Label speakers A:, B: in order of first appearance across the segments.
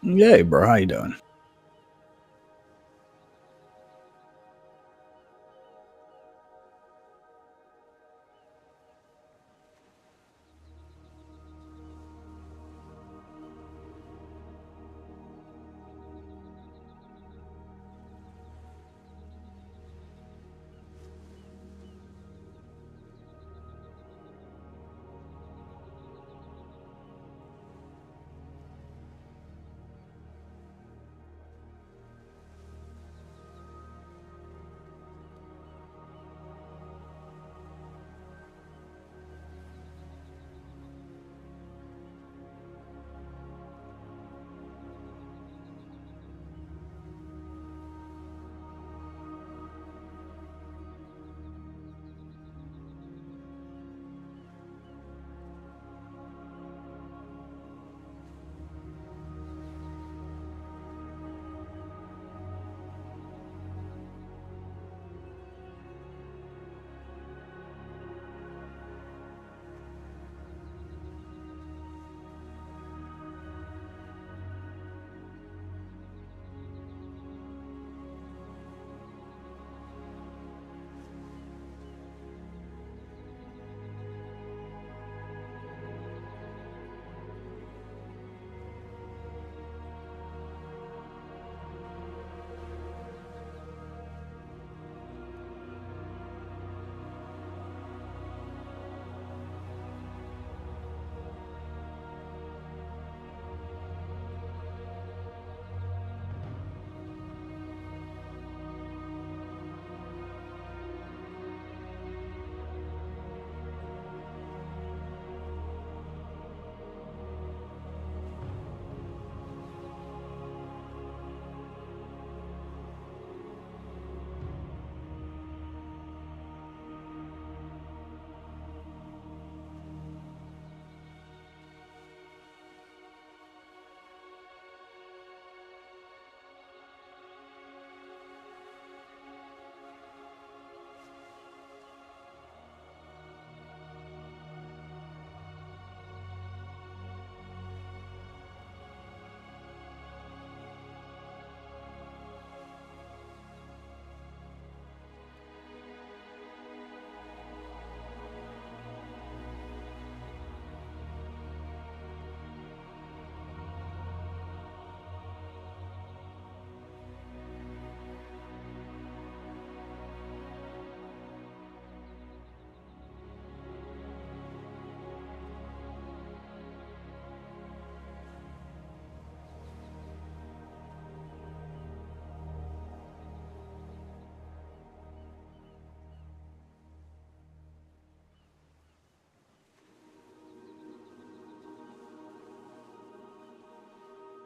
A: Hey, bro, how you doing?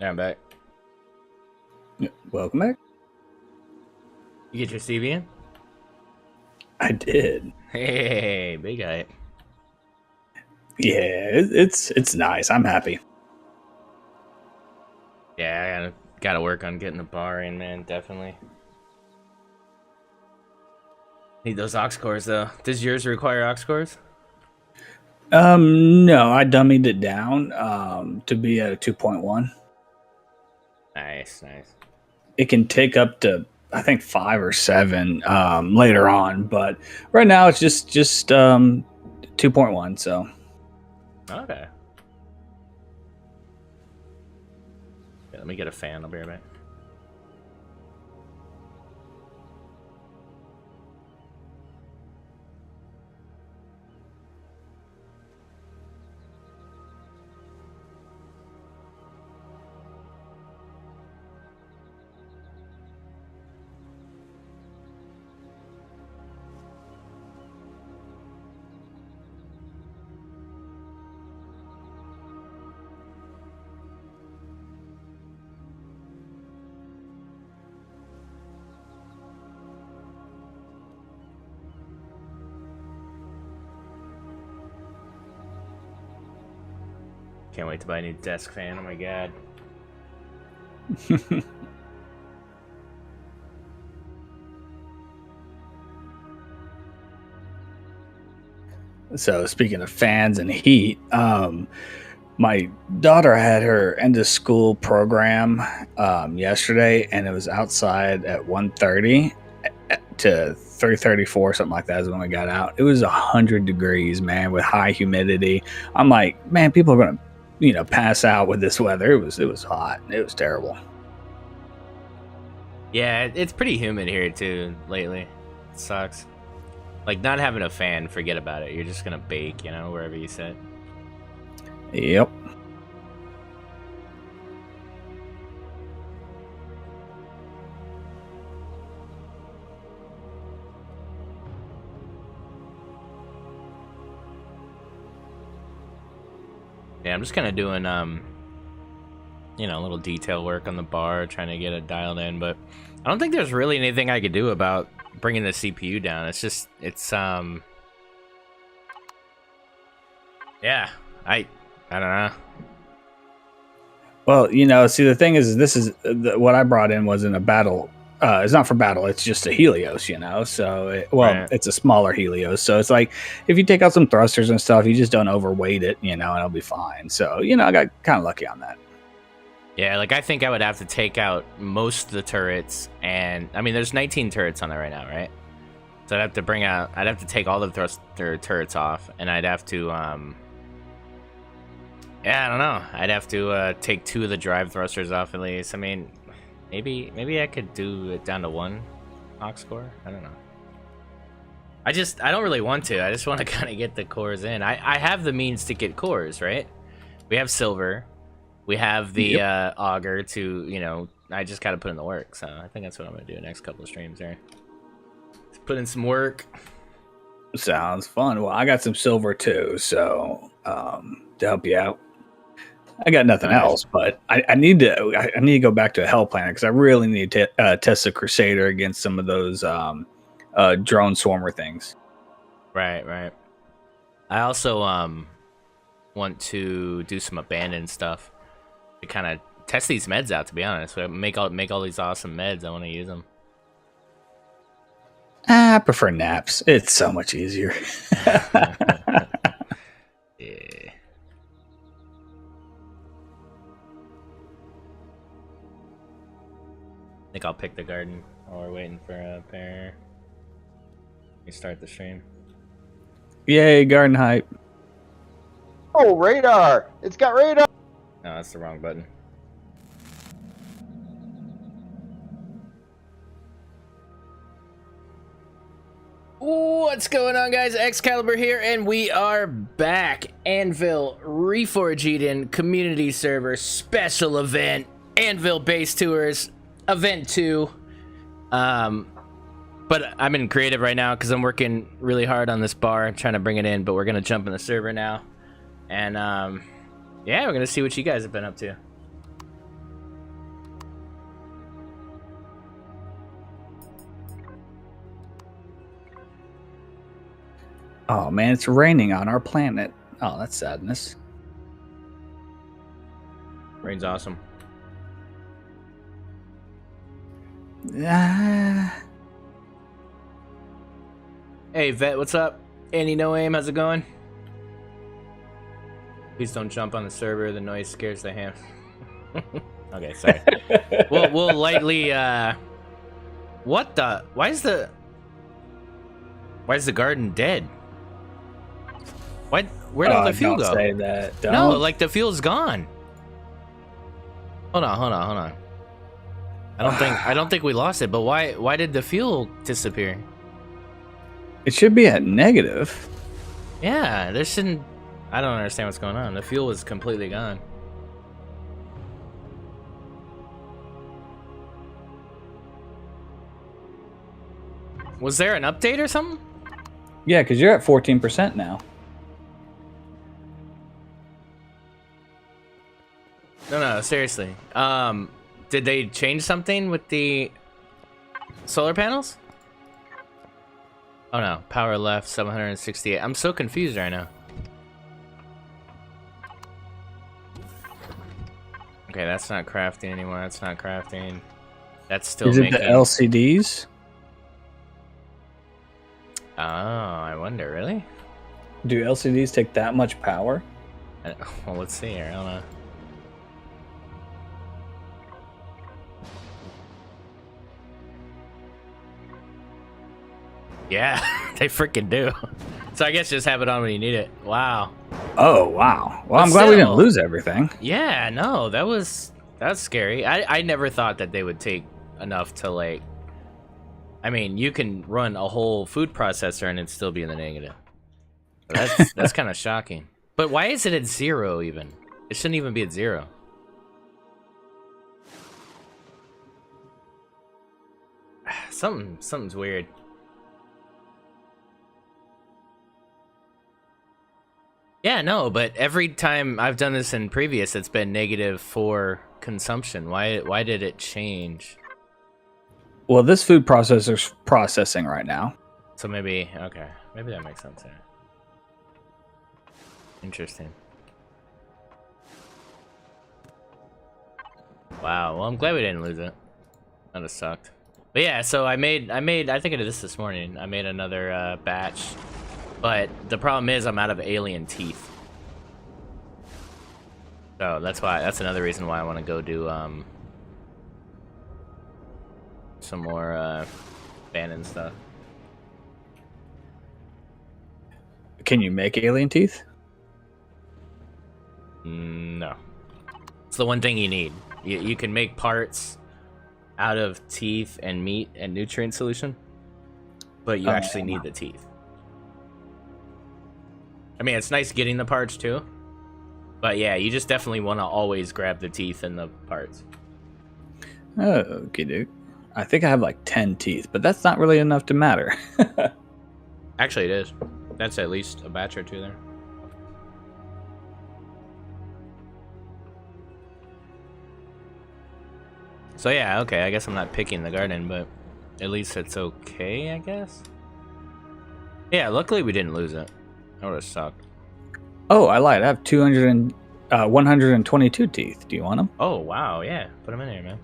B: Yeah, I'm back.
A: Welcome back.
B: You get your CV in?
A: I did.
B: Hey, big guy.
A: Yeah, it's nice. I'm happy.
B: Yeah, I gotta work on getting the bar in, man. Definitely need those aux cores though. Does yours require aux cores?
A: No, I dummied it down to be a 2.1.
B: Nice, nice.
A: It can take up to I think 5 or 7 later on, but right now it's just 2.1. So
B: Okay. Yeah, let me get a fan. I'll be right back. Can't wait to buy a new desk fan. Oh my god.
A: so speaking of fans and heat, My daughter had her end of school program yesterday, and it was outside at 1:30 to 3:34, something like that is when we got out. It was 100 degrees, man, with high humidity. I'm like, man, people are gonna, pass out with this weather. It was hot. It was terrible.
B: Yeah, it's pretty humid here too lately. It sucks. Like not having a fan, forget about it. You're just gonna bake, wherever you sit.
A: Yep.
B: Yeah, I'm just kind of doing, a little detail work on the bar, trying to get it dialed in, but I don't think there's really anything I could do about bringing the CPU down. Yeah, I don't know.
A: Well, see, the thing is, what I brought in wasn't a battle. It's not for battle. It's just a Helios, So,
B: Right.
A: it's a smaller Helios. So it's like if you take out some thrusters and stuff, you just don't overweight it, and it'll be fine. So, I got kind of lucky on that.
B: Yeah, like I think I would have to take out most of the turrets, and I mean, there's 19 turrets on there right now, right? So I'd have to take all the thruster turrets off, and I'd have to, yeah, I don't know. I'd have to take 2 of the drive thrusters off at least. I mean, maybe I could do it down to 1 aux core. I don't know. I don't really want to. I just want to kind of get the cores in. I have the means to get cores, right? We have silver. We have the auger to, I just got to put in the work. So I think that's what I'm going to do the next couple of streams there. Let's put in some work.
A: Sounds fun. Well, I got some silver too, so to help you out. I got nothing else, but I need to go back to a Hell Planet because I really need to test the Crusader against some of those drone swarmer things.
B: Right. I also want to do some abandoned stuff to kind of test these meds out. To be honest, make all these awesome meds. I want to use them.
A: I prefer naps. It's so much easier.
B: Yeah. I think I'll pick the garden while we're waiting for a pair. We start the stream.
A: Yay, garden hype.
C: Oh, radar! It's got radar!
B: No, that's the wrong button. What's going on, guys? XCaliber here, and we are back. Anvil Reforged Eden community server special event. Anvil base tours event 2. But I'm in creative right now because I'm working really hard on this bar. I'm trying to bring it in, but we're gonna jump in the server now, and yeah, we're gonna see what you guys have been up to.
A: Oh man, it's raining on our planet. Oh, that's sadness.
B: Rain's awesome. Hey Vet, what's up? Andy No Aim, how's it going? Please don't jump on the server, the noise scares the ham. Okay, sorry. we'll lightly what the why is the garden dead? Where'd all the fuel go?
A: Say that. Don't.
B: No, like the fuel's gone. Hold on. I don't think we lost it, but why did the fuel disappear?
A: It should be at negative.
B: Yeah, there shouldn't. I don't understand what's going on. The fuel is completely gone. Was there an update or something?
A: Yeah, because you're at 14% now.
B: No, seriously. Did they change something with the solar panels? Oh no, power left 768. I'm so confused right now. Okay, that's not crafting anymore. That's not crafting. That's still
A: Is it
B: making...
A: the LCDs?
B: Oh, I wonder, really?
A: Do LCDs take that much power?
B: Well, let's see here. I don't know. Yeah, they freaking do. So I guess just have it on when you need it. Wow.
A: Oh, wow. Well,
B: But
A: I'm glad we didn't
B: still-
A: lose everything.
B: Yeah, no, that's scary. I never thought that they would take enough to like. I mean, you can run a whole food processor and it'd still be in the negative. That's kind of shocking. But why is it at 0 even? It shouldn't even be at 0. Something's weird. Yeah, no, but every time I've done this in previous, it's been negative for consumption. Why did it change?
A: Well, this food processor's processing right now.
B: So maybe, okay, maybe that makes sense. Yeah. Interesting. Wow. Well, I'm glad we didn't lose it. That would have sucked. But yeah, so I made. I think I did this morning. I made another batch, but the problem is I'm out of alien teeth. So that's another reason why I want to go do some more Bannon stuff.
A: Can you make alien teeth?
B: No. It's the one thing you need. You can make parts out of teeth and meat and nutrient solution, but you actually need the teeth. I mean, it's nice getting the parts too, but yeah, you just definitely want to always grab the teeth and the parts.
A: Oh, okay, dude. I think I have like 10 teeth, but that's not really enough to matter.
B: Actually, it is. That's at least a batch or two there. So yeah, okay, I guess I'm not picking the garden, but at least it's okay, I guess? Yeah, luckily we didn't lose it. That would have sucked.
A: Oh, I lied. I have 122 teeth. Do you want them?
B: Oh, wow, yeah. Put them in there, man.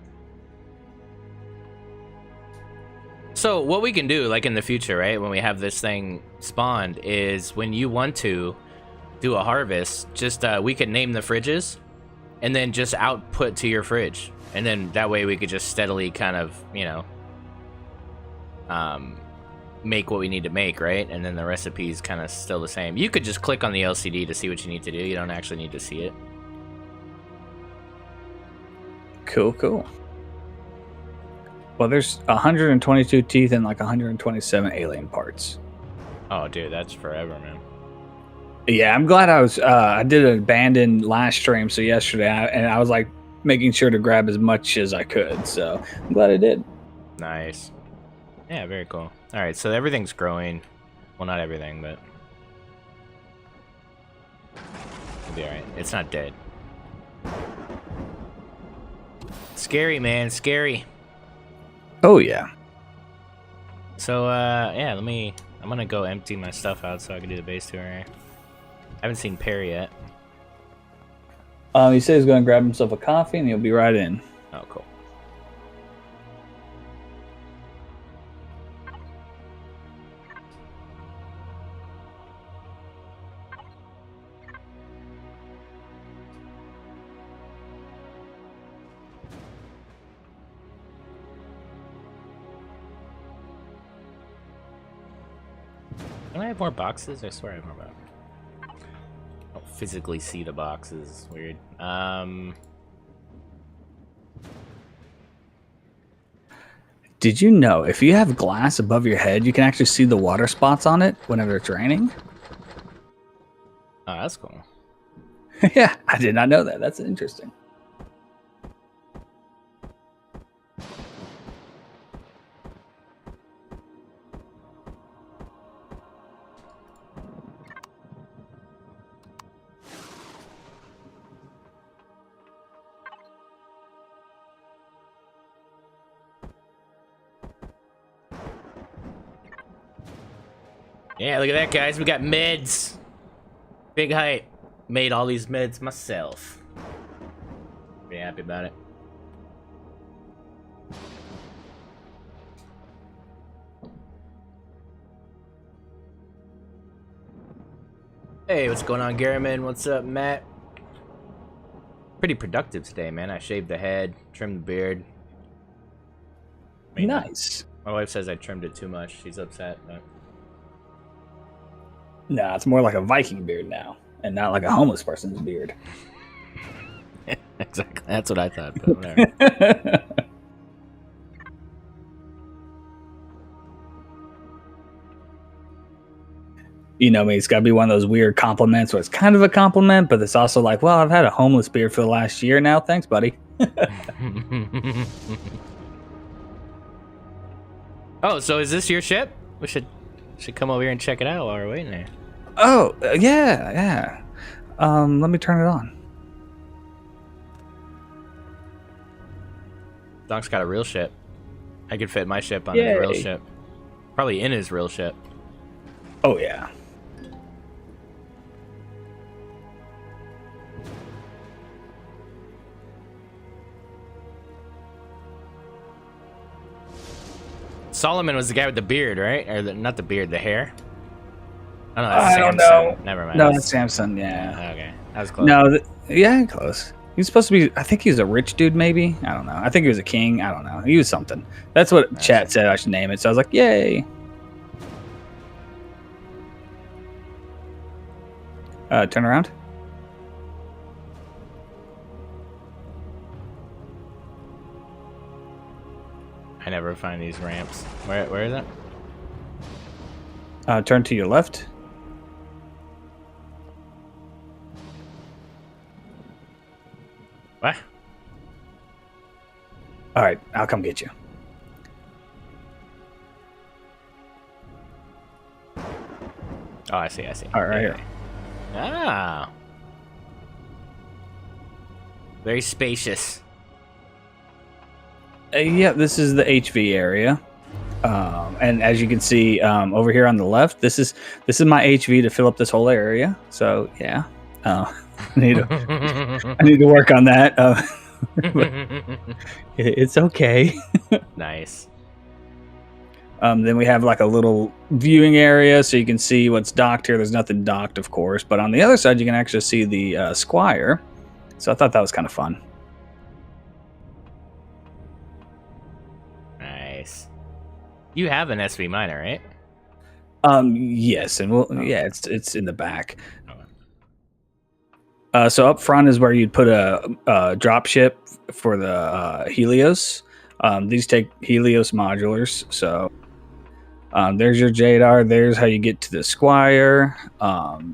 B: So what we can do, like in the future, right, when we have this thing spawned, is when you want to do a harvest, just we could name the fridges and then just output to your fridge. And then that way we could just steadily kind of, you know, make what we need to make, right? And then the recipe is kind of still the same. You could just click on the LCD to see what you need to do. You don't actually need to see it.
A: Cool, cool. Well, there's 122 teeth and like 127 alien parts.
B: Oh, dude, that's forever, man.
A: Yeah, I'm glad I did an abandoned last stream, so yesterday, and I was like making sure to grab as much as I could, so I'm glad I did.
B: Nice. Yeah, very cool. All right, so everything's growing. Well, not everything, but it'll be all right. It's not dead. Scary, man, scary.
A: Oh yeah.
B: So yeah, I'm gonna go empty my stuff out so I can do the base tour. I haven't seen Perry yet.
A: He said he's going to grab himself a coffee and he'll be right in.
B: Oh, cool. Don't I have more boxes? I swear I have more boxes. I don't physically see the boxes. Weird.
A: Did you know if you have glass above your head, you can actually see the water spots on it whenever it's raining?
B: Oh, that's cool.
A: Yeah, I did not know that. That's interesting.
B: Yeah, look at that, guys. We got meds. Big hype. Made all these meds myself. Pretty happy about it. Hey, what's going on, Garriman? What's up, Matt? pretty productive today, man. I shaved the head, trimmed the beard. I mean,
A: Nice.
B: My wife says I trimmed it too much. She's upset. But...
A: No, it's more like a Viking beard now, and not like a homeless person's beard.
B: Exactly. That's what I thought, but whatever.
A: You know me, it's got to be one of those weird compliments where it's kind of a compliment, but it's also like, well, I've had a homeless beard for the last year now. Thanks, buddy.
B: Oh, so is this your ship? We should come over here and check it out while we're waiting there.
A: Oh, yeah. Let me turn it on.
B: Donc's got a real ship. I could fit my ship on
A: Yay.
B: a real ship. Probably in his real ship.
A: Oh, yeah.
B: Solomon was the guy with the beard, right? Or not the beard, the hair? Oh, no,
A: I don't
B: Samson.
A: know.
B: Never mind.
A: No, that's Samson, yeah.
B: Okay, that was close.
A: No, yeah, close. He's supposed to be, I think he's a rich dude, maybe? I don't know. I think he was a king. I don't know. He was something. That's what chat said I should name it, so I was like, yay. Turn around.
B: I never find these ramps. Where is it?
A: Turn to your left.
B: What?
A: All right, I'll come get you.
B: Oh, I see.
A: All right, here.
B: Ah. Very spacious.
A: Yeah, this is the HV area. And as you can see over here on the left, this is my HV to fill up this whole area. So yeah, I need to work on that. It's okay.
B: Nice.
A: Then we have like a little viewing area, so you can see what's docked here. There's nothing docked, of course, but on the other side, you can actually see the Squire. So I thought that was kind of fun.
B: Nice. You have an SV miner, right?
A: Yes, and yeah, it's in the back. So up front is where you'd put a drop ship for the Helios. These take Helios modulars. So there's your Jadar. There's how you get to the Squire.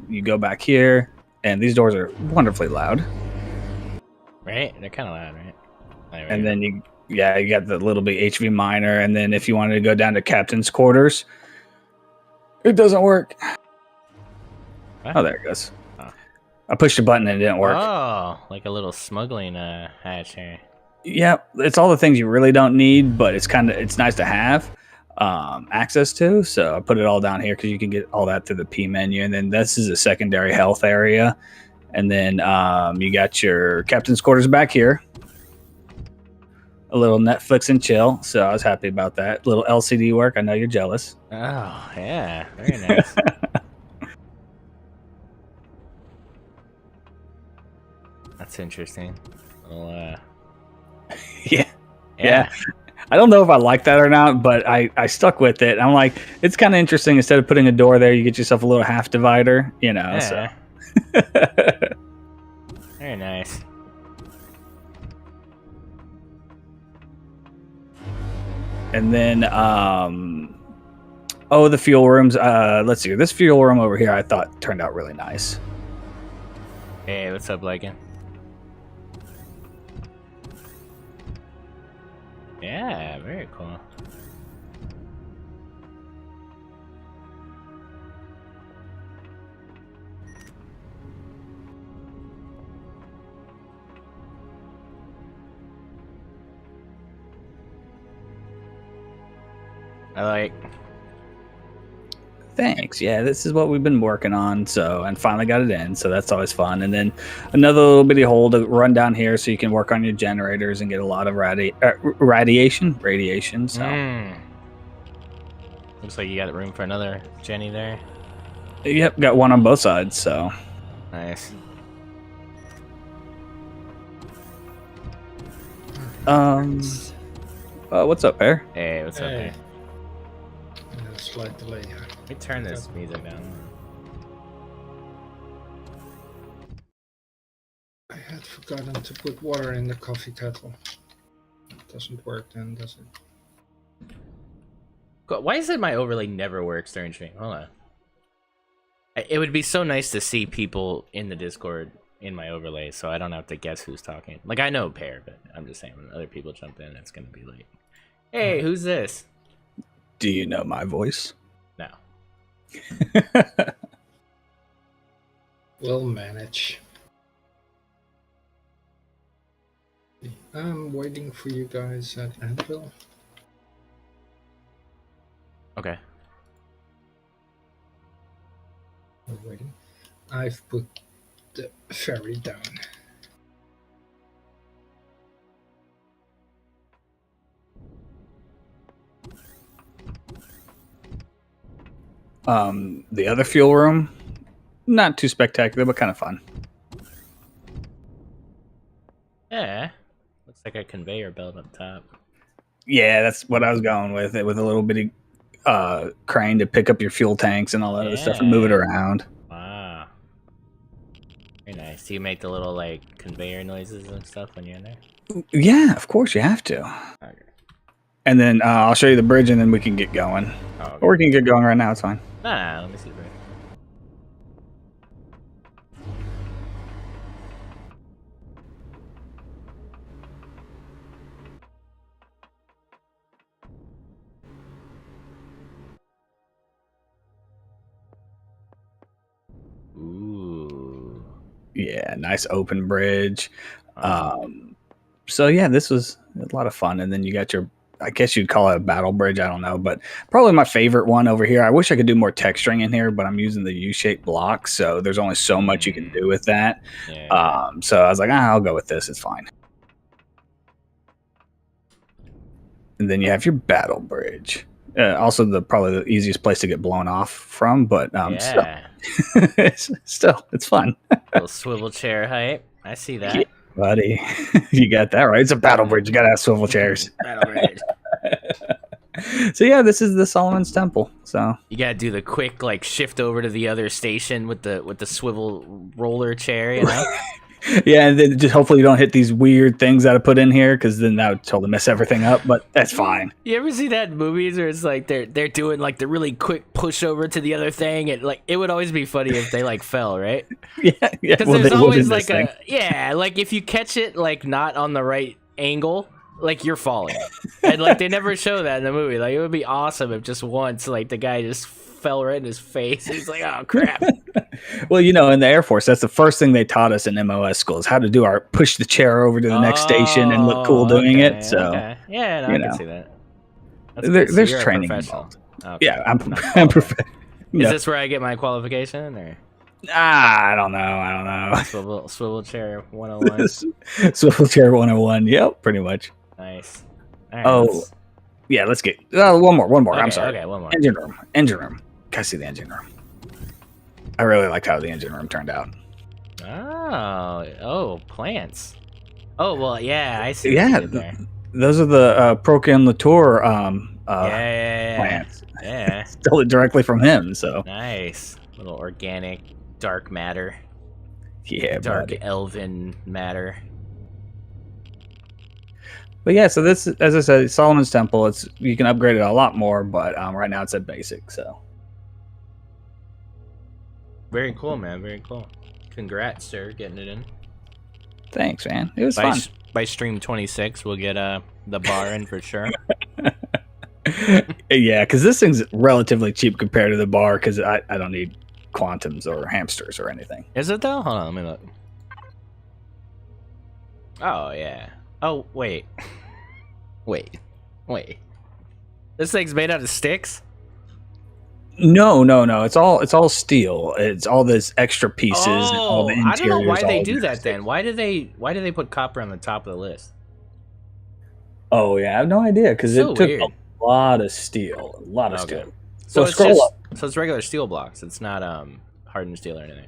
A: You go back here, and these doors are wonderfully loud.
B: Right? They're kind of loud, right? Anyway.
A: And then you got the little bit HV miner. And then if you wanted to go down to captain's quarters, it doesn't work.
B: What?
A: Oh, there it goes. Oh. I pushed a button and it didn't work.
B: Oh, like a little smuggling hatch here.
A: Yeah, it's all the things you really don't need, but it's nice to have access to. So I put it all down here because you can get all that through the P menu. And then this is a secondary health area. And then you got your captain's quarters back here. A little Netflix and chill. So I was happy about that. Little LCD work. I know you're jealous.
B: Oh, yeah. Very nice. That's interesting. Little,
A: Yeah. I don't know if I like that or not, but I stuck with it. I'm like, it's kind of interesting. Instead of putting a door there, you get yourself a little half divider, you know.
B: Yeah.
A: So.
B: Very nice.
A: And then, the fuel rooms. Let's see. This fuel room over here, I thought turned out really nice.
B: Hey, what's up, Lycan? Yeah, very cool. I like.
A: Thanks. Yeah, this is what we've been working on. So, and finally got it in. So that's always fun. And then another little bitty hole to run down here so you can work on your generators and get a lot of radiation. So,
B: looks like you got room for another Jenny there.
A: Yep, got one on both sides. So,
B: Nice.
A: What's up, Bear?
B: Hey, what's up,
D: Hey.
B: man?
D: Slight delay here.
B: Let me turn this music down.
D: I had forgotten to put water in the coffee kettle. It doesn't work then, does it?
B: Why is it my overlay never works during stream? Hold on. It would be so nice to see people in the Discord in my overlay, so I don't have to guess who's talking. Like, I know Pear, but I'm just saying when other people jump in, it's gonna be like, hey, who's this?
A: Do you know my voice?
B: No.
D: We'll manage. I'm waiting for you guys at Anvil.
B: Okay.
D: We're waiting. I've put the ferry down.
A: The other fuel room, not too spectacular, but kind of fun.
B: Yeah. Looks like a conveyor belt up top.
A: Yeah, that's what I was going with. It with a little bitty crane to pick up your fuel tanks and all that other stuff and move it around.
B: Wow. Very nice. Do you make the little like conveyor noises and stuff when you're in there?
A: Yeah, of course you have to.
B: Okay.
A: And then I'll show you the bridge, and then we can get going.
B: Oh, okay.
A: Or we can get going right now. It's fine.
B: Nah, let me see the bridge. Ooh.
A: Yeah, nice open bridge. So yeah, this was a lot of fun. And then you got your, I guess you'd call it a battle bridge. I don't know, but probably my favorite one over here. I wish I could do more texturing in here, but I'm using the U-shaped blocks, so there's only so much you can do with that.
B: Yeah.
A: So I was like, I'll go with this. It's fine. And then you have your battle bridge. Also, probably the easiest place to get blown off from, but
B: yeah.
A: still, it's fun.
B: Little swivel chair hype. I see that.
A: Yeah, buddy, you got that right. It's a battle bridge. You gotta have swivel chairs.
B: Battle bridge.
A: So yeah, this is the Solomon's Temple. So
B: You gotta do the quick like shift over to the other station with the swivel roller chair, you know?
A: yeah, and then just hopefully you don't hit these weird things that I put in here, because then that would totally mess everything up. But that's fine.
B: You ever see that in movies where it's like they're doing like the really quick push over to the other thing, and like it would always be funny if they like fell, right?
A: Yeah.
B: Because
A: Well,
B: there's
A: they would
B: always
A: in
B: like
A: this thing.
B: like if you catch it like not on the right angle, like you're falling, and like they never show that in the movie. Like it would be awesome if just once like the guy just fell right in his face. He's like, oh crap.
A: Well, in the Air Force, that's the first thing they taught us in MOS school is how to do our push the chair over to the next station and look cool doing it. So
B: okay. Yeah, no, I can see that. That's good. So
A: there's
B: you're a
A: training
B: professional.
A: involved.
B: Okay.
A: Yeah, I'm
B: Is
A: professional.
B: this where I get my qualification or
A: I don't know.
B: swivel chair 101?
A: Swivel chair 101. Yep, pretty much.
B: Nice. All right,
A: Oh, yeah, let's get one more.
B: okay,
A: I'm sorry.
B: Okay, one more.
A: Engine room. Can I see the engine room? I really liked how the engine room turned out.
B: Oh, plants. Oh well, yeah, I see.
A: Yeah,
B: what you did there.
A: those are the Procam Latour
B: Yeah.
A: plants.
B: Yeah.
A: Stole it directly from him. So
B: Nice. Little organic dark matter.
A: yeah,
B: Dark
A: buddy.
B: elven matter.
A: But yeah, so this, as I said, Solomon's Temple. You can upgrade it a lot more, but right now it's at basic. So
B: Very cool, man. Very cool. Congrats, sir, getting it in.
A: thanks, man. It was fun.
B: By stream 26, we'll get the bar in for sure.
A: Yeah, because this thing's relatively cheap compared to the bar, because I don't need quantums or hamsters or anything.
B: Is it though? Hold on, let me look. Oh yeah. Oh wait. wait. This thing's made out of sticks?
A: No. It's all steel. It's all this extra pieces. And all the
B: I don't know why
A: interiors,
B: they
A: all
B: do that
A: plastic.
B: then. Why do they put copper on the top of the list?
A: Oh yeah, I have no idea, because
B: So
A: it took
B: weird.
A: a lot of steel.
B: Okay.
A: Steel.
B: So
A: So
B: it's
A: scroll
B: just,
A: up.
B: So it's regular steel blocks. It's not hardened steel or anything.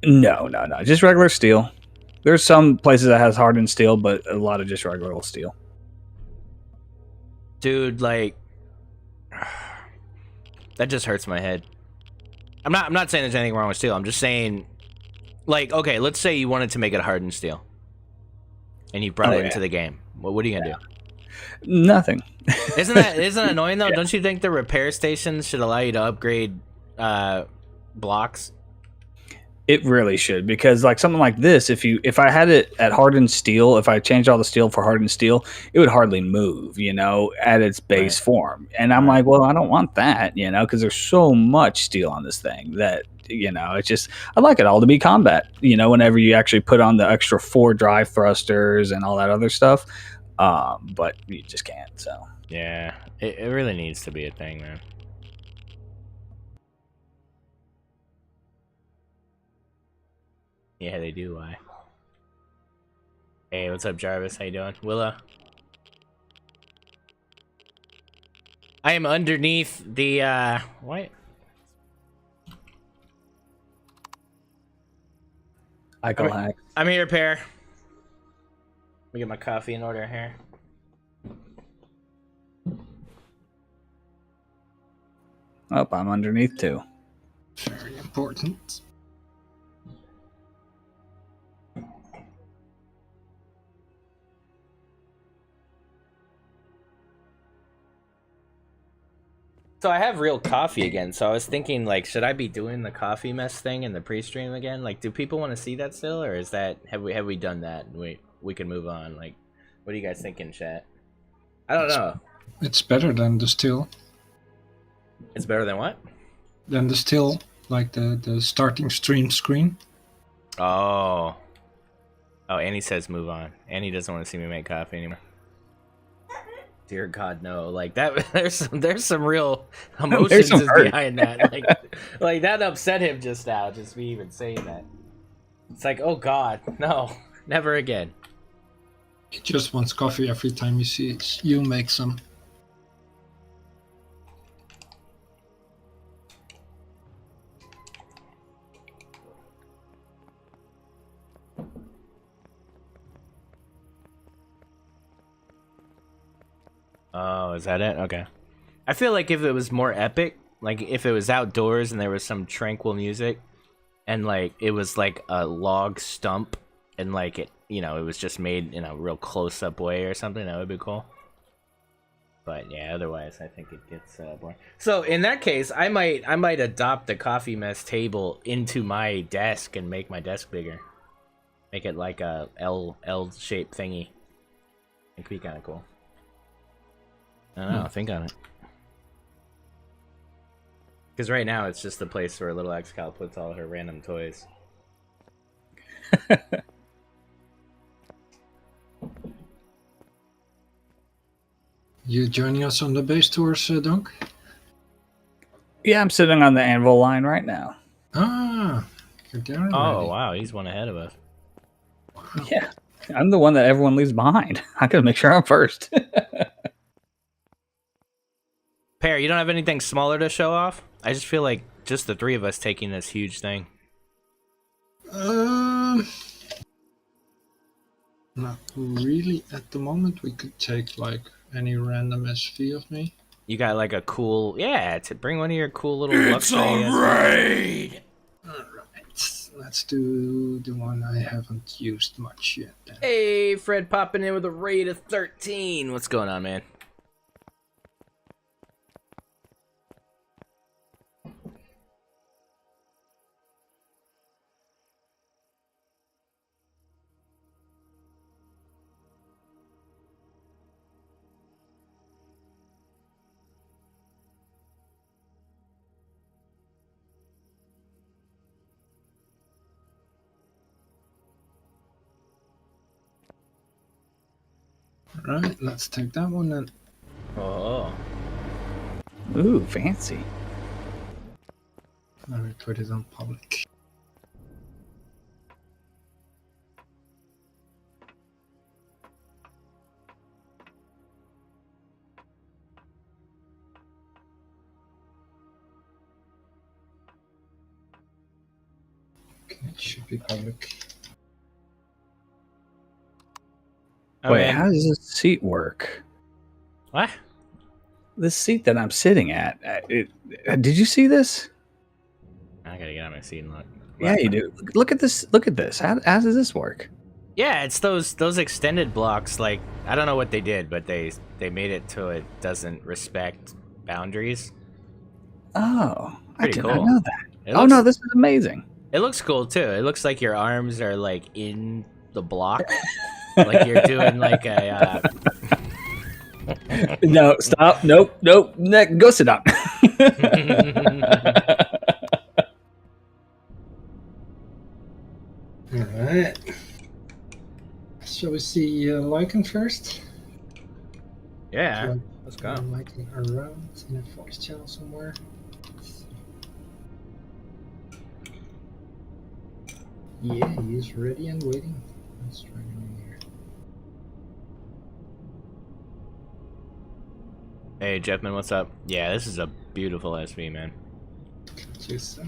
A: No. Just regular steel. There's some places that has hardened steel, but a lot of just regular old steel.
B: Dude, like that just hurts my head. I'm not saying there's anything wrong with steel. I'm just saying, like, okay, let's say you wanted to make it hardened steel, and you brought it into the game. What are you gonna do?
A: Nothing.
B: Isn't that annoying though? Yeah. Don't you think the repair stations should allow you to upgrade blocks?
A: It really should, because like something like this, if I had it at hardened steel, if I changed all the steel for hardened steel, it would hardly move, at its base form. And I'm like, well, I don't want that, because there's so much steel on this thing that, it's just, I like it all to be combat, whenever you actually put on the extra 4 drive thrusters and all that other stuff. But you just can't, so.
B: Yeah, it really needs to be a thing, man. Yeah, they do. Why? Hey, what's up, Jarvis? How you doing? Willa? I am underneath the, what? I'm here, Pear. Let me get my coffee in order here.
A: Oh, I'm underneath too.
D: Very important.
B: So I have real coffee again, so I was thinking, like, should I be doing the coffee mess thing in the pre-stream again? Like, do people want to see that still, or is that, have we done that? We can move on. Like, what are you guys thinking, chat? I don't know.
D: It's better than the still.
B: It's better than what?
D: Than the still, like the starting stream screen.
B: Oh. Oh, Annie says move on. Annie doesn't want to see me make coffee anymore. Dear God, no! Like that, there's some real emotions behind that. Like that upset him just now. Just me even saying that. It's like, oh God, no, never again.
D: He just wants coffee every time you see you make some.
B: Oh, is that it? Okay. I feel like if it was more epic, like if it was outdoors and there was some tranquil music, and like it was like a log stump, and like it, it was just made in a real close-up way or something, that would be cool. But yeah, otherwise I think it gets boring. So in that case, I might adopt the coffee mess table into my desk and make my desk bigger. Make it like a L-shaped thingy. It could be kind of cool. I don't know, think on it. Because right now it's just the place where little XCal puts all her random toys.
D: You joining us on the base tours, Dunk?
A: Yeah, I'm sitting on the Anvil line right now.
D: Ah, you're there already.
B: Oh, wow, he's one ahead of us.
D: Wow.
A: Yeah, I'm the one that everyone leaves behind. I gotta make sure I'm first.
B: Pear, you don't have anything smaller to show off? I just feel like just the 3 of us taking this huge thing.
D: Not really at the moment. We could take like any random SV of me.
B: You got like a cool, yeah, to bring one of your cool little
E: It's a raid!
D: Alright, let's do the one I haven't used much yet then.
B: Hey, Fred popping in with a raid of 13. What's going on, man?
D: Alright, let's take that one then.
B: Oh.
A: Ooh, fancy.
D: Let me put it on public. Okay, it should be public.
A: Wait,
B: mean,
A: how does this seat work?
B: what?
A: This seat that I'm sitting at. Did you see this?
B: I gotta get on my seat and look.
A: Yeah,
B: What?
A: you do. Look at this. Look at this. How does this work?
B: Yeah, it's those extended blocks. Like, I don't know what they did, but they made it so it doesn't respect boundaries.
A: Oh, I
B: Pretty
A: did
B: cool.
A: not know that.
B: It
A: Oh
B: looks,
A: no, this is amazing.
B: It looks cool too. It looks like your arms are like in the block, like you're doing like a.
A: No, stop. Nope. Go sit down.
D: All right. Shall we see Lycan first?
B: Yeah, let's go.
D: Lycan around in a voice channel somewhere. Yeah, he's ready and waiting. Let's try him in here.
B: Hey, Jeffman, what's up? Yeah, this is a beautiful SV, man.
D: Just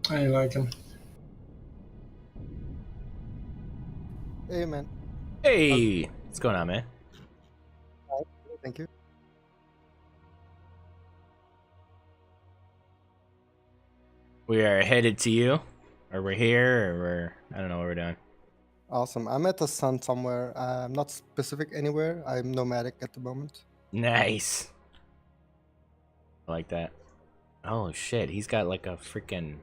D: I like him.
F: Hey, man.
B: Hey, what's going on, man?
F: Thank you.
B: We are headed to you, or we're here, or I don't know what we're doing.
F: Awesome. I'm at the sun somewhere. I'm not specific anywhere. I'm nomadic at the moment.
B: Nice. I like that. Oh shit, he's got like a freaking.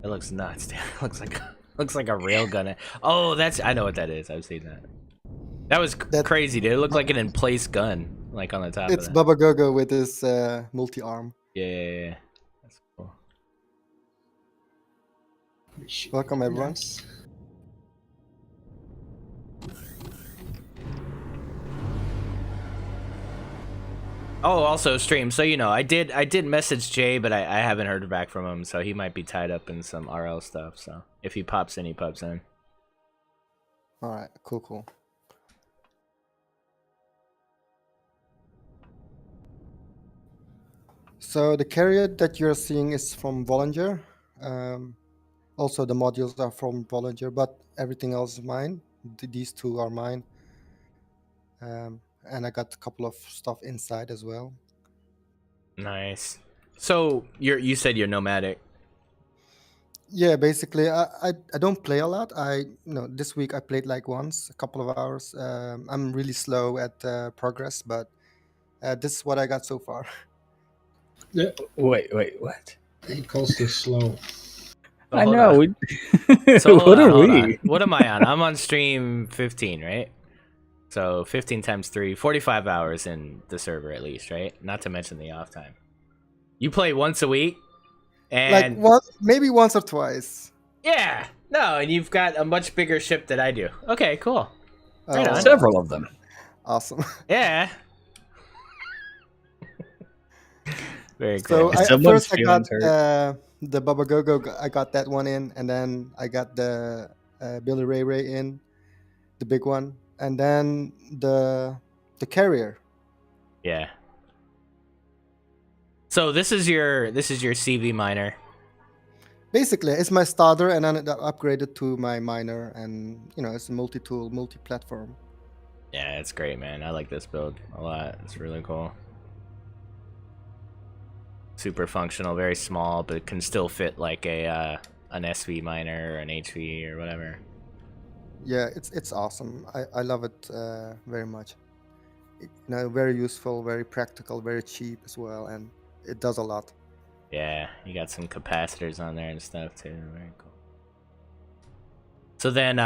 B: It looks nuts, dude. looks like a railgun. Oh, I know what that is. I've seen that. That was crazy, dude. It looked like an in-place gun, like on the top.
F: It's
B: of that.
F: Baba Gogo with his multi-arm.
B: Yeah. That's cool.
F: Welcome, everyone.
B: Oh, also stream. So you know, I did message Jay, but I haven't heard back from him. So he might be tied up in some RL stuff. So if he pops in, he pops in.
F: All right, cool. So the carrier that you're seeing is from Volunteer. Also, the modules are from Volunteer, but everything else is mine. These two are mine. And I got a couple of stuff inside as well.
B: Nice. So you said you're nomadic.
F: Yeah, basically, I don't play a lot. This week I played like once, a couple of hours. I'm really slow at progress, but this is what I got so far.
D: Yeah.
A: Wait, what?
D: He calls this slow.
B: So
A: I
B: hold
A: know.
B: on. So
A: What are
B: hold
A: we?
B: on. What am I on? I'm on stream 15, right? So 15 times 3, 45 hours in the server at least, right? Not to mention the off time. You play once a week, and
F: maybe once or twice.
B: Yeah, no, and you've got a much bigger ship than I do. Okay, cool. Right on.
A: Several of them.
F: Awesome.
B: Yeah. Very cool.
F: So first I got the Baba Gogo. I got that one in, and then I got the Billy Ray in, the big one, and then the carrier.
B: Yeah. So this is your CV miner.
F: Basically, it's my starter, and then I upgraded to my miner, and it's a multi-tool, multi-platform.
B: Yeah, it's great, man. I like this build a lot. It's really cool. Super functional, very small, but can still fit like an SV miner or an HV or whatever.
F: Yeah, it's awesome. I love it very much. Very useful, very practical, very cheap as well, and it does a lot.
B: Yeah, you got some capacitors on there and stuff too. Very cool. So then,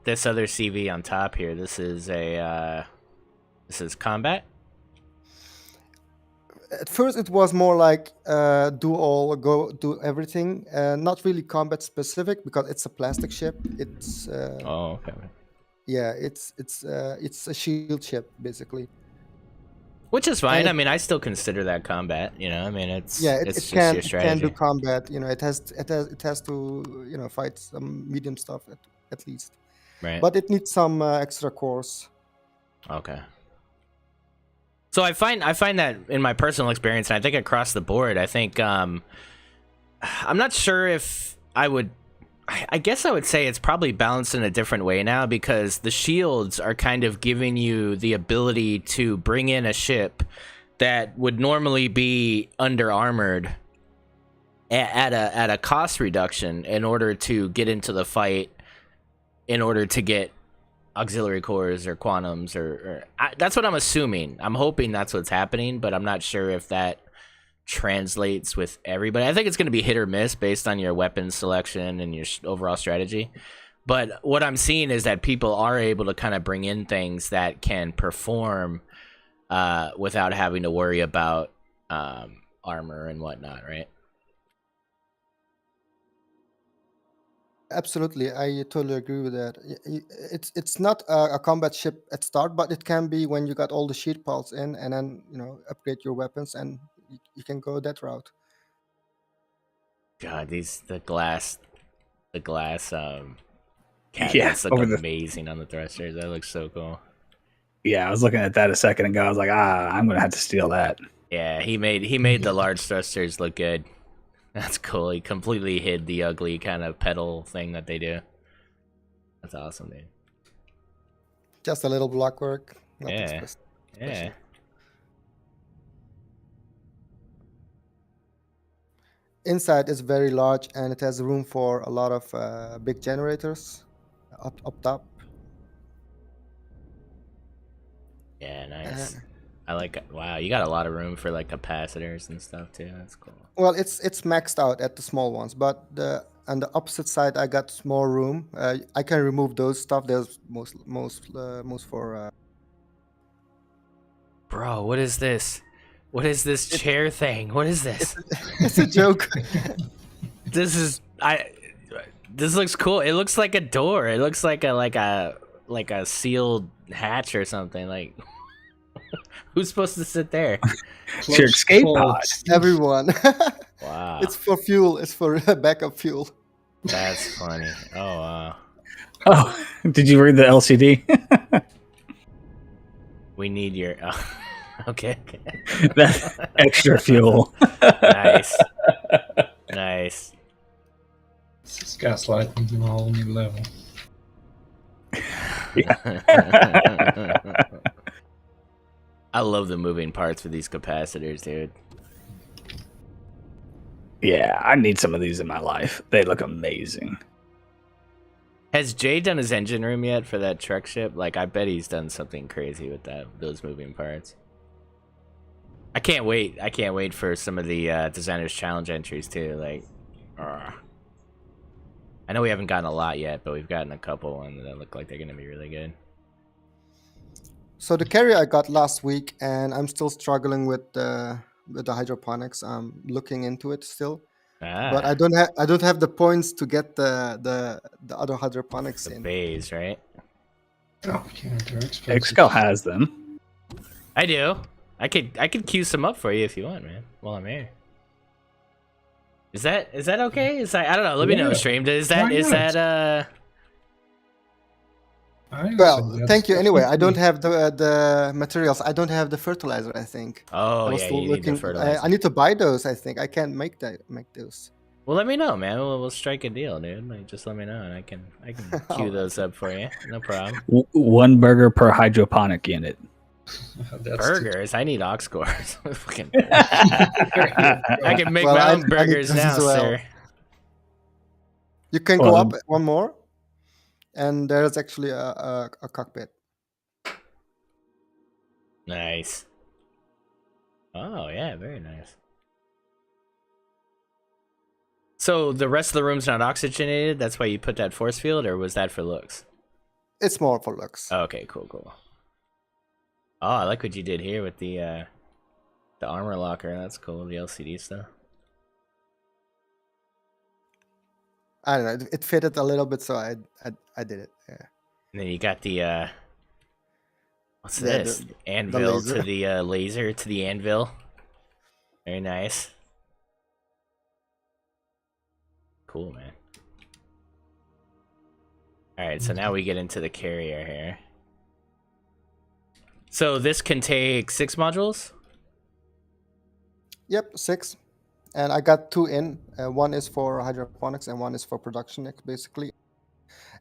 B: this other CV on top here. This is combat.
F: At first, it was more like do everything. Not really combat specific because it's a plastic ship. It's
B: oh, okay.
F: Yeah, it's a shield ship basically.
B: Which is fine.
F: And
B: I mean, I still consider that combat. You know, I mean, it's
F: yeah,
B: it's
F: it
B: just
F: can
B: your
F: it can do
B: strategy,
F: combat. You know, it has to fight some medium stuff at least,
B: right?
F: but it needs some extra cores.
B: Okay. So I find that in my personal experience, and I think across the board, I think I'm not sure if I would. I guess I would say it's probably balanced in a different way now because the shields are kind of giving you the ability to bring in a ship that would normally be under armored at a cost reduction in order to get into the fight, in order to get auxiliary cores or quantums that's what I'm assuming. I'm hoping that's what's happening, but I'm not sure if that translates with everybody. I think it's going to be hit or miss based on your weapon selection and your overall strategy. But what I'm seeing is that people are able to kind of bring in things that can perform without having to worry about armor and whatnot, right?
F: Absolutely, I totally agree with that. It's not a combat ship at start, but it can be when you got all the sheet piles in, and then upgrade your weapons, and you can go that route.
B: God, the glass
A: Yeah,
B: cabinets look
A: over the
B: amazing on the thrusters. That looks so cool.
A: yeah. I was looking at that a second ago. I was like, I'm gonna have to steal that.
B: Yeah, he made the large thrusters look good. That's cool. He completely hid the ugly kind of pedal thing that they do. That's awesome, dude.
F: Just a little block work. Nothing
B: Yeah.
F: special.
B: Yeah.
F: Inside is very large, and it has room for a lot of big generators up top.
B: Yeah, nice. I like it. Wow, you got a lot of room for like capacitors and stuff too. That's cool.
F: Well, it's maxed out at the small ones, but on the opposite side, I got more room. I can remove those stuff. There's most for.
B: Bro, what is this? What is this chair thing? What is this?
F: It's a joke.
B: This looks cool. It looks like a door. It looks like a sealed hatch or something. Like, who's supposed to sit there?
A: It's your escape pod.
F: Everyone.
B: Wow.
F: It's for fuel. It's for backup fuel.
B: That's funny. Oh wow.
A: Oh, did you read the LCD?
B: We need your. Oh, okay.
A: That's extra fuel.
B: Nice. Nice.
D: This is gaslighting to a whole new level.
B: I love the moving parts with these capacitors, dude.
A: Yeah, I need some of these in my life. They look amazing.
B: Has Jay done his engine room yet for that Trek ship? Like, I bet he's done something crazy with those moving parts. I can't wait. I can't wait for some of the Designer's Challenge entries, too. Like, I know we haven't gotten a lot yet, but we've gotten a couple ones that look like they're going to be really good.
F: So the carrier I got last week, and I'm still struggling with the hydroponics. I'm looking into it still, but I don't have the points to get the other hydroponics
B: The
F: in.
B: bays, right?
D: Oh, yeah, they're expensive.
A: Xcal has them.
B: I do. I could queue some up for you if you want, man. While I'm here. Is that okay? Is that, I don't know. Let me know, stream.
F: Well, thank you. Anyway, I don't have the materials. I don't have the fertilizer, I think.
B: Oh,
F: I was
B: yeah,
F: still
B: you need the fertilizer.
F: I need to buy those, I think. I can't make those.
B: Well, let me know, man. We'll strike a deal, dude. Like, just let me know, and I can queue those up for you. No problem.
A: One burger per hydroponic unit.
B: Burgers? I need aux cores. Fucking I can make my own burgers now, sir.
F: You can go up one more, and there's actually a cockpit.
B: Nice. Oh, yeah, very nice. So the rest of the room's not oxygenated? That's why you put that force field, or was that for looks?
F: It's more for looks.
B: Okay, cool. Oh, I like what you did here with the armor locker. That's cool, the LCD stuff.
F: I don't know. It fitted a little bit, so I did it. Yeah.
B: And then you got the What's
F: Yeah,
B: this?
F: the
B: Anvil
F: laser.
B: to the laser to the anvil. Very nice. Cool, man. Alright, so now we get into the carrier here. So this can take 6 modules?
F: Yep, 6. And I got 2 in. One is for hydroponics and one is for production, basically.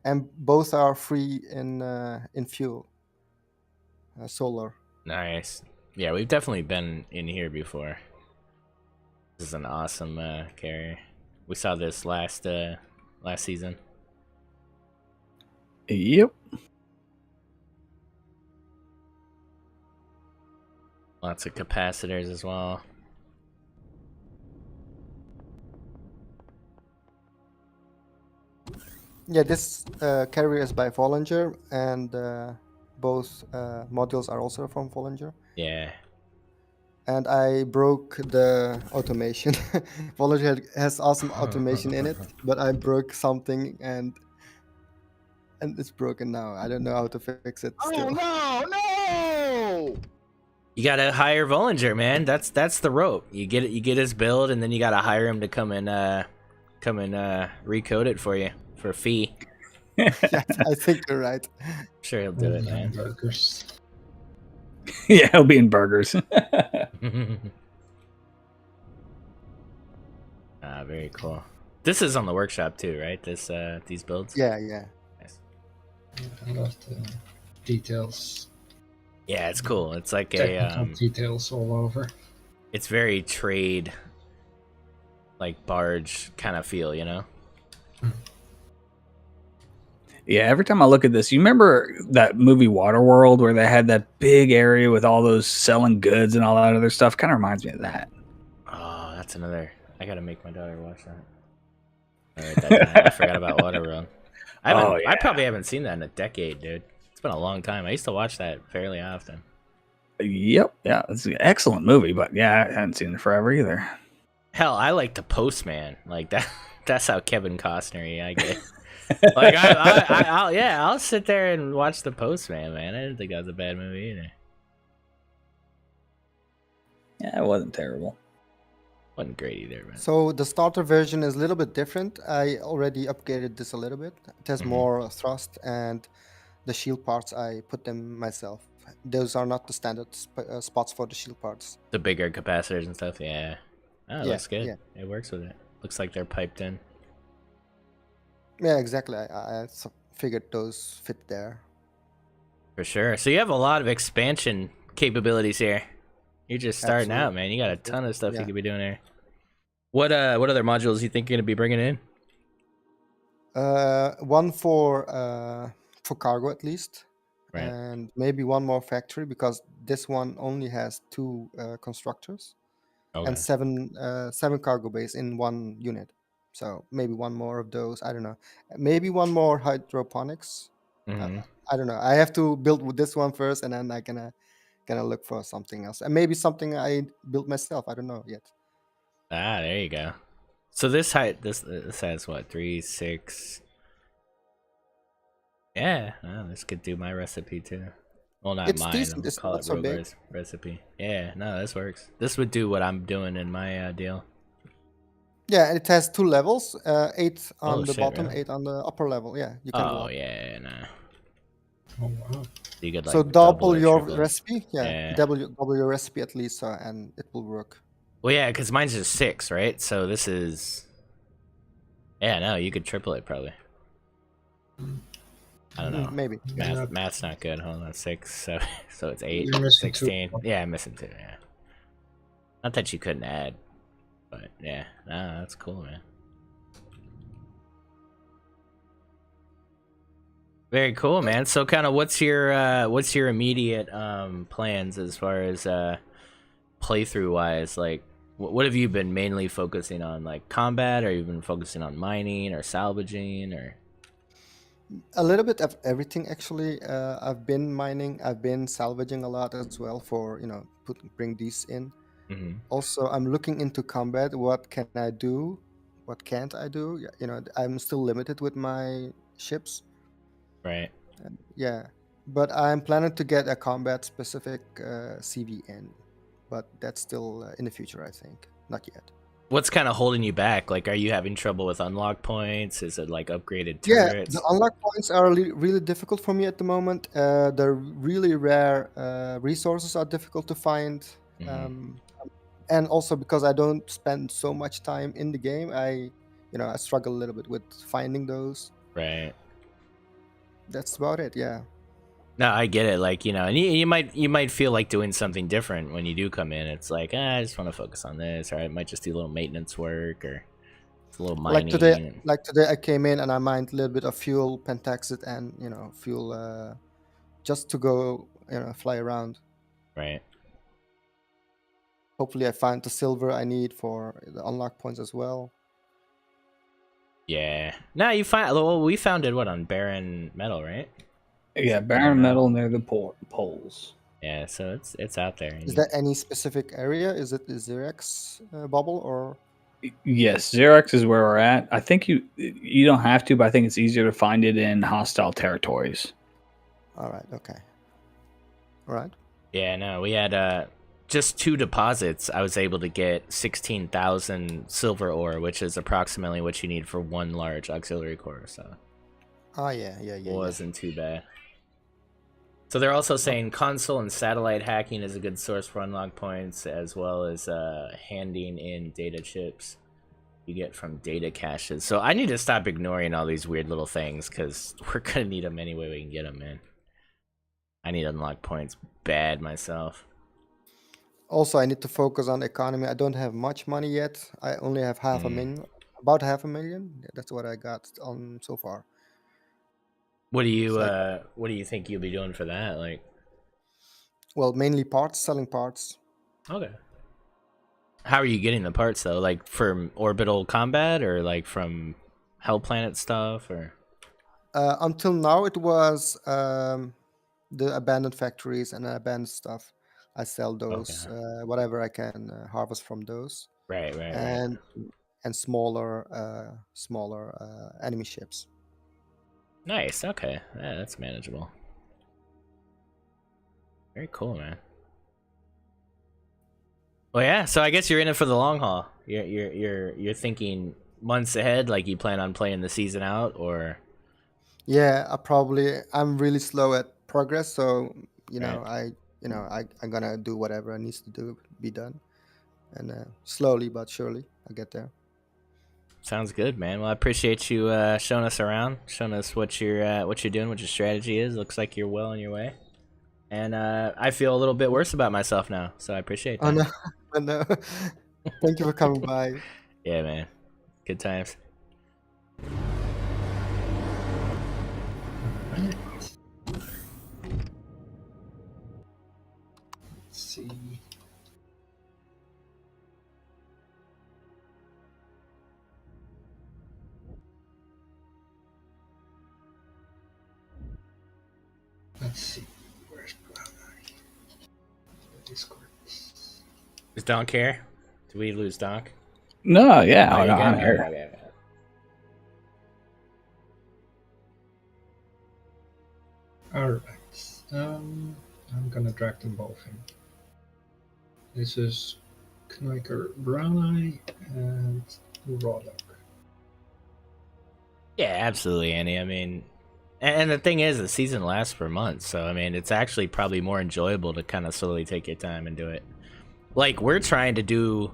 F: And both are free in fuel, solar.
B: Nice. Yeah, we've definitely been in here before. This is an awesome carrier. We saw this last season.
A: Yep.
B: Lots of capacitors as well.
F: Yeah, this carrier is by Bollinger, and both modules are also from Bollinger.
B: Yeah.
F: And I broke the automation. Bollinger has awesome automation in it, but I broke something and it's broken now. I don't know how to fix it
C: Oh
F: still.
C: no!
B: You gotta hire Vollinger, man. That's the rope. You get his build, and then you gotta hire him to come and recode it for you for a fee.
F: Yeah, I think you're right.
B: Sure, he'll do it, man.
D: Hamburgers.
A: Yeah, he'll be in burgers.
B: Very cool. This is on the workshop too, right? These builds.
F: Yeah.
B: Nice.
D: I love the details.
B: Yeah, it's cool. It's like
D: Technical details all over.
B: it's very trade, like barge kind of feel, you know.
A: Yeah, every time I look at this, you remember that movie Waterworld where they had that big area with all those selling goods and all that other stuff? Kind of reminds me of that.
B: Oh, that's another. I gotta make my daughter watch that. All right, that I forgot about Waterworld. I probably haven't seen that in a decade, dude. It's been a long time. I used to watch that fairly often.
A: Yep. Yeah, it's an excellent movie, but yeah, I haven't seen it forever either.
B: Hell, I like The Postman. Like that. That's how Kevin Costner I get. Like I'll sit there and watch The Postman, man. I didn't think that was a bad movie either.
A: Yeah, it wasn't terrible.
B: Wasn't great either, man.
F: So the starter version is a little bit different. I already upgraded this a little bit. It has more thrust, and the shield parts I put them myself. Those are not the standard spots for the shield parts.
B: The bigger capacitors and stuff, yeah. Oh, it
F: Yeah,
B: looks good.
F: yeah.
B: It works with it. Looks like they're piped in.
F: Yeah, exactly. I figured those fit there.
B: For sure. So you have a lot of expansion capabilities here. You're just starting out,
F: Absolutely.
B: man. You got a ton of stuff you
F: Yeah.
B: could be doing here. What other modules you think you're gonna be bringing in?
F: One for cargo at least,
B: Right.
F: and maybe one more factory because this one only has 2 constructors
B: Okay.
F: and 7 cargo bays in one unit. So maybe one more of those. I don't know. Maybe one more hydroponics.
B: hmm
F: I don't know. I have to build with this one first, and then I gonna look for something else, and maybe something I built myself. I don't know yet.
B: Ah, there you go. So this has what 3, 6. Yeah, this could do my recipe too. Well, not
F: It's
B: mine.
F: decent.
B: We'll
F: It's
B: call
F: not
B: it
F: so big.
B: Rogar's recipe. Yeah, no, this works. This would do what I'm doing in my deal.
F: Yeah, and it has 2 levels. 8 on
B: Oh,
F: the
B: shit,
F: bottom,
B: really?
F: 8 on the upper level. Yeah, you can go
B: Oh
F: up.
B: yeah, nah.
D: Oh wow.
B: You could like
F: So double
B: or
F: your
B: triple it.
F: recipe. Yeah,
B: Yeah.
F: double your recipe at least, and it will work.
B: Well, yeah, because mine's just 6, right? So this is. Yeah, no, you could triple it probably. I don't know.
F: Maybe.
B: Math's not good. Hold on, 6, so it's 8,
D: You're missing 2.
B: 16. Yeah, I'm missing 2. Yeah. Not that you couldn't add, but yeah, no, that's cool, man. Very cool, man. So, kind of, what's your immediate plans as far as playthrough wise? Like, what have you been mainly focusing on? Like combat, or you been focusing on mining or salvaging, or?
F: A little bit of everything actually. I've been mining. I've been salvaging a lot as well for bring these in.
B: Mm-hmm.
F: Also, I'm looking into combat. What can I do? What can't I do? I'm still limited with my ships.
B: Right.
F: Yeah. but I'm planning to get a combat specific CV in, but that's still in the future, I think. Not yet.
B: What's kind of holding you back? Like, are you having trouble with unlock points? Is it like upgraded
F: Yeah, the
B: turrets?
F: unlock points are really difficult for me at the moment. The really rare resources are difficult to find. Um, and also because I don't spend so much time in the game, I struggle a little bit with finding those.
B: Right.
F: That's about it. Yeah.
B: No, I get it. Like, and you might feel like doing something different when you do come in. It's like, I just want to focus on this, or I might just do a little maintenance work, or it's a little mining.
F: Like today, I came in and I mined a little bit of fuel, pentaxid, and fuel, just to go fly around.
B: Right.
F: Hopefully, I find the silver I need for the unlock points as well.
B: Yeah. No, you find. Well, we found it on barren metal, right?
A: Yeah, barren metal near the poles.
B: Yeah, so it's out there.
F: Is that any specific area? Is it the Xerox bubble or?
A: Yes, Xerox is where we're at. I think you don't have to, but I think it's easier to find it in hostile territories.
F: All right. Okay. All right.
B: Yeah. No, we had just 2 deposits. I was able to get 16,000 silver ore, which is approximately what you need for 1 large auxiliary core. So.
F: Oh yeah.
B: Wasn't too bad. So they're also saying console and satellite hacking is a good source for unlock points, as well as handing in data chips you get from data caches. So I need to stop ignoring all these weird little things, because we're gonna need them any way we can get them, man. I need unlock points bad myself.
F: Also, I need to focus on economy. I don't have much money yet. I only have half a million, about half a million. That's what I got on so far.
B: What do you think you'll be doing for that? Like,
F: well, mainly parts, selling parts.
B: Okay. How are you getting the parts though? Like from orbital combat, or like from Hell Planet stuff, or?
F: Until now, it was the abandoned factories and abandoned stuff. I sell those, whatever I can harvest from those.
B: Right.
F: And smaller enemy ships.
B: Nice. Okay, yeah, that's manageable. Very cool, man. Well, yeah. So I guess you're in it for the long haul. You're thinking months ahead, like you plan on playing the season out, or?
F: Yeah, I'm really slow at progress, so
B: Right.
F: I'm gonna do whatever needs to be done, and slowly but surely I get there.
B: Sounds good, man. Well, I appreciate you showing us around, showing us what you're doing, what your strategy is. Looks like you're well on your way, and I feel a little bit worse about myself now, so I appreciate that.
F: Oh no, oh, no. Thank you for coming by.
B: Yeah, man. Good times.
D: Right. Let's see. Let's see. Where's Brown Eye? Discord.
B: Does Donk care? Did we lose Donk?
A: No, yeah,
B: Oh,
A: no,
B: you're
A: I'm
B: good?
A: here.
B: Okay.
D: Alright. I'm gonna drag them both in. This is Kniker Brown Eye and Raw Dog.
B: Yeah, absolutely, Annie. I mean, and the thing is, the season lasts for months, so I mean, it's actually probably more enjoyable to kind of slowly take your time and do it. Like, we're trying to do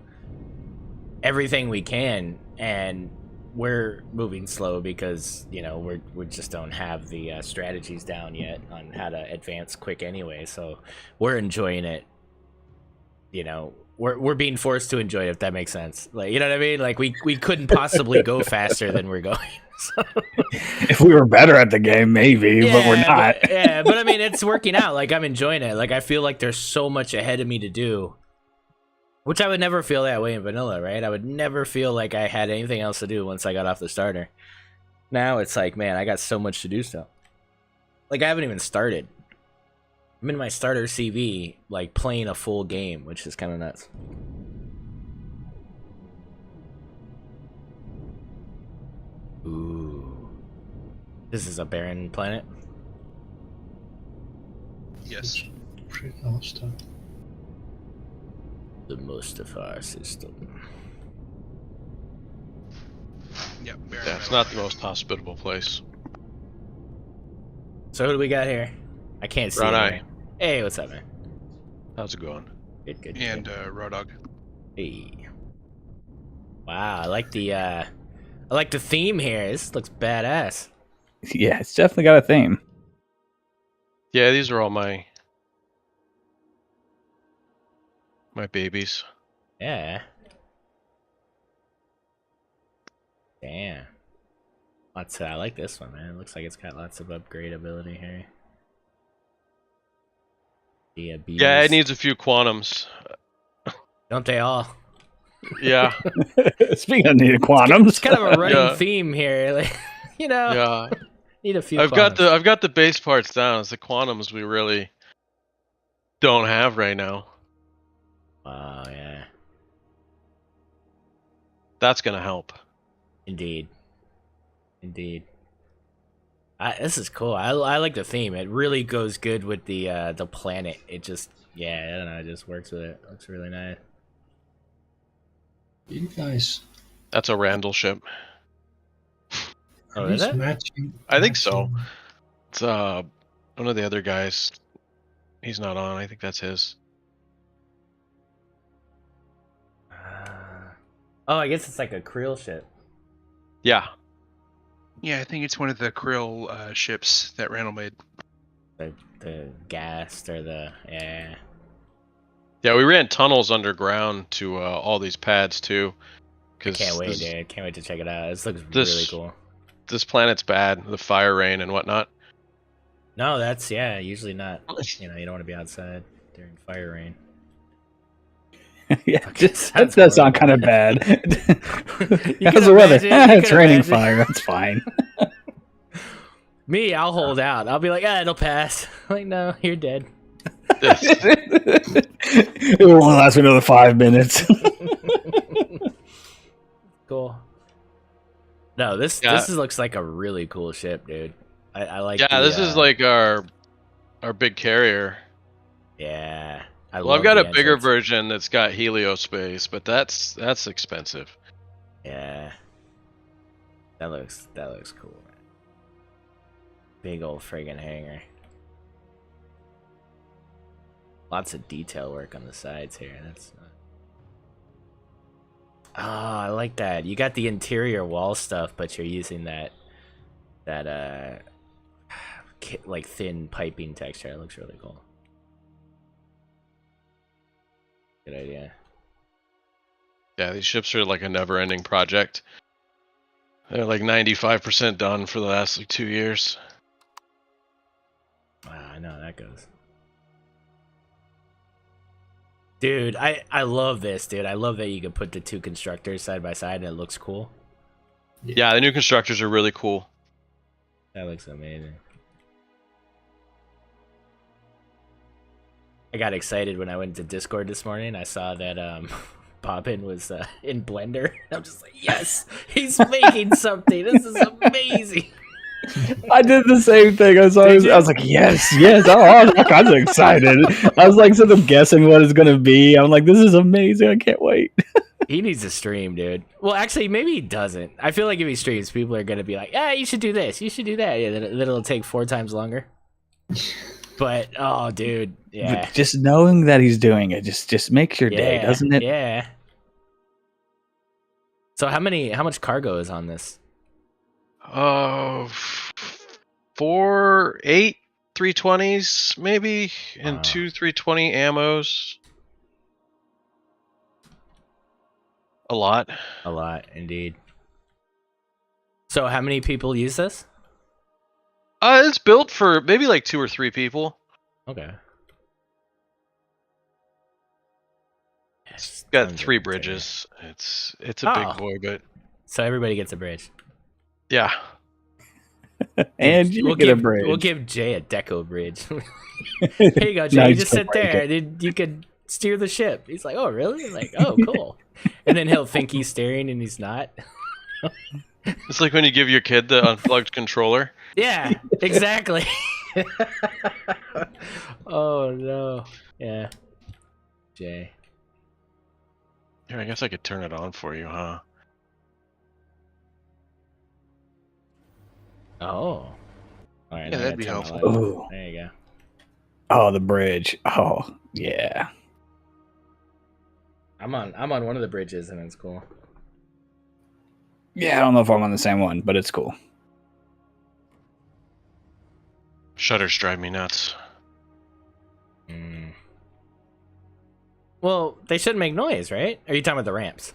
B: everything we can, and we're moving slow because we just don't have the strategies down yet on how to advance quick anyway. So we're enjoying it. We're being forced to enjoy it, if that makes sense. Like, you know what I mean? Like, we couldn't possibly go faster than we're going. So.
A: If we were better at the game, maybe, but we're not.
B: But I mean, it's working out. Like, I'm enjoying it. Like, I feel like there's so much ahead of me to do, which I would never feel that way in vanilla, right? I would never feel like I had anything else to do once I got off the starter. Now it's like, man, I got so much to do still. Like, I haven't even started. I'm in my starter CV, like, playing a full game, which is kind of nuts. Ooh. This is a barren planet?
G: Yes.
D: Pretty awesome.
B: The Mustafar system.
G: Yep.
H: Yeah, it's not the most hospitable place.
B: So who do we got here? I can't see
H: Brown Eye.
B: anything. Hey, what's up, man?
H: How's it going?
B: Good, good.
G: And
B: good.
G: Raw Dog.
B: Hey. Wow, I like the theme here. This looks badass.
A: Yeah, it's definitely got a theme.
H: Yeah, these are all my babies.
B: Yeah. Damn. I like this one, man. It looks like it's got lots of upgrade ability here. The abuse.
H: Yeah, it needs a few quantums.
B: Don't they all?
H: Yeah.
A: Speaking of needed quantums,
B: It's kind of a running
H: Yeah.
B: theme here. Like,
H: Yeah.
B: need a few
H: I've
B: quantums.
H: got the base parts down. It's the quantums we really don't have right now.
B: Wow, yeah.
H: That's gonna help.
B: Indeed. Indeed. This is cool. I like the theme. It really goes good with the planet. It just, yeah, I don't know, it just works with it. Looks really nice.
D: You guys,
H: That's a Randall ship.
B: Oh,
D: are
B: is
D: these
B: it?
D: matching?
H: I think so.
D: matching-
H: It's one of the other guys. He's not on. I think that's his.
B: Oh, I guess it's like a Creel ship.
H: Yeah.
G: Yeah, I think it's one of the Krill ships that Randall made.
B: The gas or the, yeah.
H: Yeah, we ran tunnels underground to all these pads too. Cause
B: Can't wait,
H: this,
B: dude. Can't wait to check it out. This looks
H: this-
B: really cool.
H: this planet's bad. The fire rain and whatnot.
B: No, that's, yeah, usually not. You don't want to be outside during fire rain.
A: yeah,
B: Okay,
A: that
B: sounds
A: does sound kind
B: horrible.
A: of bad.
B: You
A: How's
B: can
A: the weather?
B: imagine- you
A: It's
B: can
A: raining
B: imagine.
A: fire. That's fine.
B: Me, I'll hold out. I'll be like, it'll pass. Like, no, you're dead.
A: It won't last me another 5 minutes.
B: Cool. No, this looks like a really cool ship, dude. I like.
H: Yeah, this is like our big carrier.
B: Yeah.
H: Well, I've got a bigger version that's got heliospace, but that's expensive.
B: Yeah. That looks cool, man. Big old friggin' hangar. Lots of detail work on the sides here. That's. Oh, I like that. You got the interior wall stuff, but you're using that like thin piping texture. It looks really cool. Good idea.
H: Yeah, these ships are like a never-ending project. They're like 95% done for the last like 2 years.
B: Wow, I know how that goes. Dude, I love this, dude. I love that you can put the two constructors side by side and it looks cool.
H: Yeah, the new constructors are really cool.
B: That looks amazing. I got excited when I went to Discord this morning. I saw that Bobbin was in Blender. I'm just like, yes, he's making something. This is amazing.
A: I did the same thing. I was like, yes. Oh, I was excited. I was like, sort of guessing what it's gonna be. I'm like, this is amazing. I can't wait.
B: He needs to stream, dude. Well, actually, maybe he doesn't. I feel like if he streams, people are gonna be like, "Yeah, you should do this. You should do that." Yeah, then it'll take 4 times longer. But oh, dude, yeah.
A: But just knowing that he's doing it just makes your day, doesn't it?
B: Yeah. So how much cargo is on this?
H: 8 320s maybe, and
B: Wow.
H: 2 320 ammos. A lot.
B: A lot, indeed. So how many people use this?
H: It's built for maybe like 2 or 3 people.
B: Okay.
H: It's got 3 bridges. It's a
B: Oh.
H: big boy, but
B: So everybody gets a bridge.
H: yeah.
A: And you get a bridge.
B: We'll give Jay a deco bridge. Here you go, Jay.
A: No,
B: You
A: he's
B: just
A: gonna
B: sit
A: break
B: there.
A: it.
B: And you could steer the ship. He's like, oh, really? I'm like, oh, cool. And then he'll think he's steering and he's not.
H: It's like when you give your kid the unplugged controller.
B: Yeah, exactly. Oh no. Yeah. Jay.
H: Here, I guess I could turn it on for you, huh?
B: Oh. All right.
G: Yeah,
B: I
G: that'd
B: gotta
G: be
B: turn my
G: helpful.
B: light on.
A: Ooh.
B: There you go.
A: Oh, the bridge. Oh, yeah.
B: I'm on one of the bridges and it's cool.
A: Yeah, I don't know if I'm on the same one, but it's cool.
H: Shutters drive me nuts.
B: Mm. Well, they shouldn't make noise, right? Are you talking about the ramps?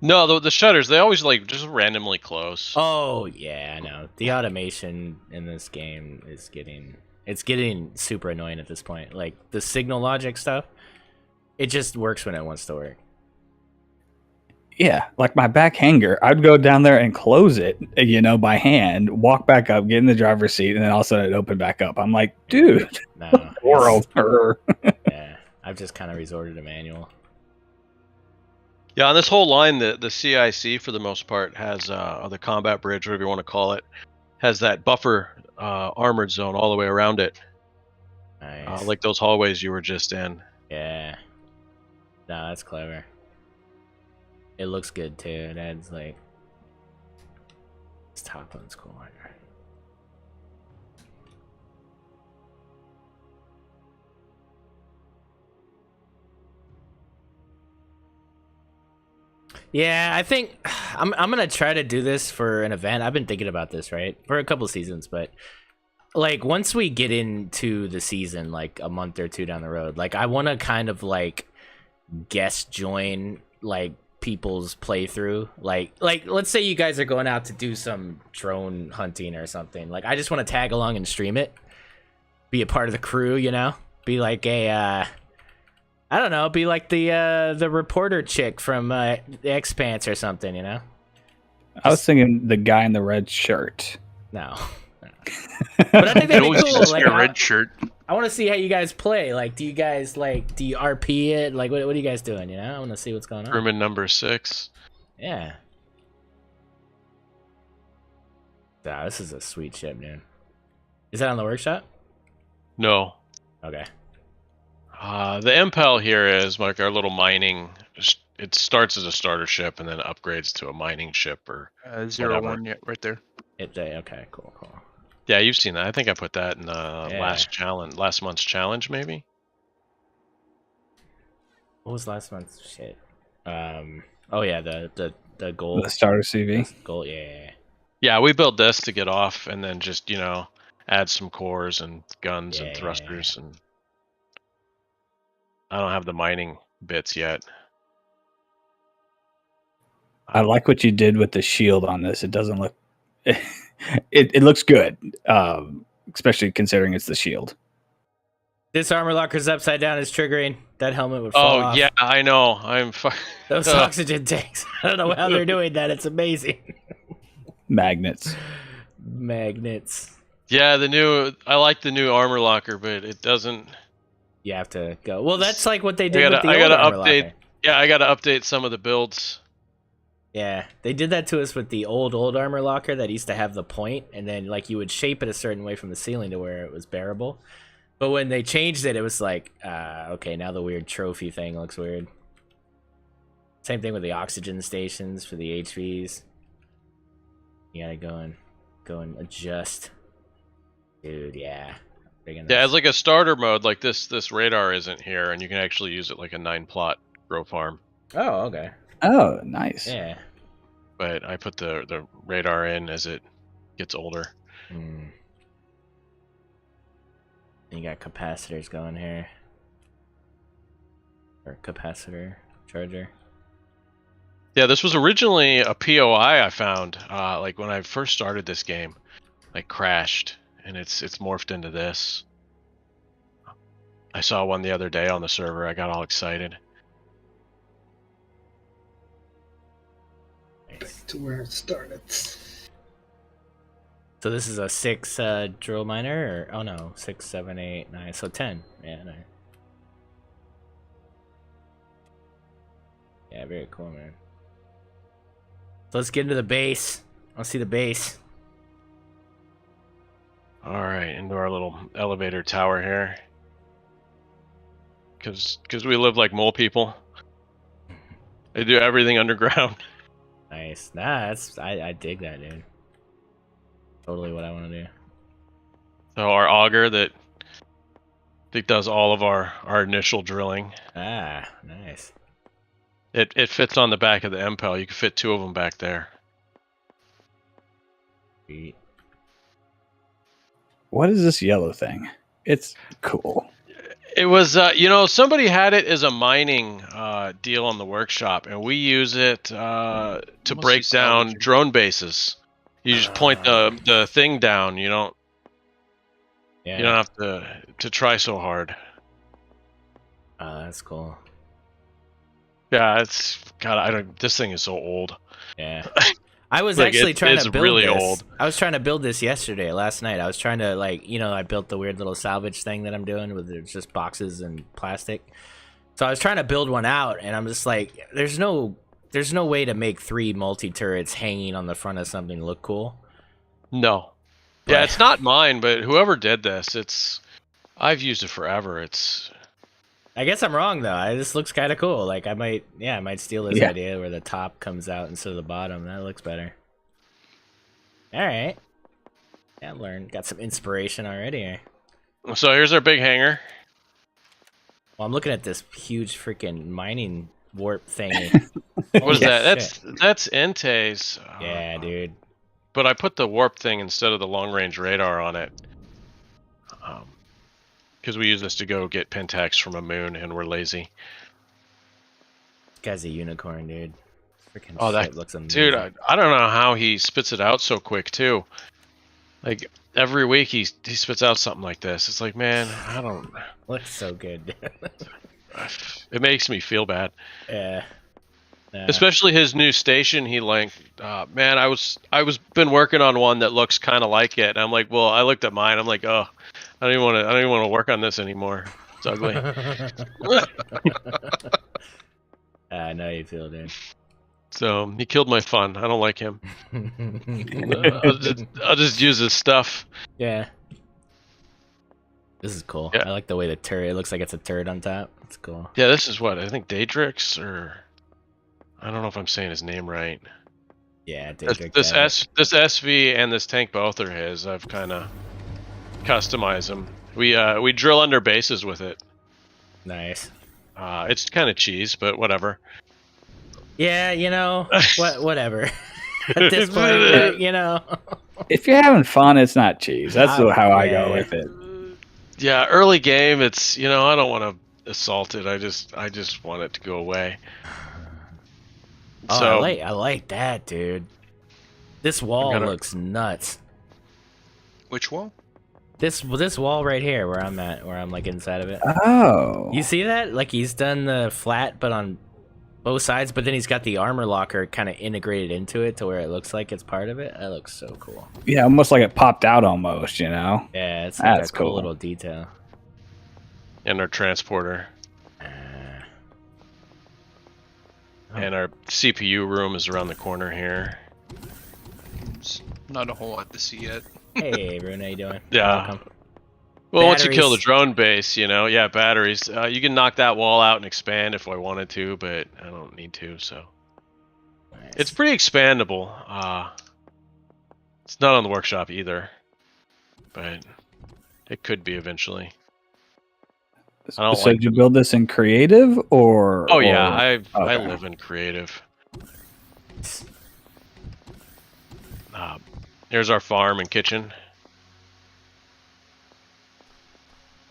H: No, the shutters, they always like just randomly close.
B: Oh yeah, I know. The automation in this game is getting super annoying at this point. Like the signal logic stuff, it just works when it wants to work.
A: Yeah, like my back hanger, I'd go down there and close it, by hand, walk back up, get in the driver's seat, and then all of a sudden it opened back up. I'm like, dude,
B: No,
A: world.
B: yeah, I've just kind of resorted to manual.
H: Yeah, on this whole line, the CIC for the most part has or the combat bridge, whatever you want to call it, has that buffer armored zone all the way around it,
B: Nice.
H: like those hallways you were just in.
B: Yeah. No, that's clever. It looks good too. It adds like this top one's cool. Yeah, I think I'm gonna try to do this for an event. I've been thinking about this, right, for a couple seasons, but like once we get into the season, like a month or two down the road, like I want to kind of like guest join like people's playthrough. Like let's say you guys are going out to do some drone hunting or something. Like I just want to tag along and stream it, be a part of the crew, be like a I don't know, be like the reporter chick from the Expanse or something,
A: I was thinking the guy in the red shirt.
B: No. But I think that'd be
G: Always
B: cool.
G: just
B: Like,
G: wear a red shirt.
B: I want to see how you guys play. Like, do you RP it? Like, what are you guys doing? I want to see what's going on.
H: Crewman number 6.
B: Yeah. Wow, this is a sweet ship, dude. Is that on the workshop?
H: No.
B: Okay.
H: The Impel here is like our little mining. It starts as a starter ship and then upgrades to a mining ship or
G: 01, yeah, right there.
B: Okay, cool.
H: yeah, you've seen that. I think I put that in the
B: Yeah.
H: last month's challenge, maybe.
B: What was last month's shit? Oh yeah, the gold.
A: The starter CV.
B: Gold, yeah.
H: Yeah, we built this to get off and then just add some cores and guns and thrusters and. I don't have the mining bits yet.
A: I like what you did with the shield on this. It doesn't look. It looks good, especially considering it's the shield.
B: This armor locker's upside down is triggering. That helmet would fall off.
H: Oh yeah, I know.
B: Those oxygen tanks. I don't know how they're doing that. It's amazing.
A: Magnets.
H: Yeah, I like the new armor locker, but it doesn't.
B: You have to go. Well, that's like what they did with the
H: I
B: old
H: gotta
B: armor
H: update.
B: locker.
H: Yeah, I gotta update some of the builds.
B: Yeah, they did that to us with the old armor locker that used to have the point, and then like you would shape it a certain way from the ceiling to where it was bearable. But when they changed it, it was like, okay, now the weird trophy thing looks weird. Same thing with the oxygen stations for the HVs. You gotta go and adjust. Dude, yeah.
H: Yeah, as like a starter mode, like this radar isn't here, and you can actually use it like a 9-plot grow farm.
B: Oh, okay.
A: Oh, nice.
B: Yeah.
H: But I put the radar in as it gets older.
B: You got capacitors going here. Or capacitor charger.
H: Yeah, this was originally a POI I found, like when I first started this game, like crashed, and it's morphed into this. I saw one the other day on the server. I got all excited.
D: Back to where it started.
B: So this is a 6 drill miner, or oh no, 6, 7, 8, 9, so 10. Yeah, 9. Yeah, very cool, man. So let's get into the base. Let's see the base.
H: All right, into our little elevator tower here. Because we live like mole people. They do everything underground.
B: Nice. Nah, I dig that, dude. Totally what I want to do.
H: So our auger that does all of our initial drilling.
B: Ah, nice.
H: It fits on the back of the MPEL. You can fit 2 of them back there.
B: Sweet.
A: What is this yellow thing? It's cool.
H: It was, somebody had it as a mining deal on the workshop, and we use it to break down
G: salvaging.
H: drone bases. You just point the thing down. You don't have to try so hard.
B: That's cool.
H: Yeah, this thing is so old.
B: Yeah. I was
H: Like,
B: actually trying to
H: it's
B: build
H: really
B: this.
H: old.
B: I was trying to build this yesterday, last night. I was trying to, I built the weird little salvage thing that I'm doing with it's just boxes and plastic. So I was trying to build one out, and I'm just like, there's no way to make 3 multi-turrets hanging on the front of something look cool.
H: No.
B: But-
H: Yeah, it's not mine, but whoever did this, I've used it forever.
B: I guess I'm wrong though. This looks kind of cool. Like I might steal this idea where the top comes out instead of the bottom. That looks better. All right. Yeah, got some inspiration already here.
H: So here's our big hangar.
B: Well, I'm looking at this huge freaking mining warp thingy.
H: What is
B: Yeah,
H: that?
B: shit.
H: That's Entei's.
B: Yeah, dude.
H: But I put the warp thing instead of the long range radar on it. Because we use this to go get Pentax from a moon, and we're lazy.
B: This guy's a unicorn, dude. Freaking
H: Oh,
B: shit looks amazing.
H: Dude, I don't know how he spits it out so quick too. Like every week he spits out something like this. It's like, man, I don't.
B: Looks so good, dude.
H: It makes me feel bad.
B: Yeah. Nah.
H: Especially his new station. He linked. Man, I was been working on one that looks kind of like it. And I'm like, well, I looked at mine. I'm like, oh, I don't even want to work on this anymore. It's ugly.
B: I know you feel, dude.
H: So he killed my fun. I don't like him. I'll just use his stuff.
B: Yeah. This is cool.
H: Yeah.
B: I like the way the turret. It looks like it's a turret on top. It's cool.
H: Yeah, this is what I think. Daedrix, or I don't know if I'm saying his name right.
B: Yeah,
H: This
B: Daedric.
H: SV and this tank both are his. I've kind of customized them. We drill under bases with it.
B: Nice.
H: It's kind of cheese, but whatever.
B: Yeah, whatever. At this point,
A: If you're having fun, it's not cheese. That's how I go
B: Yeah.
A: with it.
H: Yeah, early game, it's I don't want to assault it. I just want it to go away.
B: Oh,
H: So
B: I like that, dude. This wall looks nuts.
G: Which wall?
B: This wall right here, where I'm at, where I'm like inside of it.
A: Oh.
B: You see that? Like he's done the flat, but on both sides. But then he's got the armor locker kind of integrated into it to where it looks like it's part of it. That looks so cool.
A: Yeah, almost like it popped out almost,
B: Yeah, it's like
A: That's
B: a cool
A: cool.
B: little detail.
H: and our transporter
B: Uh,
H: and our CPU room is around the corner here.
G: It's not a whole lot to see yet.
B: hey, everyone, how you doing?
H: Yeah.
B: Welcome.
H: Well, once you kill the
B: Batteries.
H: drone base, yeah, batteries. You can knock that wall out and expand if I wanted to, but I don't need to. So
B: Nice.
H: it's pretty expandable. It's not on the workshop either, but it could be eventually. I don't
A: So
H: like
A: did you build this in creative or?
H: Oh yeah,
A: or-
H: I
A: okay.
H: live in creative. Here's our farm and kitchen.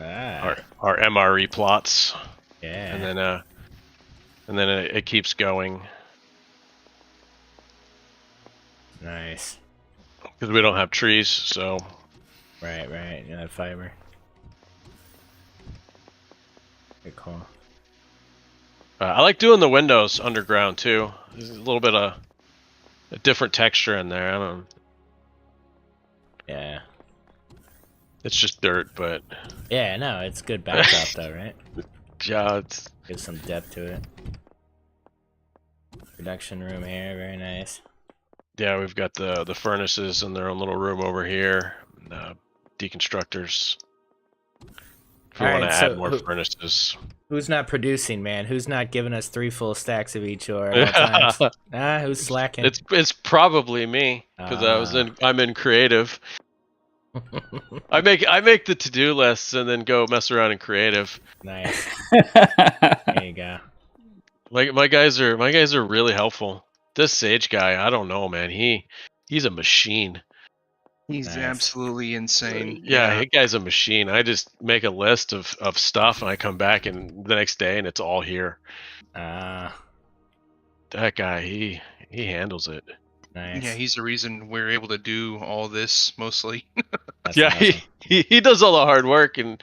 B: Ah,
H: Our MRE plots,
B: yeah.
H: and then it keeps going
B: Nice.
H: because we don't have trees. So
B: Right. You have fiber. Very cool.
H: I like doing the windows underground too. There's a little bit of a different texture in there. I don't.
B: Yeah.
H: It's just dirt, but
B: Yeah, no, it's good backdrop though, right?
H: yeah, it's
B: Gives some depth to it. Production room here, very nice.
H: yeah. We've got the furnaces in their own little room over here. deconstructors. If we
B: All
H: want
B: right,
H: to
B: so
H: add more furnaces.
B: Who's not producing, man? Who's not giving us 3 full stacks of each ore at all times? Who's slacking?
H: It's probably me because I'm in creative. I make the to-do lists and then go mess around in creative.
B: Nice. There you go.
H: My guys are really helpful. This Sage guy, I don't know, man. He's a machine.
G: He's
B: Nice.
G: absolutely insane.
H: Yeah, that guy's a machine. I just make a list of stuff and I come back and the next day and it's all here. That guy, he handles it.
B: Nice.
G: Yeah, he's the reason we're able to do all this mostly.
B: That's
H: Yeah,
B: awesome.
H: he does all the hard work and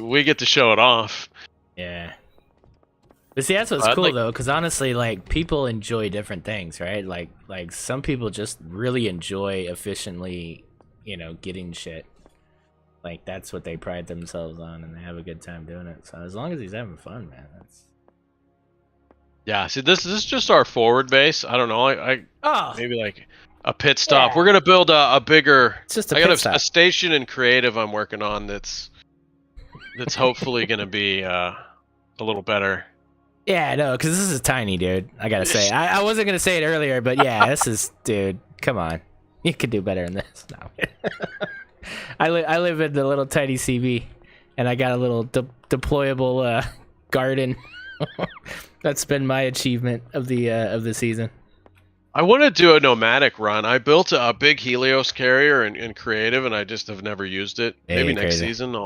H: we get to show it off.
B: Yeah. But see, that's what's cool though, because honestly, like, people enjoy different things, right? Like some people just really enjoy efficiently, getting shit. Like, that's what they pride themselves on, and they have a good time doing it. So as long as he's having fun, man, that's...
H: Yeah, see, this is just our forward base. I don't know. I maybe like a pit stop.
B: Yeah.
H: We're gonna build a bigger.
B: It's just
H: I got a station in creative I'm working on that's hopefully gonna be a little better.
B: Yeah, no, because this is tiny, dude. I gotta say, I wasn't gonna say it earlier, but yeah, this is, dude. Come on, you could do better than this. No. I live in the little tiny CB, and I got a little deployable garden. That's been my achievement of the season.
H: I want to do a nomadic run. I built a big Helios carrier in creative, and I just have never used it.
B: Yeah,
H: Maybe next
B: crazy.
H: season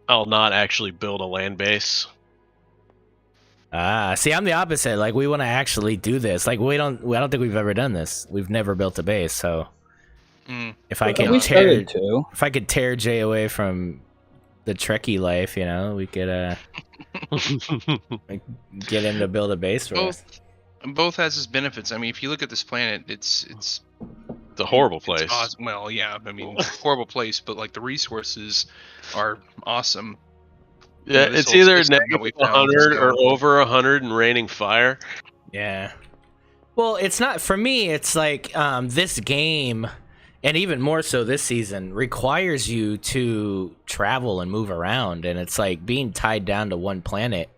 H: I'll not actually build a land base.
B: See, I'm the opposite. Like, we want to actually do this. Like, I don't think we've ever done this. We've never built a base, so if I can if I could tear Jay away from the Trekkie life, we could get him to build a base for us.
G: Both has its benefits. I mean, if you look at this planet, it's
H: a horrible place.
G: Awesome. Well, yeah, I mean, horrible place, but like the resources are awesome.
H: Yeah, it's either negative 100 or over 100 and raining fire.
B: Yeah. Well, it's not, for me, it's like this game, and even more so this season, requires you to travel and move around, and it's like being tied down to one planet.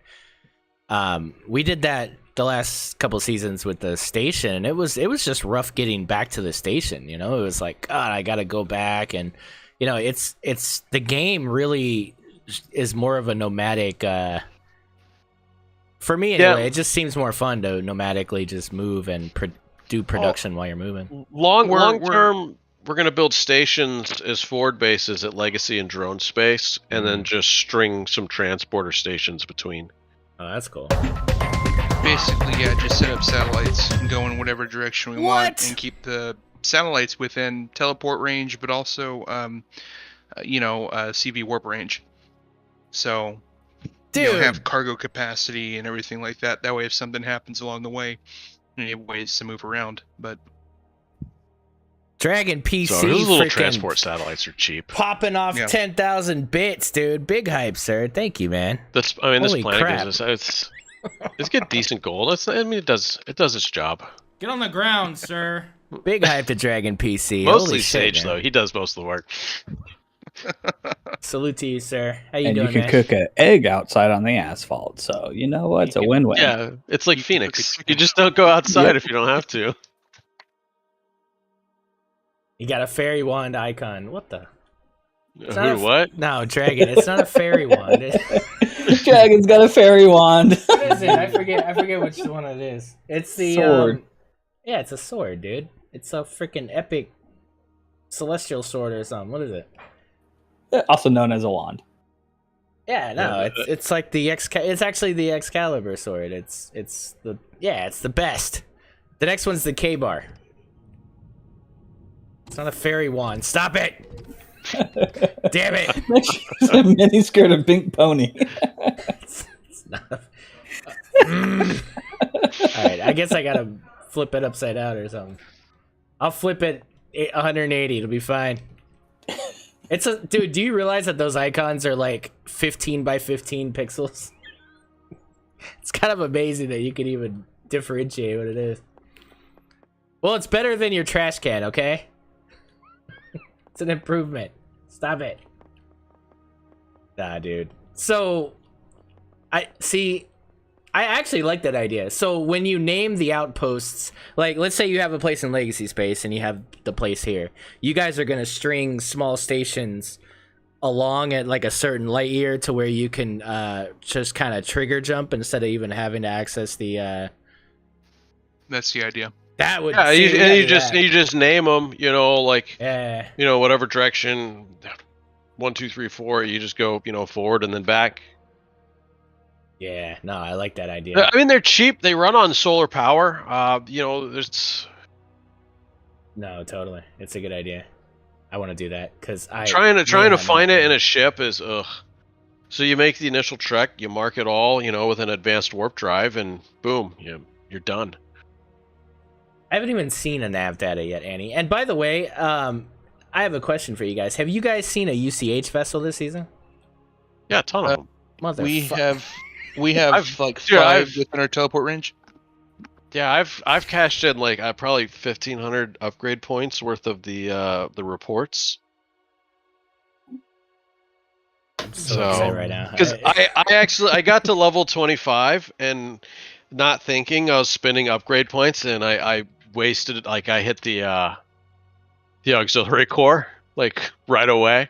B: We did that the last couple seasons with the station, and it was just rough getting back to the station. It was like, God, I gotta go back, and it's the game really is more of a nomadic. For me anyway, it just seems more fun to nomadically just move and do production while you're moving.
H: Long term, we're going to build stations as forward bases at Legacy and Drone Space, and then just string some transporter stations between.
B: Oh, that's cool.
G: Basically, yeah, just set up satellites and go in whatever direction we want, and keep the satellites within teleport range, but also, CV warp range. So, have cargo capacity and everything like that. That way, if something happens along the way, you have ways to move around. But
B: Dragon PC,
H: so those little transport satellites are cheap.
B: Popping off 10,000 bits, dude. Big hype, sir. Thank you, man.
H: This planet gives us it's get decent gold. It does its job.
E: Get on the ground, sir.
B: Big hype to Dragon PC.
H: Mostly
B: Holy
H: Sage
B: shit,
H: though. He does most of the work.
B: Salute to you, sir. How you
A: and
B: doing,
A: you can
B: man?
A: cook an egg outside on the asphalt. So you know what? It's a win-win.
H: Yeah, it's like Phoenix. You just don't go outside if you don't have to.
B: You got a fairy wand icon. What the?
H: What?
B: No, Dragon. It's not a fairy wand.
A: Dragon's got a fairy wand.
B: What is it? I forget which one it is. It's the
A: sword.
B: Yeah, it's a sword, dude. It's a freaking epic celestial sword or something. What is it?
A: Also known as a wand.
B: Yeah, no, it's like the it's actually the Excalibur sword. It's the best. The next one's the K-bar. It's not a fairy wand. Stop it! Damn it!
A: It's a mini skirt of pink pony.
B: It's not. All right, I guess I gotta flip it upside down or something. I'll flip it 180. It'll be fine. Dude, do you realize that those icons are like 15 by 15 pixels? It's kind of amazing that you can even differentiate what it is. Well, it's better than your trash can, okay? It's an improvement. Stop it. Nah, dude. So, I actually like that idea. So when you name the outposts, like let's say you have a place in Legacy Space and you have the place here, you guys are gonna string small stations along at like a certain light year to where you can just kind of trigger jump instead of even having to access the.
G: That's the idea.
B: That would.
H: Yeah,
B: see,
H: you just name them. You know, like
B: Yeah.
H: you know whatever direction, 1, 2, 3, 4. You just go forward and then back.
B: Yeah. No, I like that idea.
H: I mean, they're cheap. They run on solar power. You know, there's.
B: No, totally. It's a good idea. I want to do that because I
H: Trying to find it in a ship is ugh. So you make the initial trek, you mark it all, you know, with an advanced warp drive, and boom, you're done.
B: I haven't even seen a nav data yet, Annie. And by the way, I have a question for you guys. Have you guys seen a UCH vessel this season?
H: Yeah, a ton of them.
G: We have
H: I've-
G: like
H: dude,
G: 5
H: I've-
G: within our teleport range.
H: Yeah, I've cashed in like probably 1,500 upgrade points worth of the reports.
B: I'm so excited right now.
H: Because I got to level 25 and not thinking I was spending upgrade points, and I wasted, like, I hit the auxiliary core like right away.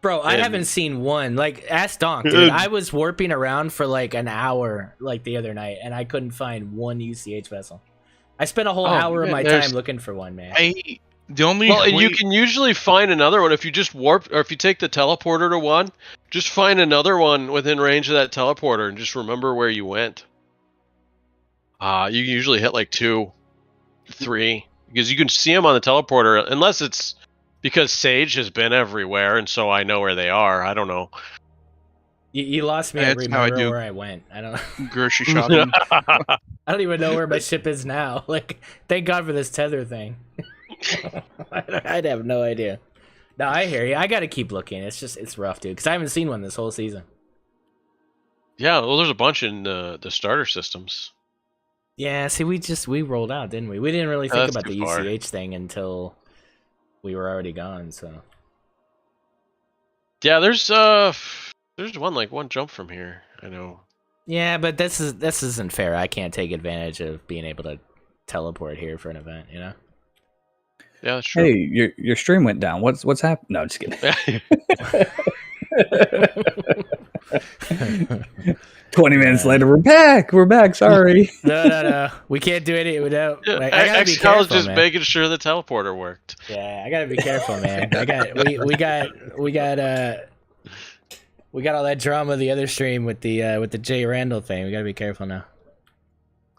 B: Bro, I haven't seen one. Like, ask Donk, dude. I was warping around for like an hour like the other night, and I couldn't find one UCH vessel. I spent a whole hour of my time looking for one, man.
G: The only
H: Well, and you can usually find another one if you just warp, or if you take the teleporter to one, just find another one within range of that teleporter and just remember where you went. You usually hit like 2, 3, because you can see them on the teleporter, unless it's because Sage has been everywhere, and so I know where they are. I don't know.
B: You lost me at remember where I went. I don't know.
G: grocery shopping.
B: I don't even know where my ship is now. Like, thank God for this tether thing. I'd have no idea. No, I hear you. I gotta keep looking. It's rough, dude, because I haven't seen one this whole season.
H: Yeah, well, there's a bunch in the starter systems.
B: Yeah, see, we rolled out, didn't we? We didn't really think
H: That's
B: about the
H: too far.
B: UCH thing until we were already gone. So
H: Yeah, there's one jump from here. I know.
B: yeah, but this isn't fair. I can't take advantage of being able to teleport here for an event, you know?
H: Yeah, that's true.
A: Hey, your stream went down. What's happened? No, just kidding. 20 minutes later, we're back. We're back. Sorry.
B: No. We can't do it without.
H: Yeah,
B: I gotta be
H: I
B: careful,
H: was just
B: man.
H: making sure the teleporter worked.
B: Yeah, I gotta be careful, man. We got all that drama the other stream with the Jay Randall thing. We gotta be careful now.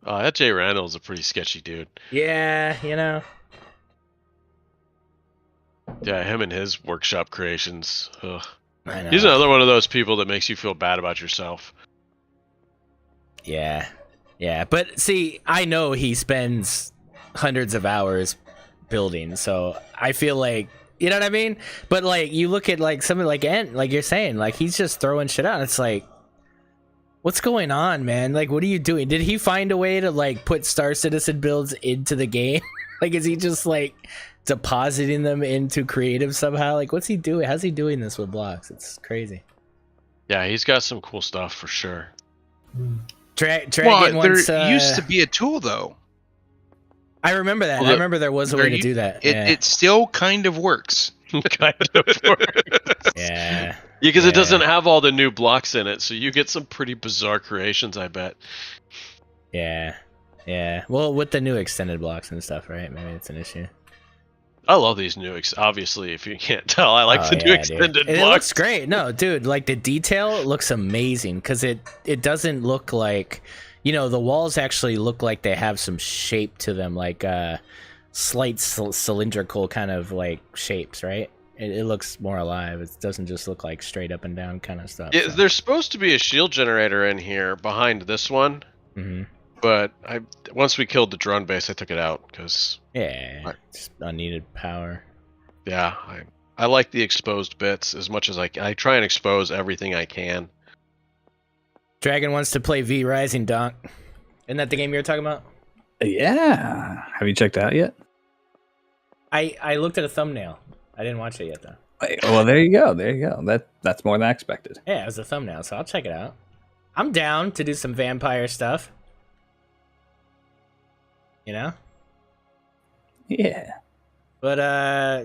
H: That Jay Randall's a pretty sketchy dude.
B: Yeah, you know.
H: Yeah, him and his workshop creations. Ugh.
B: I know.
H: He's another one of those people that makes you feel bad about yourself.
B: Yeah. But see, I know he spends hundreds of hours building, so I feel like, you know what I mean? But like, you look at like something like Ent, like you're saying, like he's just throwing shit out. It's like, what's going on, man? Like, what are you doing? Did he find a way to like put Star Citizen builds into the game? Like, is he just like depositing them into creative somehow? Like, what's he doing? How's he doing this with blocks? It's crazy.
H: Yeah, he's got some cool stuff for sure.
B: Dragon once,
G: there used to be a tool though.
B: I remember that.
H: Well,
B: I remember there was a way to do that.
G: It still kind of works.
H: Kind of works.
B: Yeah.
H: Because it doesn't have all the new blocks in it, so you get some pretty bizarre creations, I bet.
B: Yeah. Well, with the new extended blocks and stuff, right? Maybe it's an issue.
H: I love these new, obviously, if you can't tell, I like the new extended blocks.
B: It looks great. No, dude, like the detail looks amazing because it doesn't look like, you know, the walls actually look like they have some shape to them, like slight cylindrical kind of like shapes, right? It looks more alive. It doesn't just look like straight up and down kind of stuff.
H: Yeah, there's supposed to be a shield generator in here behind this one, but once we killed the drone base, I took it out because
B: just unneeded power.
H: Yeah, I like the exposed bits as much as I try and expose everything I can.
B: Dragon wants to play V Rising, Donk. Isn't that the game you were talking about?
A: Yeah. Have you checked it out yet?
B: I looked at a thumbnail. I didn't watch it yet though.
A: Well, there you go. There you go. That's more than I expected.
B: Yeah, it was a thumbnail, so I'll check it out. I'm down to do some vampire stuff. You know?
A: Yeah.
B: But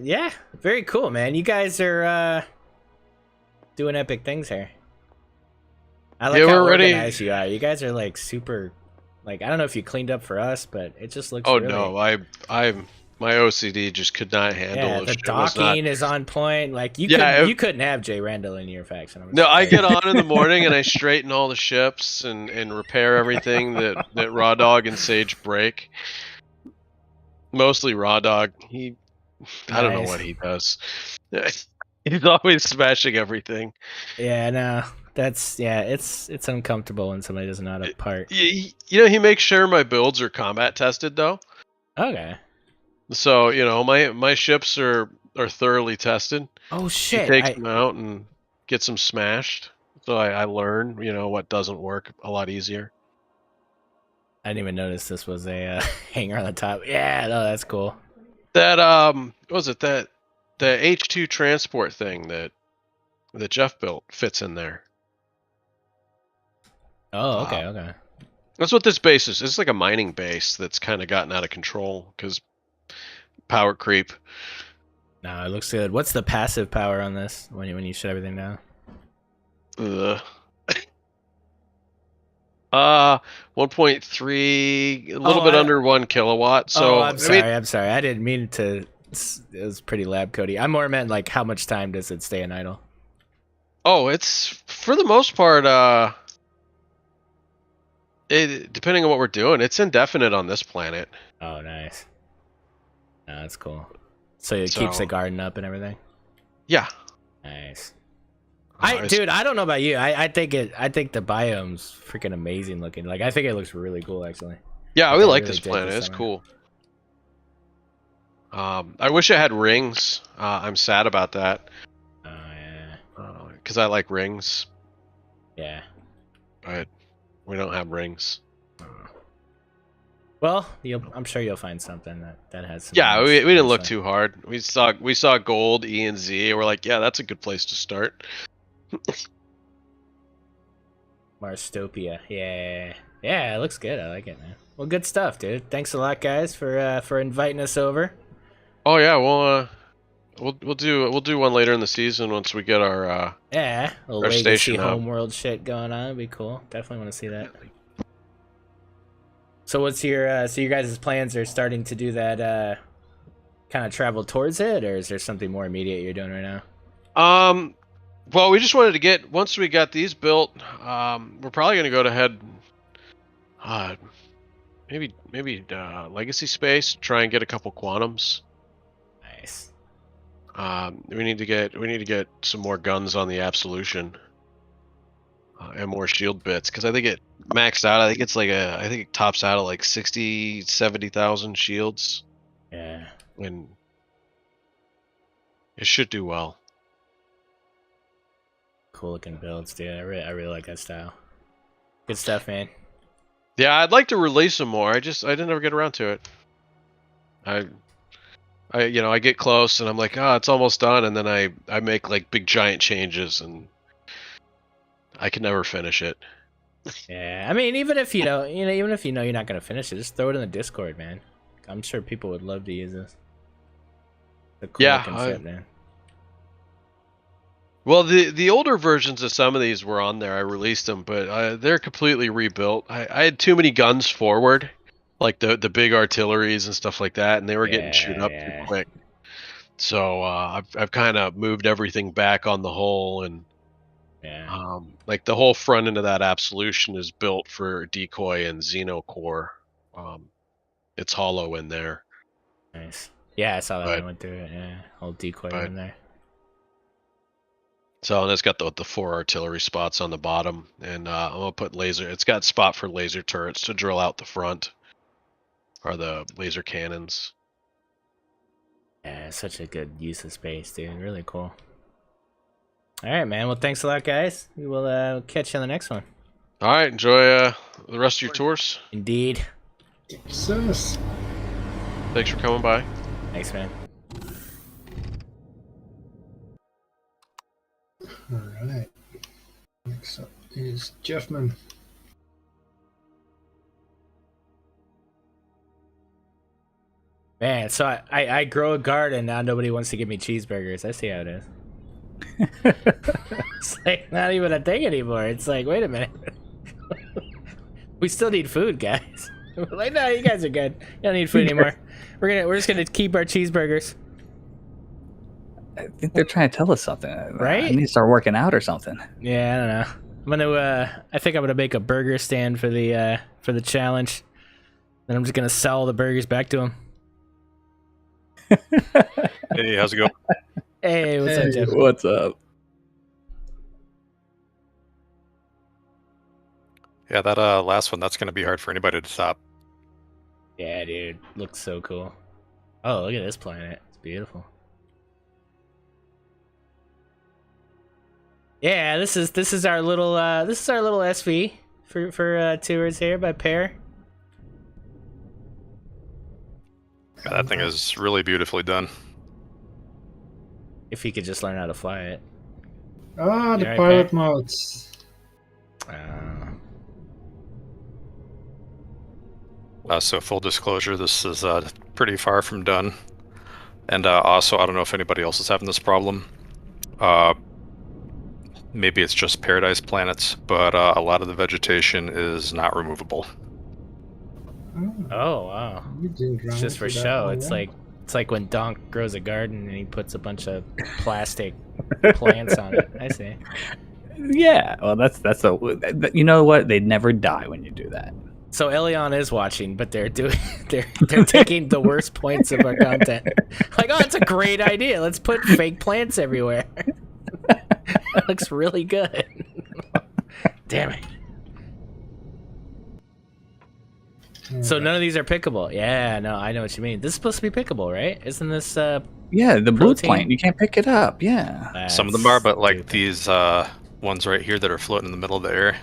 B: yeah, very cool, man. You guys are doing epic things here. I like how organized you are. You guys are like super, like I don't know if you cleaned up for us, but it just looks.
H: Oh
B: really...
H: no, my OCD just could not handle it.
B: The docking is on point. Like you couldn't have Jay Randall in your faction.
H: No, I get on in the morning and I straighten all the ships and repair everything that Raw Dog and Sage break. Mostly Raw Dog. I don't know what he does. He's always smashing everything.
B: Yeah, no. It's uncomfortable when somebody doesn't know how to part.
H: You know, he makes sure my builds are combat tested though.
B: Okay.
H: So, you know, my ships are thoroughly tested.
B: Oh shit.
H: He takes them out and gets them smashed. So I learn, you know, what doesn't work a lot easier.
B: I didn't even notice this was a hanger on the top. Yeah, no, that's cool.
H: That what was it the H2 transport thing that Jeff built fits in there.
B: Oh, okay, okay.
H: That's what this base is. It's like a mining base that's kind of gotten out of control because power creep.
B: No, it looks good. What's the passive power on this when you shut everything down?
H: 1.3, a little bit under 1 kilowatt. So
B: I'm sorry. I didn't mean to. It was pretty lab codey. I more meant like how much time does it stay in idle?
H: Oh, it's for the most part. Depending on what we're doing, it's indefinite on this planet.
B: Oh, nice. Oh, that's cool. So it keeps the garden up and everything.
H: Yeah.
B: Nice. Dude, I don't know about you. I think the biome's freaking amazing looking. Like I think it looks really cool actually.
H: Yeah, we like this planet. It's cool. I wish it had rings. I'm sad about that.
B: Oh yeah.
H: Because I like rings.
B: Yeah.
H: But we don't have rings.
B: Well, I'm sure you'll find something that has some.
H: Yeah, we didn't look too hard. We saw gold, E and Z, and we're like, yeah, that's a good place to start.
B: Marstopia, yeah, it looks good. I like it, man. Well, good stuff, dude. Thanks a lot, guys, for inviting us over.
H: Oh yeah, well, we'll do one later in the season once we get our
B: a little
H: our
B: legacy
H: station
B: homeworld shit going on. It'd be cool. Definitely want to see that. So what's your so you guys' plans are starting to do that kind of travel towards it, or is there something more immediate you're doing right now?
H: Well, we just wanted to get, once we got these built, we're probably going to go ahead, maybe Legacy Space, try and get a couple Quantums.
B: Nice.
H: We need to get some more guns on the Absolution, and more shield bits, because I think it maxed out. I think it tops out at like 70,000 shields.
B: Yeah.
H: And it should do well.
B: Cool looking builds, dude. I really like that style. Good stuff, man.
H: Yeah, I'd like to release some more. I didn't ever get around to it. I get close and I'm like, it's almost done, and then I make like big giant changes and I can never finish it.
B: Yeah, I mean, even if you know you're not gonna finish it, just throw it in the Discord, man. I'm sure people would love to use this. The cool concept, man.
H: Well, the older versions of some of these were on there. I released them, but they're completely rebuilt. I had too many guns forward, like the big artilleries and stuff like that, and they were getting chewed up too quick. So I've kind of moved everything back on the whole, and like the whole front end of that Absolution is built for decoy and Xeno core. It's hollow in there.
B: Nice. Yeah, I saw that when I went through it. Yeah, whole decoy in there.
H: So, and it's got the 4 artillery spots on the bottom, and I'm gonna put laser. It's got spot for laser turrets to drill out the front, or the laser cannons.
B: Yeah, it's such a good use of space, dude. Really cool. All right, man. Well, thanks a lot, guys. We will catch you on the next one.
H: All right, enjoy the rest of your tours.
B: Indeed.
D: Success.
H: Thanks for coming by.
B: Thanks, man.
D: Alright. Next up is Jeffman.
B: Man, so I grow a garden, now nobody wants to give me cheeseburgers. I see how it is. It's like not even a thing anymore. It's like, wait a minute. We still need food, guys. Like, no, you guys are good. You don't need food anymore. We're just gonna keep our cheeseburgers.
A: I think they're trying to tell us something.
B: Right?
A: I need to start working out or something.
B: Yeah, I don't know. I think I'm gonna make a burger stand for the challenge. Then I'm just gonna sell all the burgers back to him.
H: Hey, how's it going?
B: Hey, what's up, Jeff?
A: What's up?
I: Yeah, that last one, that's going to be hard for anybody to top.
B: Yeah, dude, looks so cool. Oh, look at this planet. It's beautiful. Yeah, this is our little SV for tours here by Pear.
I: Yeah, that thing is really beautifully done.
B: If he could just learn how to fly it.
D: Ah, the
B: right,
D: pilot
B: Pat?
D: modes.
I: So full disclosure, this is pretty far from done. And also, I don't know if anybody else is having this problem. Maybe it's just Paradise Planets, but a lot of the vegetation is not removable.
B: Oh wow!
D: You didn't run
B: It's just for
D: into that
B: show.
D: one,
B: It's
D: yeah?
B: like when Donk grows a garden and he puts a bunch of plastic plants on it. I see.
A: Yeah, well, that's a. You know what? They'd never die when you do that.
B: So Elion is watching, but they're taking the worst points of our content. Like, oh, it's a great idea. Let's put fake plants everywhere. That looks really good. Damn it. So none of these are pickable. Yeah, no, I know what you mean. This is supposed to be pickable, right? Isn't this
A: Yeah, the blue
B: protein?
A: plant. You can't pick it up. Yeah.
I: Some of them are, but like these ones right here that are floating in the middle of the air,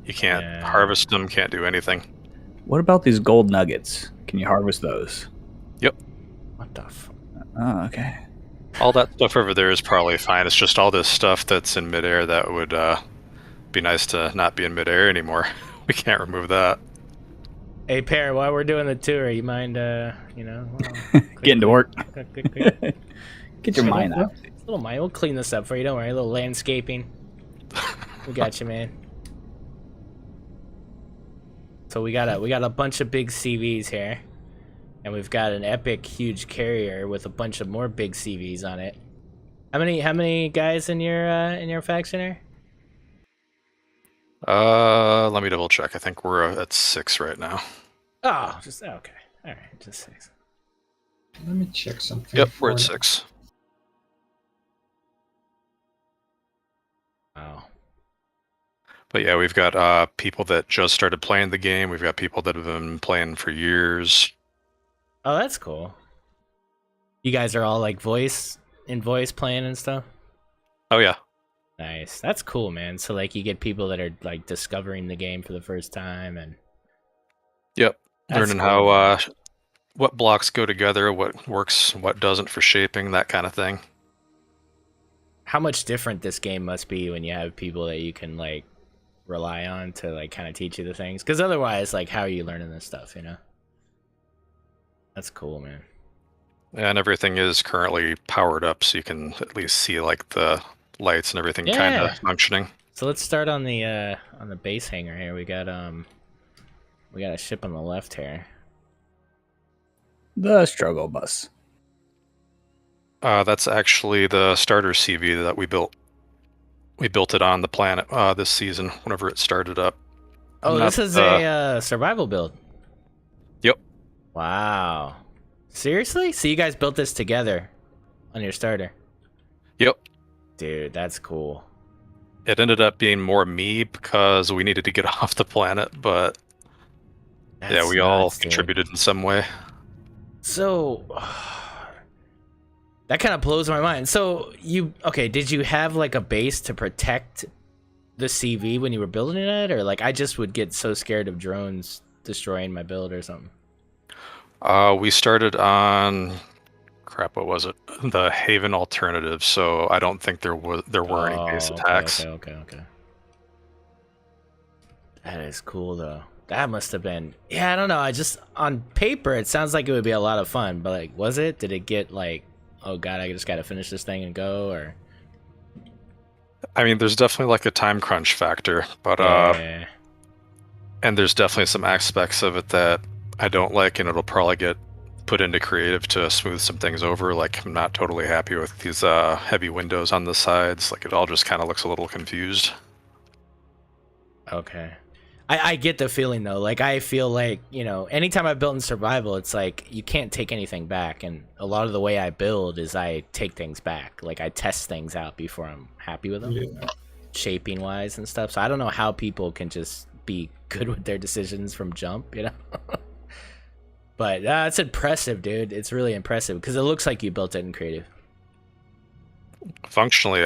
I: you can't harvest them, can't do anything.
A: What about these gold nuggets? Can you harvest those?
I: Yep.
B: What the f...
A: Oh, okay.
I: All that stuff over there is probably fine. It's just all this stuff that's in midair that would be nice to not be in midair anymore. We can't remove that.
B: Hey, Pear, while we're doing the tour, you mind,
A: Getting to work.
B: quick.
A: Get your mind out.
B: Little mine. We'll clean this up for you. Don't worry. A little landscaping. We got you, man. So we got a bunch of big CVs here, and we've got an epic, huge carrier with a bunch of more big CVs on it. How many guys in your faction here?
I: Let me double check. I think we're at 6 right now.
B: Oh, okay. All right, just 6.
D: Let me check something.
I: Yep, we're
D: for
I: at
D: you.
I: 6.
B: Wow.
I: But yeah, we've got people that just started playing the game. We've got people that have been playing for years.
B: Oh, that's cool. You guys are all like voice playing and stuff?
I: Oh yeah.
B: Nice. That's cool, man. So like you get people that are like discovering the game for the first time and
I: Yep.
B: That's
I: Learning
B: cool,
I: how what blocks go together, what works, what doesn't for shaping, that kind of thing.
B: how much different this game must be when you have people that you can like rely on to like kind of teach you the things, because otherwise like how are you learning this stuff, you know? That's cool, man.
I: And everything is currently powered up, so you can at least see like the lights and everything kind
B: Yeah.
I: of functioning.
B: So let's start on the base hangar here. We got a ship on the left here.
A: The struggle bus.
I: That's actually the starter CV that we built. We built it on the planet this season whenever it started up.
B: Oh,
I: Not
B: this is a survival build.
I: Yep.
B: Wow. Seriously? So you guys built this together on your starter?
I: Yep.
B: Dude, that's cool.
I: It ended up being more me because we needed to get off the planet, but yeah,
B: That's
I: we all
B: nuts, dude.
I: contributed in some way.
B: So that kind of blows my mind. So did you have like a base to protect the CV when you were building it, or like I just would get so scared of drones destroying my build or something?
I: We started on crap, what was it? The Haven alternative. So I don't think there were any base attacks.
B: Okay. That is cool though. That must have been. Yeah, I don't know. I just on paper it sounds like it would be a lot of fun, but like, was it? Did it get like, oh god, I just got to finish this thing and go? Or
I: I mean, there's definitely like a time crunch factor, but
B: yeah.
I: and there's definitely some aspects of it that I don't like, and it'll probably get put into creative to smooth some things over. Like, I'm not totally happy with these heavy windows on the sides. Like, it all just kind of looks a little confused.
B: Okay. I get the feeling though. Like, I feel like, you know, anytime I built in survival, it's like you can't take anything back, and a lot of the way I build is I take things back. Like, I test things out before I'm happy with them, shaping wise and stuff. So I don't know how people can just be good with their decisions from jump, you know. But it's impressive, dude. It's really impressive because it looks like you built it in creative.
I: Functionally,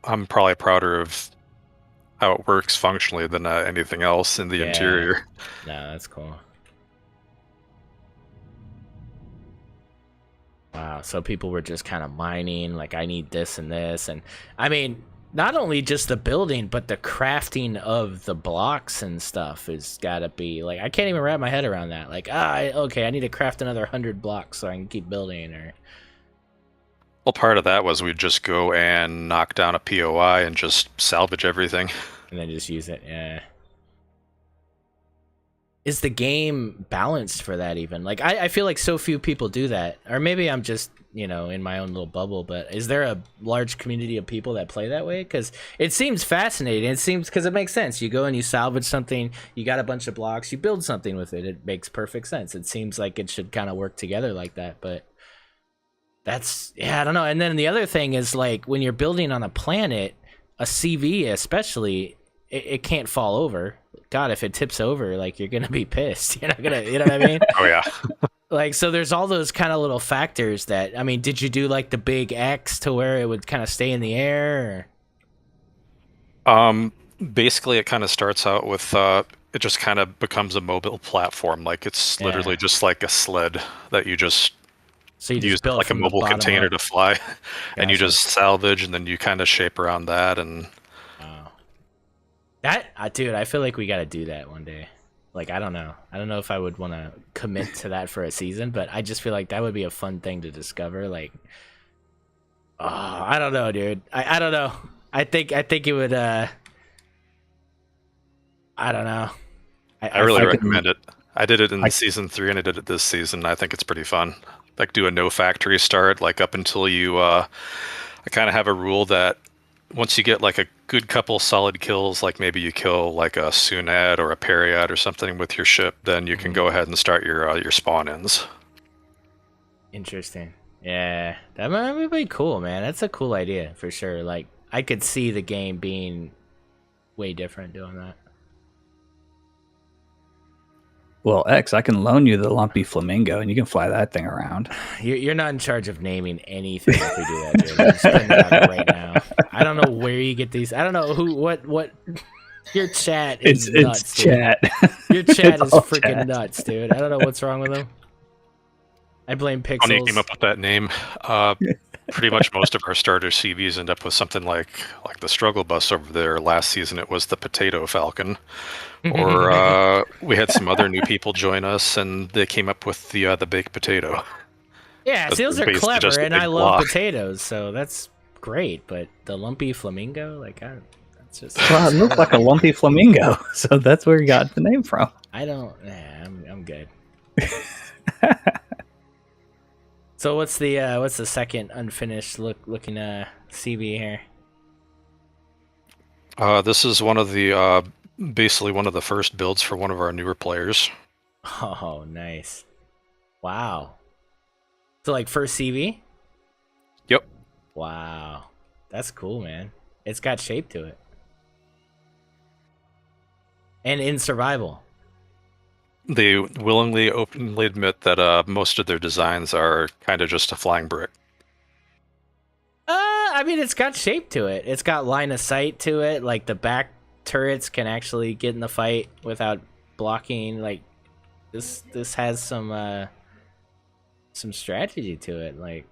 I: I'm probably prouder of how it works functionally than anything else in the interior.
B: No, that's cool. Wow, so people were just kind of mining, like, I need this and this. And I mean, not only just the building, but the crafting of the blocks and stuff has got to be, like, I can't even wrap my head around that. Like, okay, I need to craft another 100 blocks so I can keep building. Or
I: Well, part of that was we'd just go and knock down a POI and just salvage everything.
B: And then just use it, yeah. Is the game balanced for that even? Like, I feel like so few people do that. Or maybe I'm just, you know, in my own little bubble, but is there a large community of people that play that way? Because it seems fascinating. It seems, because it makes sense. You go and you salvage something, you got a bunch of blocks, you build something with it. It makes perfect sense. It seems like it should kind of work together like that, but that's, yeah, I don't know. And then the other thing is, like, when you're building on a planet, a CV especially, it can't fall over. God, if it tips over, like, you're gonna be pissed. You're not gonna, you know what I mean?
I: Oh yeah.
B: Like, so there's all those kind of little factors that, I mean, did you do like the big X to where it would kind of stay in the air?
I: Or? Basically, it kind of starts out with it just kind of becomes a mobile platform. Like, it's literally just like a sled that you just.
B: So you just
I: use
B: build
I: like a mobile container to fly, and you just salvage, and then you kind of shape around that. And
B: dude, I feel like we got to do that one day. Like, I don't know if I would want to commit to that for a season, but I just feel like that would be a fun thing to discover. Like, I don't know, dude. I don't know. I think it would. I don't know.
I: I really recommend it. I did it in season 3, and I did it this season. I think it's pretty fun. Like, do a no factory start, like, up until you. I kind of have a rule that once you get like a good couple solid kills, like maybe you kill like a Sunad or a Periad or something with your ship, then you can go ahead and start your spawn-ins.
B: Interesting. Yeah, that might be cool, man. That's a cool idea for sure. Like, I could see the game being way different doing that.
A: Well, X, I can loan you the lumpy flamingo, and you can fly that thing around.
B: You're not in charge of naming anything if we do that, dude. I'm just putting it out right now. I don't know where you get these. I don't know what. Your chat is nuts.
A: It's chat.
B: Your chat is freaking
A: chat.
B: nuts, dude. I don't know what's wrong with them. I blame Pixels.
I: Funny you came up with that name. Pretty much most of our starter CVs end up with something like the struggle bus over there. Last season it was the Potato Falcon. Or we had some other new people join us, and they came up with the baked potato.
B: Yeah, those are
I: basically just
B: clever,
I: a
B: and
I: big
B: I love
I: block.
B: potatoes, so that's great. But the lumpy flamingo, like, that's just.
A: Well, it looked like a lumpy flamingo, so that's where you got the name from.
B: I don't. I'm good. So what's the second unfinished looking CV here?
I: This is one of the basically one of the first builds for one of our newer players.
B: Oh, nice! Wow. So, like, first CV?
I: Yep.
B: Wow, that's cool, man. It's got shape to it, and in survival.
I: They willingly, openly admit that most of their designs are kind of just a flying brick.
B: I mean, it's got shape to it. It's got line of sight to it. Like, the back turrets can actually get in the fight without blocking. Like, this has some strategy to it. Like,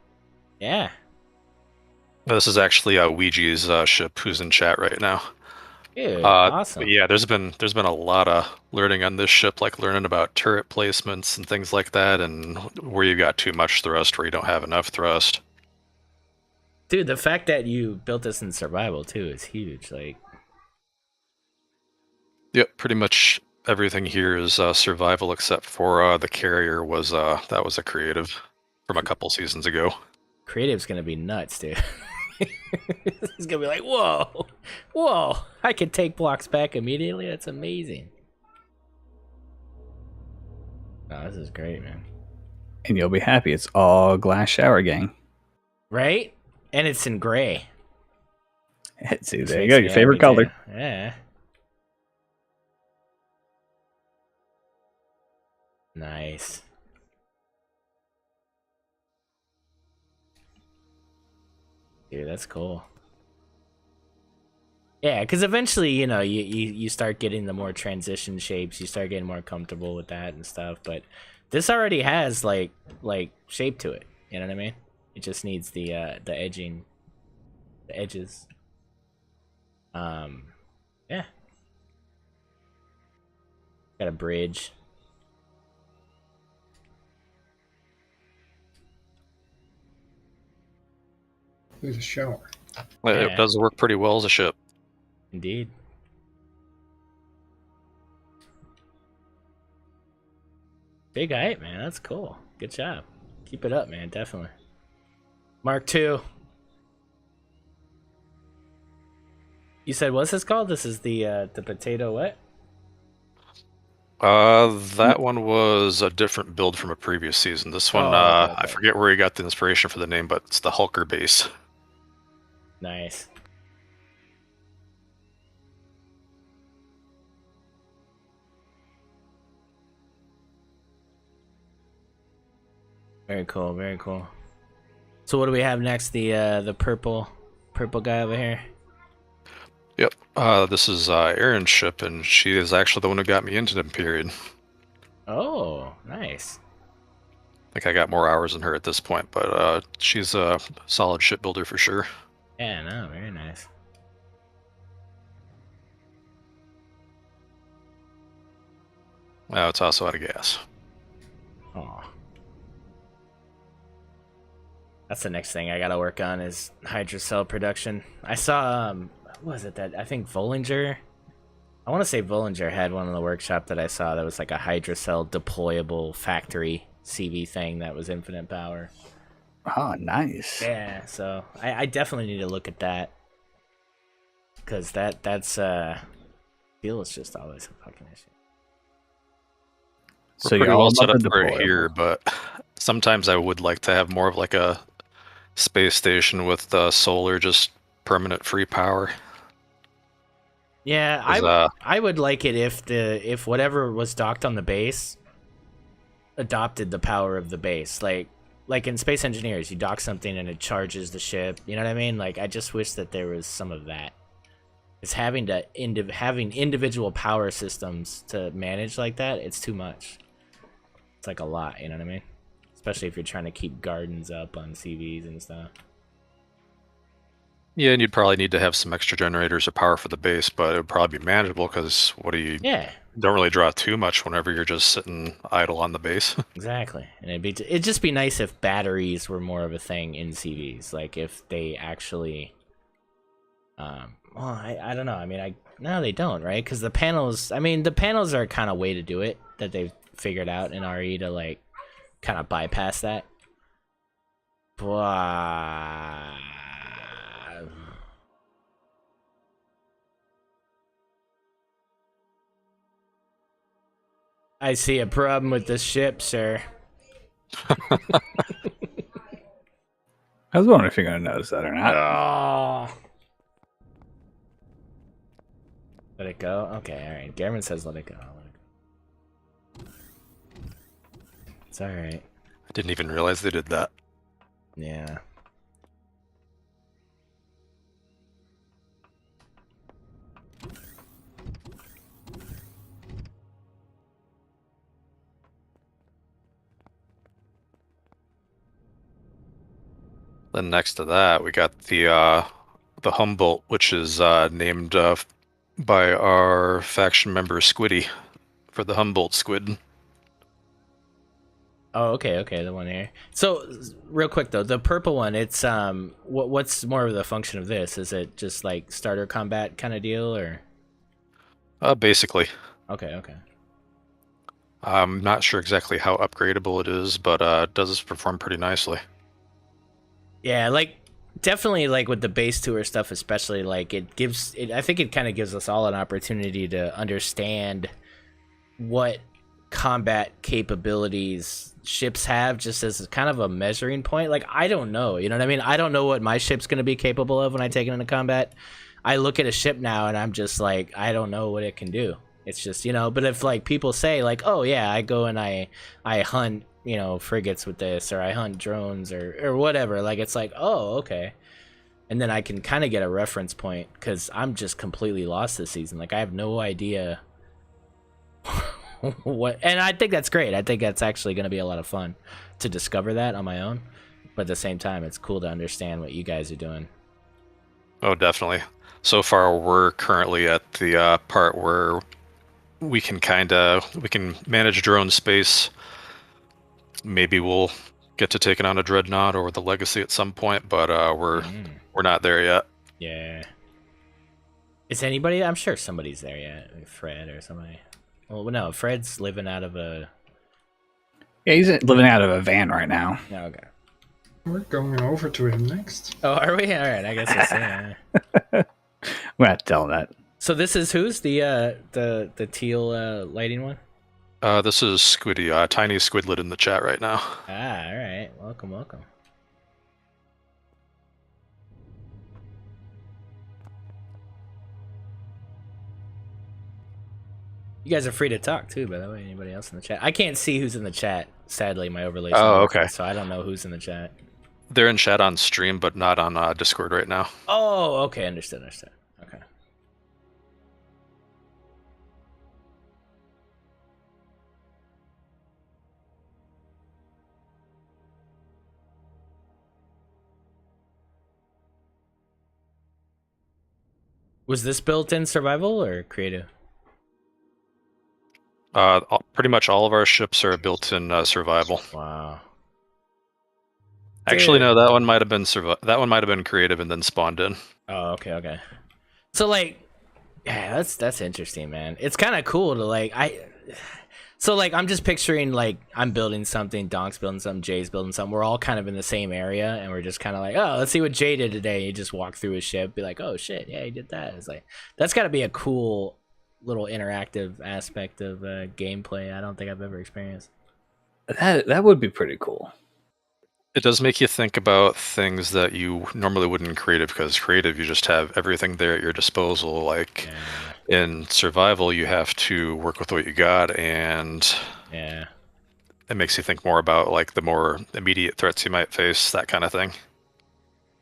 B: Yeah.
I: This is actually Ouija's ship who's in chat right now.
B: Dude,
I: But
B: awesome.
I: yeah, there's been a lot of learning on this ship, like learning about turret placements and things like that, and where you got too much thrust, where you don't have enough thrust.
B: Dude, the fact that you built this in survival too is huge. Like,
I: Yep, pretty much everything here is survival except for the carrier was that was a creative from a couple seasons ago.
B: creative's gonna be nuts, dude. It's gonna be like, whoa, whoa! I can take blocks back immediately. That's amazing. Oh, this is great, man.
A: And you'll be happy. It's all glass shower gang.
B: Right? And it's in gray.
A: See,
B: Which
A: there you
B: makes
A: go.
B: me
A: Your favorite
B: happy,
A: color.
B: too. Yeah. Nice. Dude, that's cool. Yeah, because eventually, you know, you start getting the more transition shapes. You start getting more comfortable with that and stuff. But this already has like shape to it. You know what I mean? It just needs the edging, the edges. Yeah. Got a bridge.
D: There's a shower.
I: It
B: Yeah.
I: does work pretty well as a ship.
B: Indeed. Big height, man. That's cool. Good job. Keep it up, man. Definitely. Mark II. You said what's this called? This is the potato what?
I: That one was a different build from a previous season. This one,
B: Okay.
I: I forget where you got the inspiration for the name, but it's the Hulker base.
B: Nice. Very cool. Very cool. So what do we have next? The purple guy over here.
I: Yep. This is Erin's ship, and she is actually the one who got me into the period.
B: Oh, nice.
I: I think I got more hours than her at this point, but she's a solid shipbuilder for sure.
B: Yeah, no, very nice.
I: It's also out of gas.
B: Oh. That's the next thing I gotta work on is hydrocell production. I saw what was it that I think Volinger? I want to say Volinger had one in the workshop that I saw that was like a hydrocell deployable factory CV thing that was infinite power.
A: Oh, nice.
B: Yeah, so I definitely need to look at that. Cause that's fuel is just always a fucking issue.
A: So
I: We're
A: you're
I: pretty
A: all
I: well
A: about
I: set up
A: the
I: for it
A: deployable.
I: here, but sometimes I would like to have more of like a space station with solar, just permanent free power.
B: Yeah, I would like it if whatever was docked on the base adopted the power of the base. Like in Space Engineers, you dock something and it charges the ship. You know what I mean? Like I just wish that there was some of that. It's having individual power systems to manage like that. It's too much. It's like a lot. You know what I mean? Especially if you're trying to keep gardens up on CVs and stuff.
I: Yeah, and you'd probably need to have some extra generators of power for the base, but it would probably be manageable because
B: Yeah,
I: don't really draw too much whenever you're just sitting idle on the base.
B: exactly. And it'd just be nice if batteries were more of a thing in CVs. Like if they actually, well, I don't know. I mean, no, they don't, right? Because the panels. I mean, the panels are kind of way to do it that they've figured out in RE to like kind of bypass that. But I see a problem with the ship, sir.
A: I was wondering if you're going to notice that or not.
B: Oh. Let it go? Okay, alright. Garmin says let it go. It's alright.
I: I didn't even realize they did that.
B: Yeah.
I: Then next to that, we got the Humboldt, which is named by our faction member Squiddy for the Humboldt squid.
B: Oh, okay, the one here. So, real quick though, the purple one, it's what's more of the function of this? Is it just like starter combat kind of deal, or?
I: Basically.
B: Okay.
I: I'm not sure exactly how upgradable it is, but it does perform pretty nicely.
B: Yeah, like definitely like with the base tour stuff, especially like I think it kind of gives us all an opportunity to understand what combat capabilities ships have, just as kind of a measuring point. Like, I don't know, you know what I mean? I don't know what my ship's going to be capable of when I take it into combat. I look at a ship now and I'm just like, I don't know what it can do. It's just, you know, but if like people say like, oh yeah, I go and I hunt, you know, frigates with this, or I hunt drones or whatever, like it's like, oh, okay. And then I can kind of get a reference point, because I'm just completely lost this season. Like, I have no idea what, and I think that's great. I think that's actually going to be a lot of fun to discover that on my own, but at the same time it's cool to understand what you guys are doing.
I: Oh, definitely. So far, we're currently at the part where we can manage drone space. Maybe we'll get to taking on a dreadnought or the legacy at some point, but we're not there yet.
B: Yeah. Is anybody? I'm sure somebody's there yet. Like Fred or somebody. Well, no, Fred's living out of a.
A: Yeah, he's living out of a van right now.
B: Oh, okay.
D: We're going over to him next.
B: Oh, are we? All right, I guess we'll see.
A: I'm gonna have to tell him that.
B: So this is who's the teal lighting one?
I: This is Squiddy, tiny squidlet in the chat right now.
B: Ah, all right. Welcome. You guys are free to talk too, by the way. Anybody else in the chat? I can't see who's in the chat. Sadly, my overlays.
I: Oh, okay.
B: So I don't know who's in the chat.
I: They're in chat on stream, but not on Discord right now.
B: Oh, okay. Understood. Okay. Was this built in survival or creative?
I: Pretty much all of our ships are built in survival.
B: Wow.
I: Actually, no, that one might have been creative and then spawned in.
B: Oh, okay. So like, yeah, that's interesting, man. It's kind of cool to like So like, I'm just picturing like I'm building something, Donk's building something, Jay's building something. We're all kind of in the same area, and we're just kind of like, oh, let's see what Jay did today. You just walk through his ship, be like, oh shit, yeah, he did that. It's like, that's got to be a cool little interactive aspect of gameplay. I don't think I've ever experienced.
A: That would be pretty cool.
I: It does make you think about things that you normally wouldn't in creative, because creative, you just have everything there at your disposal. Like in survival, you have to work with what you got, and it makes you think more about like the more immediate threats you might face, that kind of thing.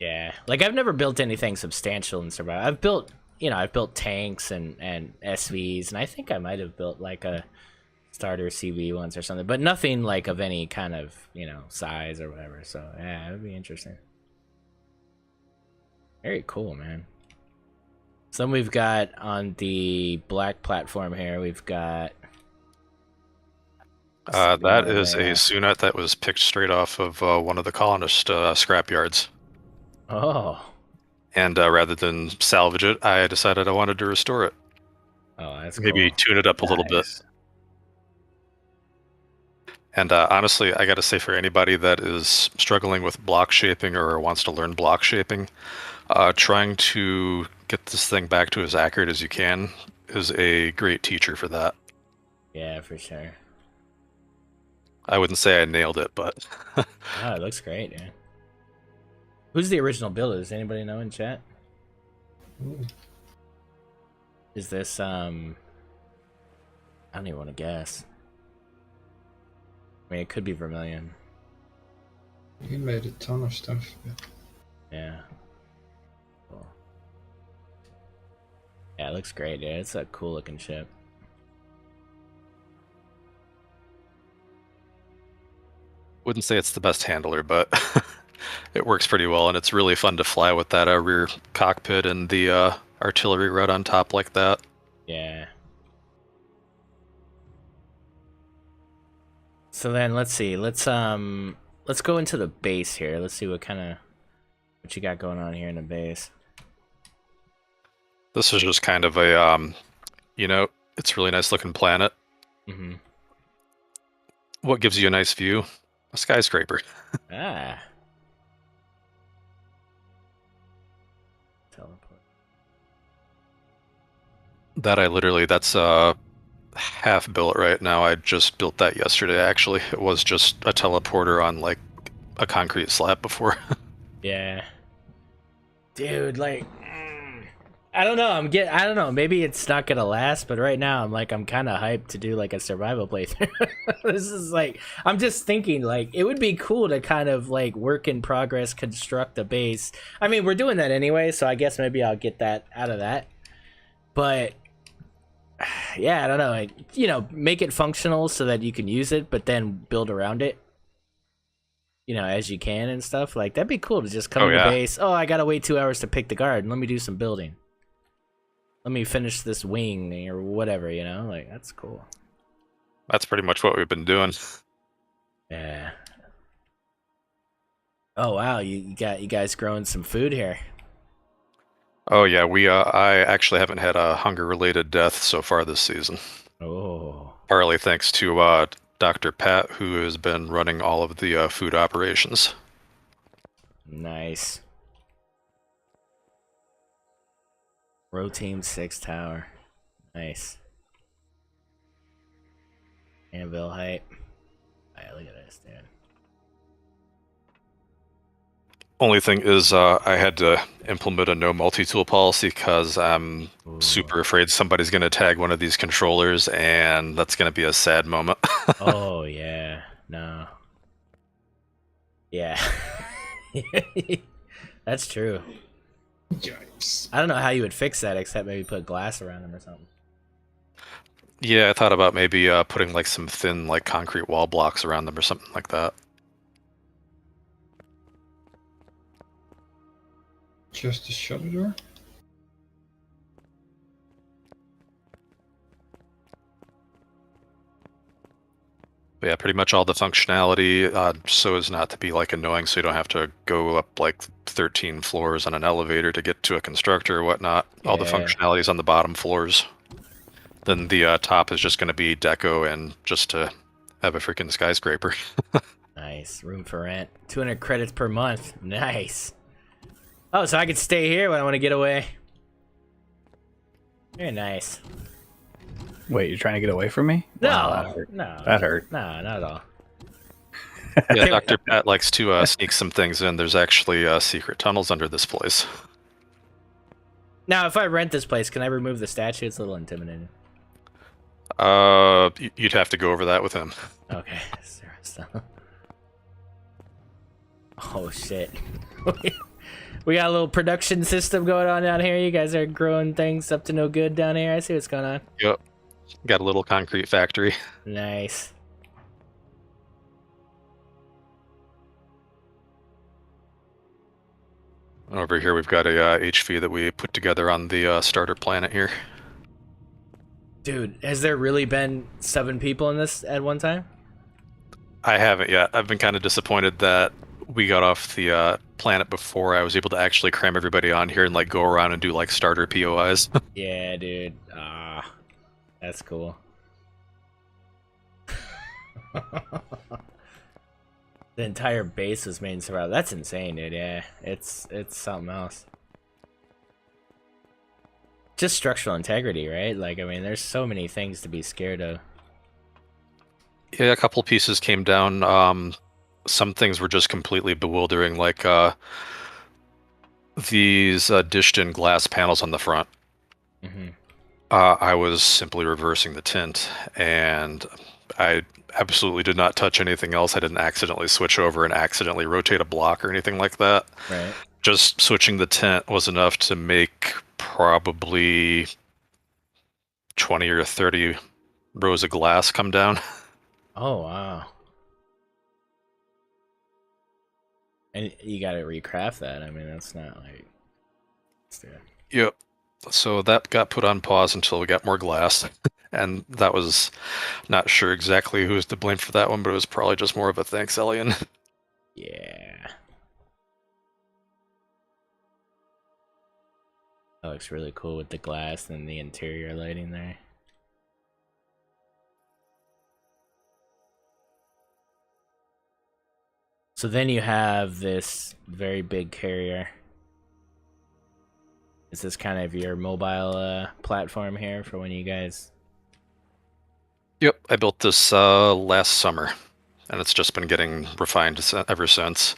B: Yeah, like I've never built anything substantial in survival. I've built tanks and SVs, and I think I might have built like a starter CV once or something, but nothing like of any kind of, size or whatever. So yeah, it would be interesting. Very cool, man. So we've got on the black platform here, we've got
I: that is a Sunet that was picked straight off of one of the colonist scrapyards.
B: Oh.
I: And rather than salvage it, I decided I wanted to restore it.
B: Oh, that's
I: maybe
B: cool.
I: Tune it up a little bit. And honestly, I got to say, for anybody that is struggling with block shaping or wants to learn block shaping, trying to get this thing back to as accurate as you can is a great teacher for that.
B: Yeah, for sure.
I: I wouldn't say I nailed it, but...
B: Oh, it looks great, yeah. Who's the original builder? Does anybody know in chat?
D: Ooh.
B: Is this, I don't even want to guess. I mean, it could be Vermilion.
D: He made a ton of stuff.
B: Yeah. Cool. Yeah, it looks great, dude. It's a cool looking ship.
I: Wouldn't say it's the best handler, but it works pretty well, and it's really fun to fly with that rear cockpit and the artillery right on top like that.
B: Yeah. So then let's see. Let's go into the base here. Let's see what you got going on here in the base.
I: This is just kind of a it's a really nice looking planet.
B: Mm-hmm.
I: What gives you a nice view? A skyscraper.
B: Ah. Teleport.
I: That's half built right now. I just built that yesterday, actually. It was just a teleporter on, like, a concrete slab before.
B: Yeah. Dude, like, I don't know. I don't know. Maybe it's not gonna last, but right now I'm kind of hyped to do like a survival playthrough. This is like, I'm just thinking like it would be cool to kind of like work in progress, construct a base. I mean, we're doing that anyway, so I guess maybe I'll get that out of that. But yeah, I don't know. Like, make it functional so that you can use it, but then build around it. As you can and stuff. Like that'd be cool to just come to the base. Oh, I gotta wait 2 hours to pick the garden. Let me do some building. Let me finish this wing or whatever, like that's cool.
I: That's pretty much what we've been doing.
B: Yeah. Oh wow, you guys growing some food here.
I: Oh yeah, I actually haven't had a hunger-related death so far this season.
B: Oh.
I: Partly thanks to Dr. Pat, who has been running all of the food operations.
B: Nice. Row Team 6 tower. Nice. Anvil height. Alright, look at this, dude.
I: Only thing is, I had to implement a no multi-tool policy because I'm super afraid somebody's going to tag one of these controllers, and that's going to be a sad moment.
B: Oh, yeah. No. Yeah. That's true.
D: Yikes.
B: I don't know how you would fix that, except maybe put glass around them or something.
I: Yeah, I thought about maybe putting like some thin like concrete wall blocks around them or something like that.
D: Just a shutter door?
I: But yeah, pretty much all the functionality, so as not to be like annoying, so you don't have to go up like 13 floors on an elevator to get to a constructor or whatnot. Yeah. All the functionalities on the bottom floors. Then the top is just going to be deco and just to have a freaking skyscraper.
B: Nice. Room for rent. 200 credits per month. Nice. Oh, so I could stay here when I want to get away. Very nice.
A: Wait, you're trying to get away from me?
B: No,
A: wow, that hurt.
B: No.
A: That hurt.
B: No, not at all.
I: Yeah, Dr. Pat likes to sneak some things in. There's actually secret tunnels under this place.
B: Now, if I rent this place, can I remove the statue? It's a little intimidating.
I: You'd have to go over that with him.
B: Okay. Oh, shit. We got a little production system going on down here. You guys are growing things up to no good down here. I see what's going on.
I: Yep. Got a little concrete factory.
B: Nice.
I: Over here we've got a HV that we put together on the starter planet here.
B: Dude, has there really been 7 people in this at one time?
I: I haven't yet. I've been kind of disappointed that we got off the planet before I was able to actually cram everybody on here and like go around and do like starter POIs.
B: Yeah, dude. That's cool. The entire base was made in survival. That's insane, dude. Yeah, it's something else. Just structural integrity, right? Like, I mean, there's so many things to be scared of.
I: Yeah, a couple pieces came down. Some things were just completely bewildering, like these dished-in glass panels on the front.
B: Mm-hmm.
I: I was simply reversing the tint, and I absolutely did not touch anything else. I didn't accidentally switch over and accidentally rotate a block or anything like that.
B: Right.
I: Just switching the tint was enough to make probably 20 or 30 rows of glass come down.
B: Oh, wow. And you got to recraft that. I mean, that's not like.
I: Yep. So that got put on pause until we got more glass. And that was not sure exactly who was to blame for that one, but it was probably just more of a thanks, Elian.
B: Yeah. That looks really cool with the glass and the interior lighting there. So then you have this very big carrier. Is this kind of your mobile platform here for when you guys...
I: Yep, I built this last summer, and it's just been getting refined ever since.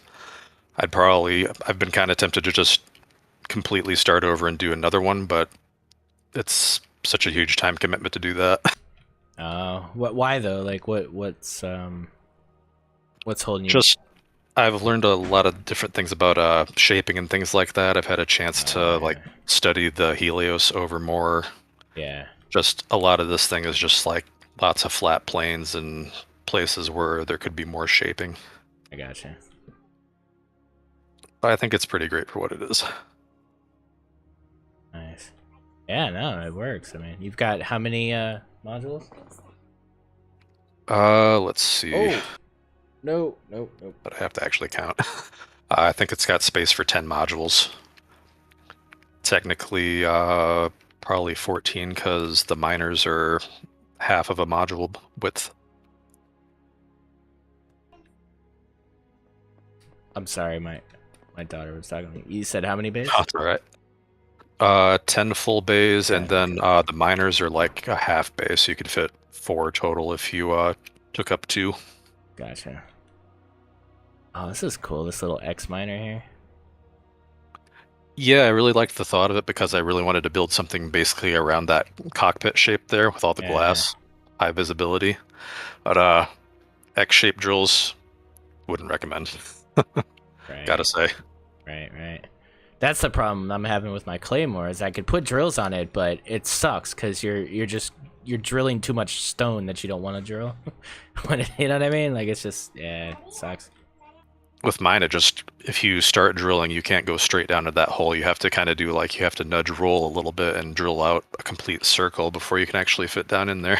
I: I've been kind of tempted to just completely start over and do another one, but it's such a huge time commitment to do that.
B: Oh, why though? Like, what's holding you?
I: Just, I've learned a lot of different things about shaping and things like that. I've had a chance to like study the Helios over more.
B: Yeah.
I: Just a lot of this thing is just like lots of flat planes and places where there could be more shaping.
B: I gotcha.
I: But I think it's pretty great for what it is.
B: Nice. Yeah, no, it works. I mean, you've got how many modules?
I: Let's see.
B: Oh. Nope.
I: But I have to actually count. I think it's got space for 10 modules. Technically, probably 14 because the miners are half of a module width.
B: I'm sorry, my daughter was talking to me. You said how many bays?
I: Oh, that's all right. 10 full bays, and then the miners are like a half bay, so you could fit 4 total if you took up 2.
B: Gotcha. Oh, this is cool. This little X miner here.
I: Yeah, I really liked the thought of it because I really wanted to build something basically around that cockpit shape there with all the glass, high visibility. But X-shaped drills, wouldn't recommend.
B: Right.
I: Gotta say.
B: Right. That's the problem I'm having with my Claymore is I could put drills on it, but it sucks because you're drilling too much stone that you don't want to drill. You know what I mean? Like it's just it sucks.
I: With mine, if you start drilling, you can't go straight down to that hole. You have to kind of do you have to nudge roll a little bit and drill out a complete circle before you can actually fit down in there.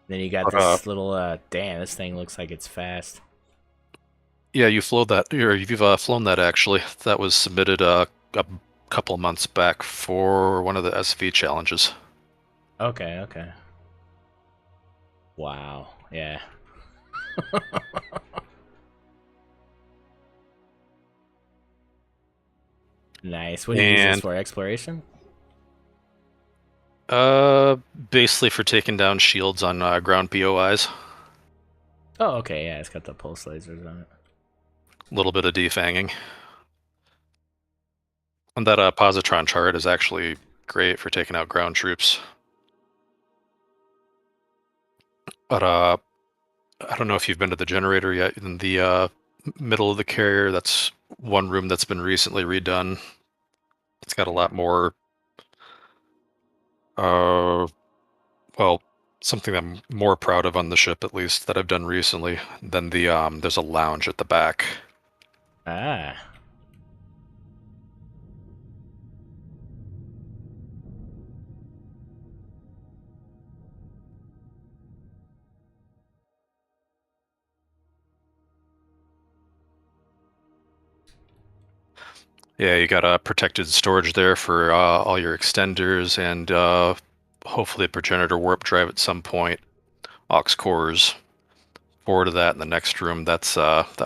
B: Then you got this little damn, this thing looks like it's fast.
I: Yeah, you've flown that actually. That was submitted a couple months back for one of the SV challenges.
B: Okay. Wow. Yeah. Nice. What do you use this for? Exploration?
I: Basically for taking down shields on ground POIs.
B: Oh, okay. Yeah, it's got the pulse lasers on it.
I: A little bit of defanging. And that positron turret is actually great for taking out ground troops. But I don't know if you've been to the generator yet. In the middle of the carrier, that's one room that's been recently redone. It's got a lot more something I'm more proud of on the ship, at least, that I've done recently, than the there's a lounge at the back.
B: Ah.
I: Yeah, you got a protected storage there for all your extenders and hopefully a progenitor warp drive at some point. Aux cores. Forward of that in the next room. That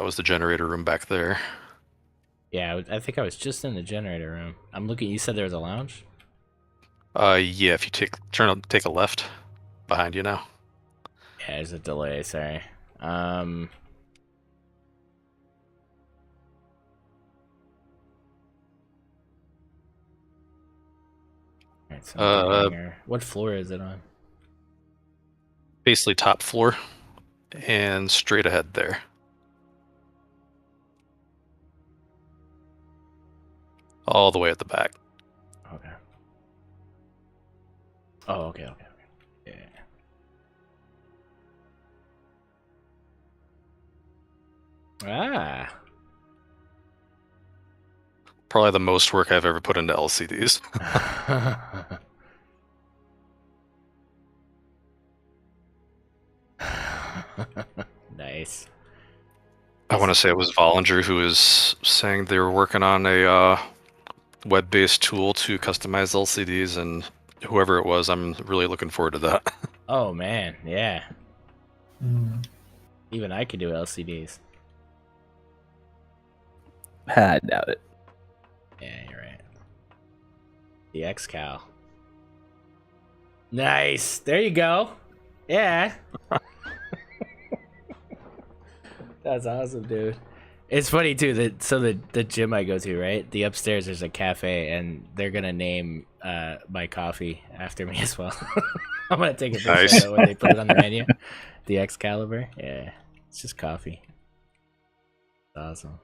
I: was the generator room back there.
B: Yeah, I think I was just in the generator room. I'm looking. You said there was a lounge?
I: Yeah. If you take a left behind you now.
B: Yeah, there's a delay. Sorry. What floor is it on?
I: Basically top floor and straight ahead there. All the way at the back.
B: Oh, okay. Yeah. Ah.
I: Probably the most work I've ever put into LCDs.
B: Nice.
I: I want to say it was Vollinger who was saying they were working on a web-based tool to customize LCDs, and whoever it was, I'm really looking forward to that.
B: Oh man, yeah.
D: Mm.
B: Even I could do LCDs.
A: I doubt it.
B: Yeah, you're right. The XCal. Nice. There you go. Yeah. That's awesome, dude. It's funny too that the gym I go to, right? The upstairs there's a cafe, and they're gonna name my coffee after me as well. I'm gonna take a picture
I: Nice.
B: of it when they put it on the menu. The XCaliber. Yeah, it's just coffee. Awesome.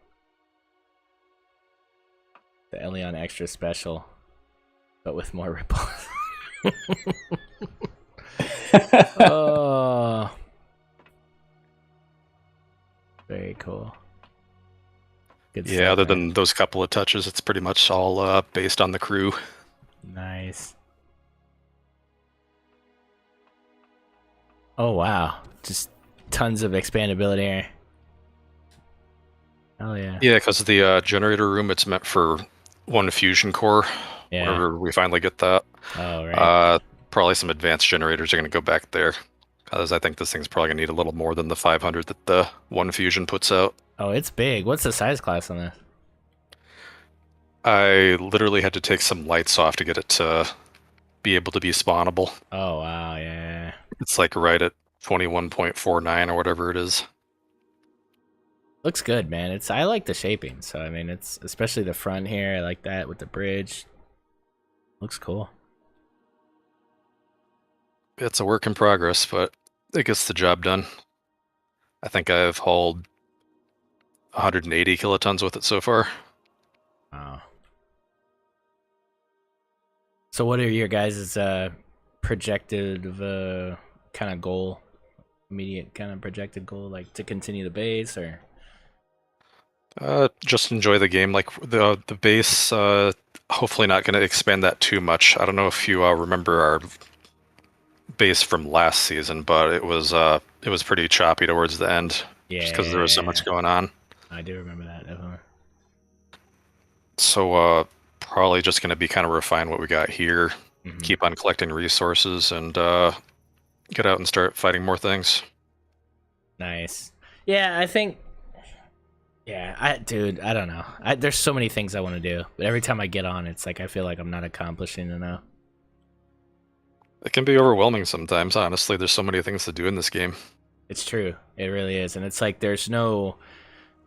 B: The Elion Extra Special, but with more ripples. Oh, very cool. Good
I: Yeah,
B: stuff,
I: other
B: man.
I: than those couple of touches, it's pretty much all based on the crew.
B: Nice. Oh wow, just tons of expandability here. Oh yeah.
I: Yeah, because the generator room, it's meant for one fusion core.
B: Yeah.
I: Whenever we finally get that,
B: Oh right.
I: probably some advanced generators are going to go back there, because I think this thing's probably going to need a little more than the 500 that the one fusion puts out.
B: Oh, it's big. What's the size class on this?
I: I literally had to take some lights off to get it to be able to be spawnable.
B: Oh wow, yeah.
I: It's like right at 21.49 or whatever it is.
B: Looks good, man. I like the shaping, so I mean, it's especially the front here. I like that with the bridge. Looks cool.
I: It's a work in progress, but it gets the job done. I think I've hauled 180 kilotons with it so far.
B: Wow. So what are your guys' projected kind of goal? Immediate kind of projected goal, like to continue the base, or?
I: Just enjoy the game. Like the base, hopefully not going to expand that too much. I don't know if you remember our base from last season, but it was pretty choppy towards the end, just because there was so much going on.
B: I do remember that, definitely.
I: So probably just going to be kind of refine what we got here, keep on collecting resources, and get out and start fighting more things.
B: Nice. Yeah, I think. Yeah, I don't know. There's so many things I want to do, but every time I get on, it's like I feel like I'm not accomplishing enough.
I: It can be overwhelming sometimes, honestly. There's so many things to do in this game.
B: It's true. It really is, and it's like there's no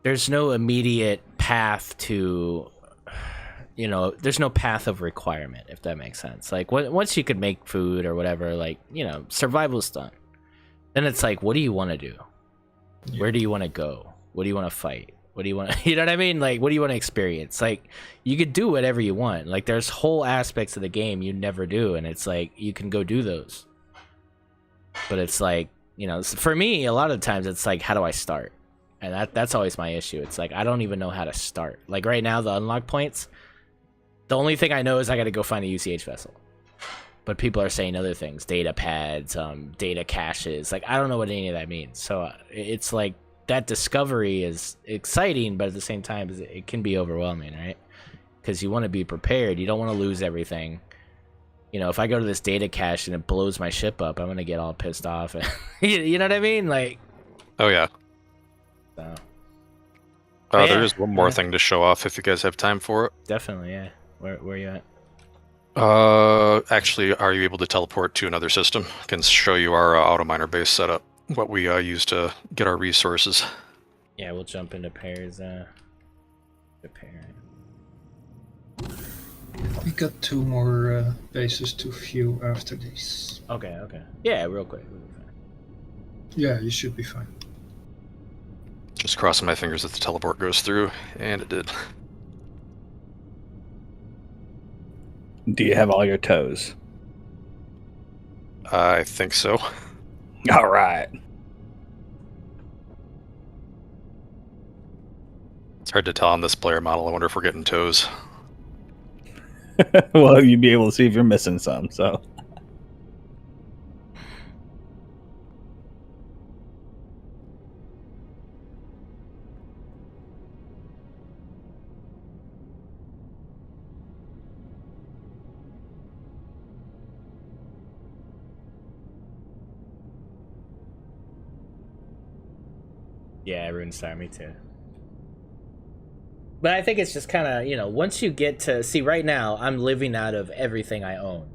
B: immediate path to, there's no path of requirement, if that makes sense. Like once you could make food or whatever, like survival's done. Then it's like, what do you want to do? Yeah. Where do you want to go? What do you want to fight? What do you want? You know what I mean? Like, what do you want to experience? Like, you could do whatever you want. Like, there's whole aspects of the game you never do, and it's like you can go do those. But it's like, for me, a lot of times it's like, how do I start? And that's always my issue. It's like I don't even know how to start. Like right now, the unlock points. The only thing I know is I got to go find a UCH vessel. But people are saying other things, data pads, data caches. Like I don't know what any of that means. So it's like. That discovery is exciting, but at the same time, it can be overwhelming, right? Because you want to be prepared. You don't want to lose everything. If I go to this data cache and it blows my ship up, I'm going to get all pissed off. You know what I mean? Like,
I: oh, yeah.
B: So.
I: There is one more thing to show off if you guys have time for it.
B: Definitely, yeah. Where are you at?
I: Actually, are you able to teleport to another system? I can show you our auto miner base setup. What we use to get our resources.
B: Yeah, we'll jump into pairs. Repair.
D: We got 2 more bases to view after this.
B: Okay. Yeah, real quick.
D: Yeah, you should be fine.
I: Just crossing my fingers that the teleport goes through, and it did.
A: Do you have all your toes?
I: I think so.
A: All right.
I: It's hard to tell on this player model. I wonder if we're getting toes.
A: Well, you'd be able to see if you're missing some. So.
B: Yeah, RuneStar, me too. But I think it's just kind of, you know, once you get to see right now, I'm living out of everything I own.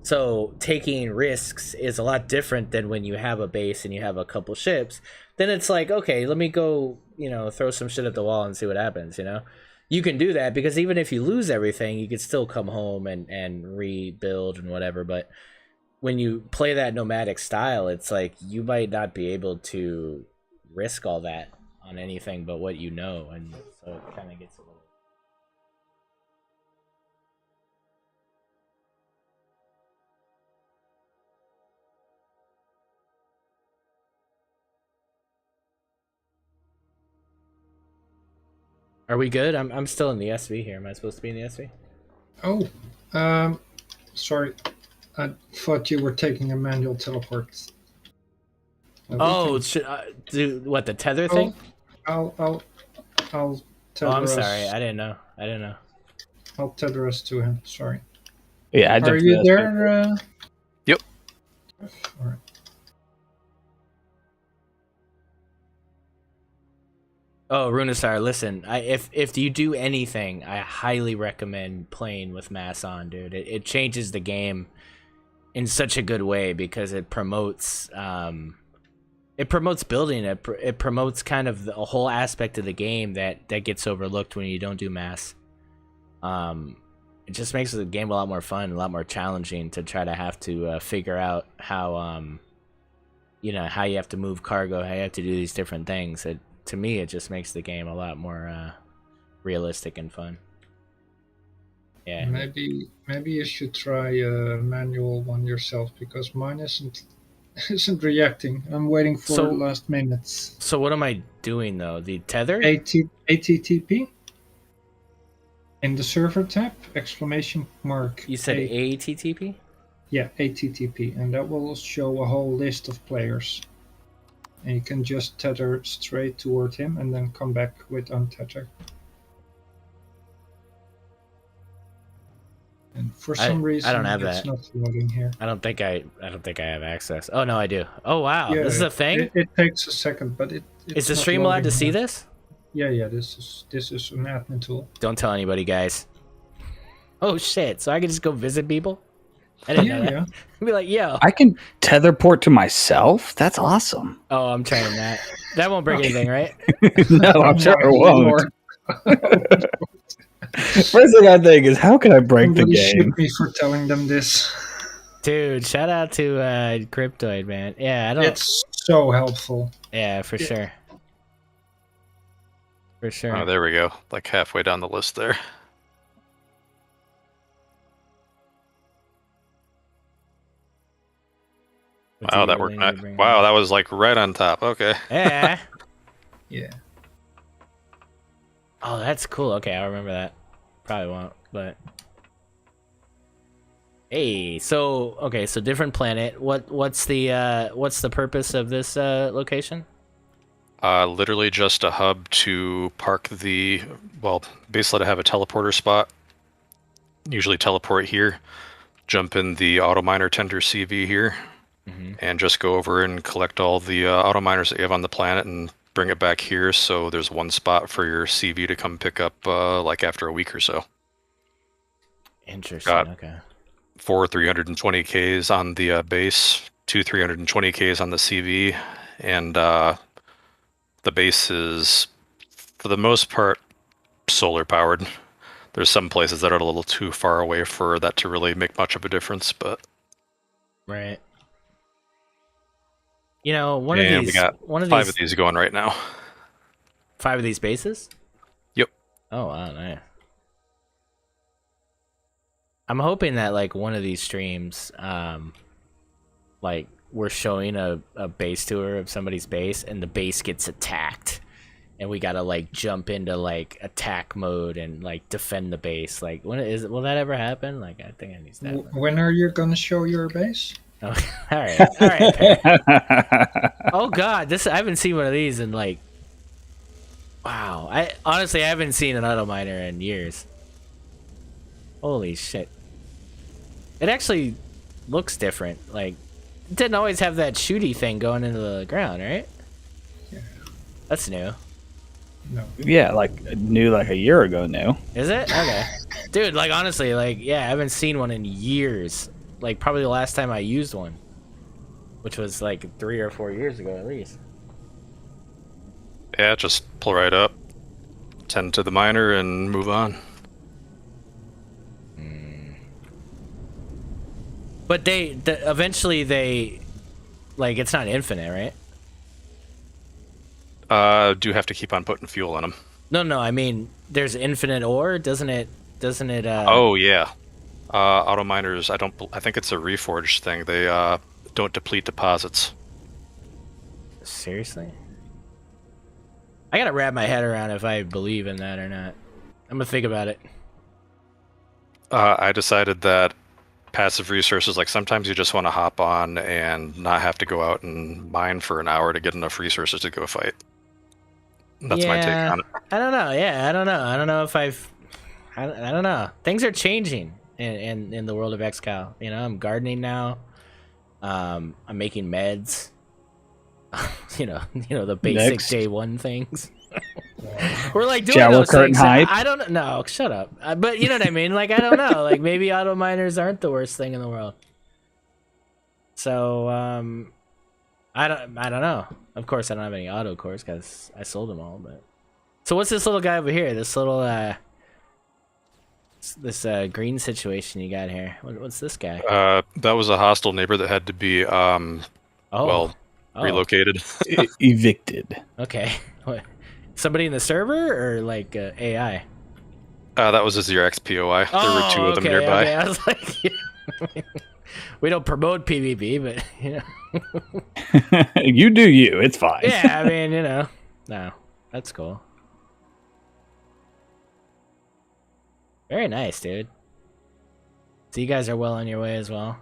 B: So taking risks is a lot different than when you have a base and you have a couple ships. Then it's like, okay, let me go, you know, throw some shit at the wall and see what happens, you know? You can do that because even if you lose everything, you can still come home and rebuild and whatever. But when you play that nomadic style, it's like you might not be able to risk all that on anything but what you know, and so it kind of gets a little. Are we good? I'm still in the SV here. Am I supposed to be in the SV?
D: Oh, sorry. I thought you were taking a manual teleport.
B: Oh, should do what, the tether thing?
D: I'll tether
B: I'm
D: us.
B: sorry. I didn't know.
D: I'll tether us to him. Sorry.
A: Yeah, I
D: Are
A: jumped
D: you
A: in
D: there?
I: Yep.
D: All right.
B: Oh, Runestar, listen. If you do anything, I highly recommend playing with mass on, dude. It changes the game in such a good way because it promotes building. It promotes kind of a whole aspect of the game that gets overlooked when you don't do mass. It just makes the game a lot more fun, a lot more challenging to try to have to figure out how you know, how you have to move cargo, how you have to do these different things. To me, it just makes the game a lot more realistic and fun. Yeah.
D: Maybe you should try a manual one yourself because mine isn't reacting. I'm waiting for the last minutes.
B: So what am I doing though? The tether?
D: ATTP in the server tab, exclamation mark.
B: You said ATTP?
D: Yeah, ATTP, and that will show a whole list of players. And you can just tether straight toward him and then come back with untether. And for some reason,
B: I don't have
D: it's
B: that.
D: not loading here.
B: I don't think I have access. Oh no, I do. Oh wow,
D: Yeah,
B: this is a thing.
D: It takes a second, but it's
B: is the
D: not
B: stream allowed to
D: loading
B: see
D: here.
B: this?
D: Yeah. This is an admin tool.
B: Don't tell anybody, guys. Oh shit! So I can just go visit people. I didn't know that.
D: Yeah.
B: Be like, yo.
A: I can tetherport to myself. That's awesome.
B: Oh, I'm trying that. That won't break anything, right?
A: No, I'm sure it won't. First thing I think is, how can I break
D: Somebody
A: the game?
D: shoot me for telling them this.
B: Dude, shout out to Cryptoid, man. Yeah, I don't.
D: It's so helpful.
B: Yeah, for sure. For sure.
I: Oh, there we go. Like halfway down the list there. Wow, that worked. Wow, that was like right on top. Okay.
B: Yeah.
D: Yeah.
B: Oh, that's cool. Okay, I'll remember that. Probably won't, but. Hey, so okay, so different planet. What's the purpose of this location?
I: Literally just a hub to park basically to have a teleporter spot. Usually teleport here, jump in the auto miner tender CV here, and just go over and collect all the auto miners that you have on the planet and bring it back here. So there's one spot for your CV to come pick up, like after a week or so.
B: Interesting. Okay.
I: 4 320Ks on the base, 2 320Ks on the CV, and the base is, for the most part, solar powered. There's some places that are a little too far away for that to really make much of a difference, but
B: right. You know,
I: we got 5 of these going right now.
B: 5 of these bases?
I: Yep.
B: Oh wow, nice. I'm hoping that like one of these streams, like we're showing a base tour of somebody's base and the base gets attacked and we gotta like jump into like attack mode and like defend the base. Like, will that ever happen? Like, I think I need that.
D: When are you gonna show your base?
B: Oh, all right, Pear. Oh god, I haven't seen one of these in like, wow. I honestly haven't seen an auto miner in years. Holy shit. It actually looks different. Like, it didn't always have that shooty thing going into the ground, right?
D: Yeah.
B: That's new.
D: No.
A: Yeah, like new like a year ago new.
B: Is it? Okay. Dude, like honestly, like yeah, I haven't seen one in years. Like probably the last time I used one, which was like 3 or 4 years ago at least.
I: Yeah, just pull right up, tend to the miner, and move on.
B: But eventually they, like, it's not infinite, right?
I: Do have to keep on putting fuel in them.
B: No, I mean, there's infinite ore, doesn't it?
I: Oh yeah, auto miners. I think it's a Reforged thing. They don't deplete deposits.
B: Seriously? I gotta wrap my head around if I believe in that or not. I'm gonna think about it.
I: I decided that passive resources, like sometimes you just want to hop on and not have to go out and mine for an hour to get enough resources to go fight. That's my take on it.
B: I don't know. Yeah, I don't know. I don't know if I don't know. Things are changing in the world of XCal. You know, I'm gardening now. I'm making meds. you know the basic
A: Next.
B: day one things. We're like doing
A: Shower
B: those
A: curtain
B: things.
A: hype.
B: I don't know. Shut up. But you know what I mean. Like I don't know. Like maybe auto miners aren't the worst thing in the world. So I don't know. Of course, I don't have any auto cores because I sold them all. But so what's this little guy over here? This little this green situation you got here. What's this guy?
I: That was a hostile neighbor that had to be relocated.
A: Evicted.
B: Okay. What? Somebody in the server or like AI?
I: That was a Xerox POI. There were 2 of them nearby.
B: Okay. I was like, we don't promote PvP, but you know.
A: You do you. It's fine.
B: Yeah, I mean, you know, no, that's cool. Very nice, dude. So you guys are well on your way as well.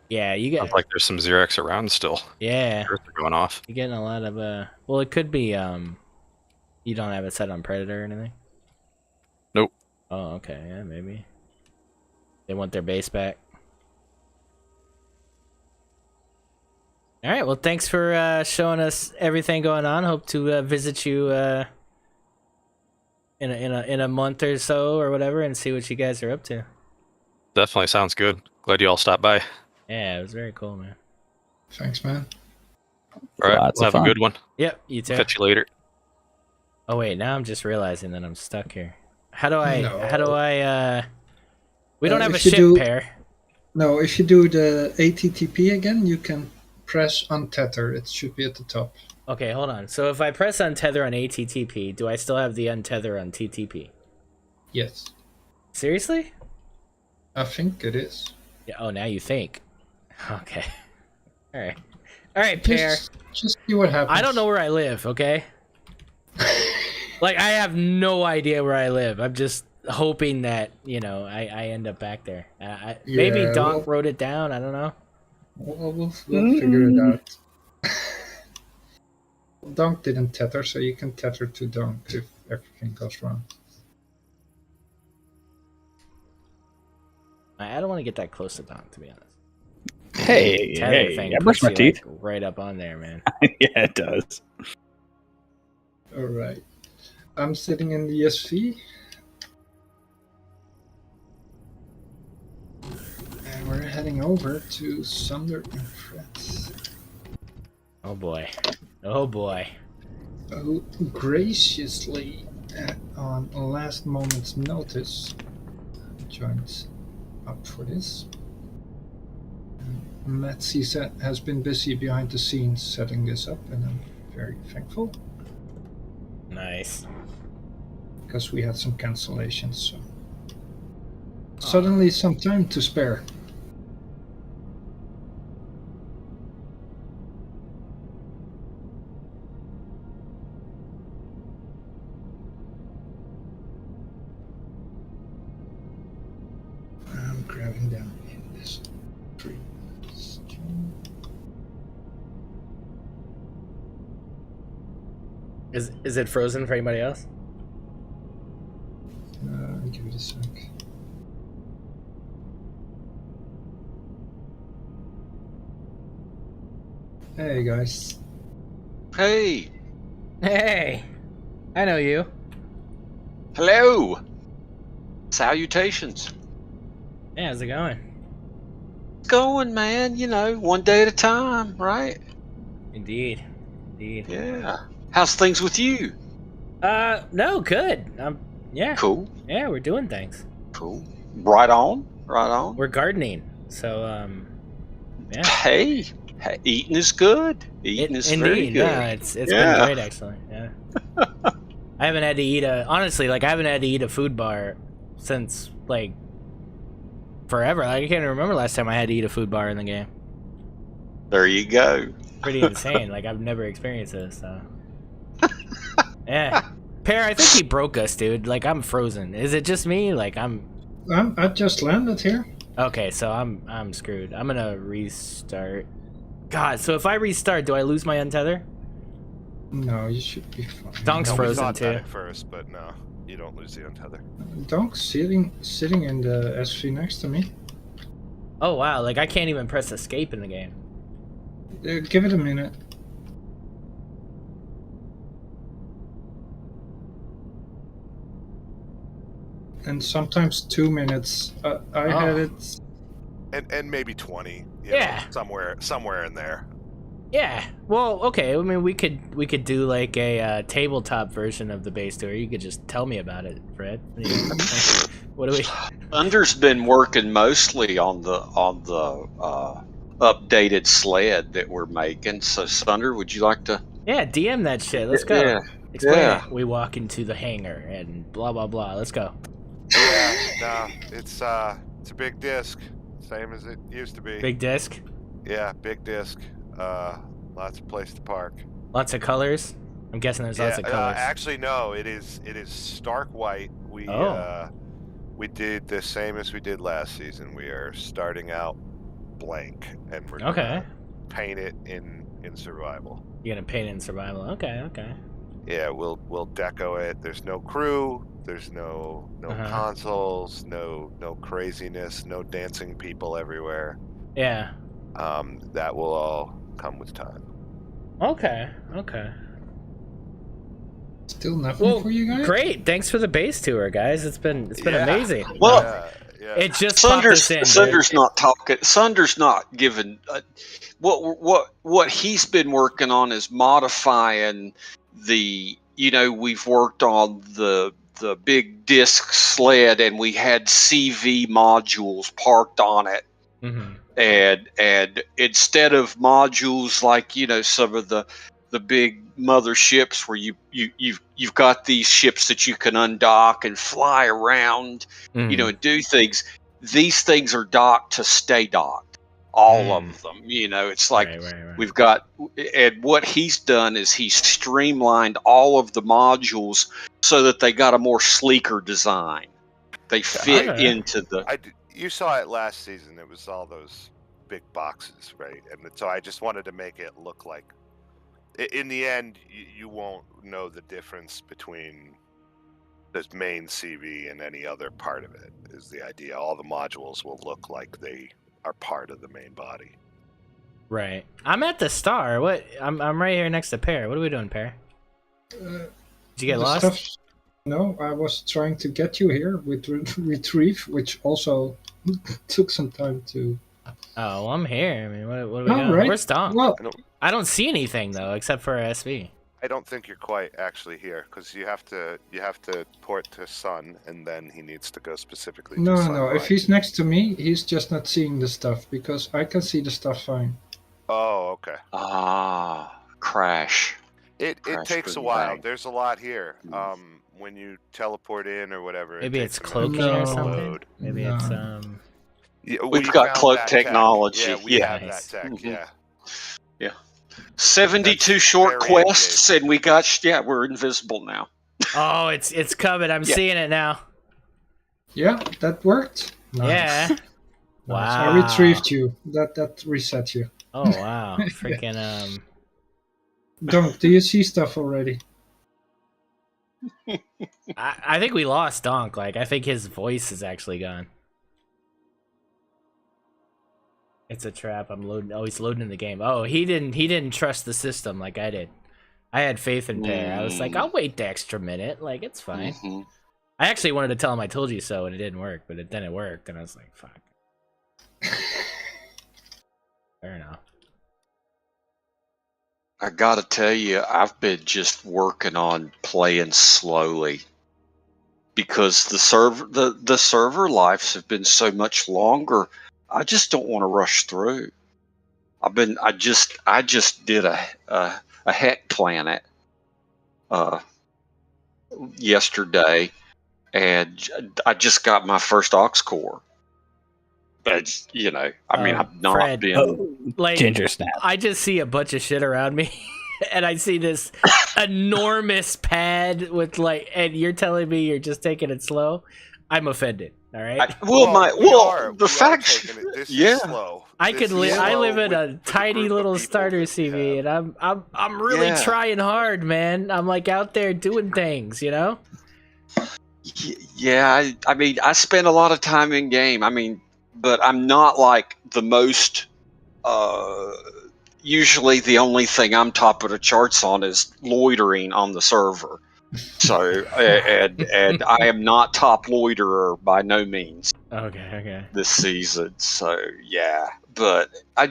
B: Yeah, you get.
I: Sounds like there's some Xerox around still.
B: Yeah,
I: Earth are going off.
B: you're getting a lot of Well, it could be you don't have it set on Predator or anything.
I: Nope.
B: Oh, okay, yeah, maybe. They want their base back. All right, well, thanks for showing us everything going on. Hope to visit you in a month or so or whatever, and see what you guys are up to.
I: Definitely sounds good. Glad you all stopped by.
B: Yeah, it was very cool, man.
D: Thanks, man.
I: All right,
A: Lots
I: we'll
A: of
I: have a
A: fun.
I: good one.
B: Yep, you too.
I: Catch you later.
B: Oh wait, now I'm just realizing that I'm stuck here. How do I?
D: No.
B: We don't have a
D: if you
B: ship
D: do-
B: pair.
D: No, if you do the ATTP again, you can press untether. It should be at the top.
B: Okay, hold on. So if I press untether on ATTP, do I still have the untether on TTP?
D: Yes.
B: Seriously?
D: I think it is.
B: Yeah. Oh, now you think. Okay. All right. All right, pair.
D: Just see what happens.
B: I don't know where I live. Okay. Like I have no idea where I live. I'm just hoping that I end up back there. Maybe
D: Yeah,
B: Donk wrote it down. I don't know.
D: We'll figure it out. Donk didn't tether, so you can tether to Donk if everything goes wrong.
B: I don't want to get that close to Donk, to be honest.
A: Hey,
B: Tether
A: hey,
B: thing
A: I brush my
B: puts you,
A: teeth.
B: like, right up on there, man.
A: Yeah, it does.
D: All right. I'm sitting in the SV. And we're heading over to Sunder and Friends.
B: Oh boy. Oh boy.
D: Who graciously, on last moment's notice, joined up for this. Matt Cisa has been busy behind the scenes setting this up, and I'm very thankful
B: Nice.
D: because we had some cancellations. So suddenly, some time to spare.
B: Is it frozen for anybody else?
D: Give it a sec. Hey guys.
J: Hey.
B: Hey, I know you.
J: Hello. Salutations.
B: Yeah, how's it going?
J: It's going, man. You know, one day at a time, right?
B: Indeed.
J: Yeah. How's things with you?
B: No, good. Yeah.
J: Cool.
B: Yeah, we're doing things.
J: Cool. Right on. Right on.
B: We're gardening, so yeah.
J: Hey, eating is good. Eating is very
B: Indeed,
J: good.
B: no, it's been great actually. Yeah. I haven't had to eat honestly, like I haven't had to eat a food bar since like forever. Like I can't even remember last time I had to eat a food bar in the game.
J: There you go.
B: Pretty insane. Like I've never experienced this. So. Yeah. Pear, I think he broke us, dude. Like I'm frozen. Is it just me? Like
D: I just landed here.
B: Okay, so I'm screwed. I'm gonna restart. God, so if I restart, do I lose my untether?
D: No, you should be fine.
B: Donk's frozen
K: thought
B: too.
K: that at first, but no, you don't lose the untether.
D: Donk's sitting in the SV next to me.
B: Oh wow, like I can't even press escape in the game.
D: Give it a minute. And sometimes 2 minutes. I had it.
K: And maybe 20. You
B: Yeah.
K: know, somewhere in there.
B: Yeah. Well, okay. I mean, we could do like a tabletop version of the base tour. You could just tell me about it, Fred. What do we?
J: Thunder's been working mostly on the updated sled that we're making. So, Thunder, would you like to?
B: Yeah, DM that shit. Let's go.
J: Yeah.
B: Explain
J: Yeah.
B: it. We walk into the hangar and blah blah blah. Let's go.
K: Yeah, no, it's a big disc, same as it used to be.
B: Big disc.
K: Yeah, big disc. Lots of place to park.
B: Lots of colors. I'm guessing there's lots of colors.
K: Actually, no. It is stark white. We did the same as we did last season. We are starting out blank, and we're gonna paint it in survival.
B: You're gonna paint it in survival. Okay.
K: Yeah, we'll deco it. There's no crew. There's no consoles. No craziness. No dancing people everywhere.
B: Yeah.
K: That will all come with time.
B: Okay.
D: Still nothing for you guys?
B: Great. Thanks for the base tour, guys. It's been amazing.
J: Well,
B: it just popped us in.
J: Sunder's not talking. Sunder's not giving. What he's been working on is modifying the. You know, we've worked on the big disc sled, and we had CV modules parked on it.
B: Mm-hmm.
J: And instead of modules like, you know, some of the big motherships where you've got these ships that you can undock and fly around, you know, and do things. These things are docked to stay docked, all of them. You know, it's like we've got, and what he's done is he's streamlined all of the modules so that they got a more sleeker design. They fit into the.
K: You saw it last season. It was all those big boxes, right? And so I just wanted to make it look like. In the end, you won't know the difference between this main CV and any other part of it. Is the idea? All the modules will look like they are part of the main body.
B: Right. I'm at the star. What? I'm right here next to Pear. What are we doing, Pear? Did you get lost?
D: No, I was trying to get you here with retrieve, which also took some time to.
B: Oh, well, I'm here. I mean, what are we doing?
D: Right.
B: Where's Dom?
D: Well,
B: I don't see anything though, except for SV.
K: I don't think you're quite actually here because you have to port to Sun, and then he needs to go specifically.
D: No.
K: to Sun
D: If he's next to me, he's just not seeing the stuff because I can see the stuff fine.
K: Oh, okay.
J: Crash.
K: It takes a while. There's a lot here. When you teleport in or whatever.
B: Maybe it's cloaking or something. Maybe it's
K: Yeah,
J: We've got cloak technology.
K: Yeah, we have that tech.
J: Yeah. 72 short quests, and we got we're invisible now.
B: Oh, it's coming. I'm seeing it now.
D: Yeah, that worked. Nice.
B: Yeah. Wow.
D: I retrieved you. That reset you.
B: Oh wow. Freaking
D: Dunk, do you see stuff already?
B: I think we lost Donk. Like, I think his voice is actually gone. It's a trap. I'm loading. Oh, he's loading in the game. Oh, he didn't trust the system like I did. I had faith in Pear. I was like, I'll wait the extra minute. Like, it's fine.
J: Mm-hmm.
B: I actually wanted to tell him I told you so, and it didn't work. But then it worked, and I was like, fuck. Fair enough.
J: I gotta tell you, I've been just working on playing slowly because the server lives have been so much longer. I just don't want to rush through. I just did a heck planet yesterday, and I just got my first aux core. But I mean, I've not
B: Fred,
J: been
B: like
A: Ginger snap.
B: I just see a bunch of shit around me, and I see this enormous pad with and you're telling me you're just taking it slow. I'm offended. All right.
J: The fact, yeah.
K: Slow.
B: I live in a tiny little starter CV, and I'm really trying hard, man. I'm like out there doing things, Yeah,
J: I mean, I spend a lot of time in game. I mean, but I'm not like the most. Usually, the only thing I'm top of the charts on is loitering on the server. So, and I am not top loiterer by no means.
B: Okay.
J: This season, so yeah. But I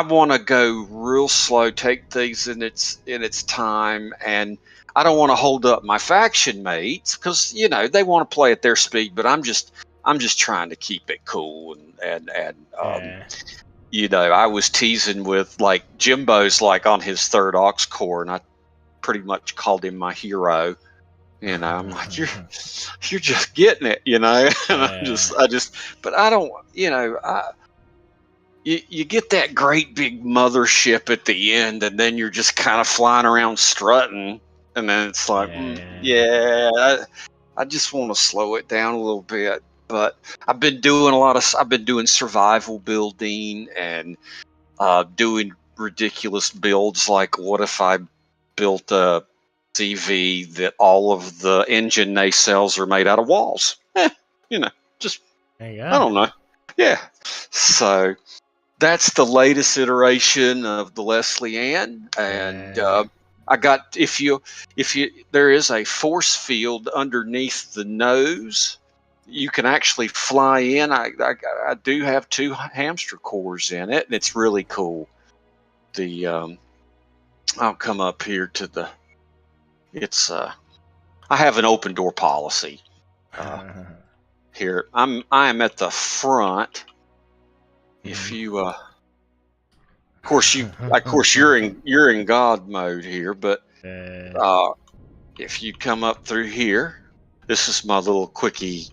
J: want to go real slow, take things in its time, and I don't want to hold up my faction mates because they want to play at their speed. But I'm just trying to keep it cool and I was teasing with like Jimbo's like on his third aux core, and I pretty much called him my hero. I'm like, you're just getting it, and but I don't, you get that great big mothership at the end, and then you're just kind of flying around strutting, and then it's like, I just want to slow it down a little bit. But I've been doing survival building and doing ridiculous builds. Like, what if I built a CV that all of the engine nacelles are made out of walls? Just
B: there you go.
J: I don't know. Yeah. So that's the latest iteration of the Leslie Ann, and I got there is a force field underneath the nose. You can actually fly in. I do have 2 hamster cores in it, and it's really cool. I'll come up here to the. It's I have an open door policy. Here I am at the front. If you of course you're in God mode here, but if you come up through here, this is my little quickie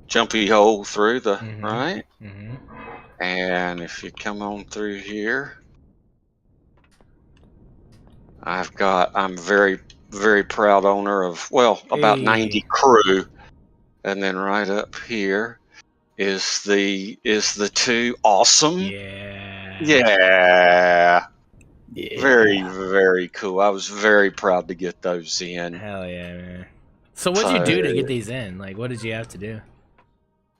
J: jumpy hole through the right. And if you come on through here, I'm very, very proud owner of, about 90 crew. And then right up here is the 2 awesome. Yeah. Very, very cool. I was very proud to get those in.
B: Hell yeah, man. So what'd you do to get these in? Like, what did you have to do?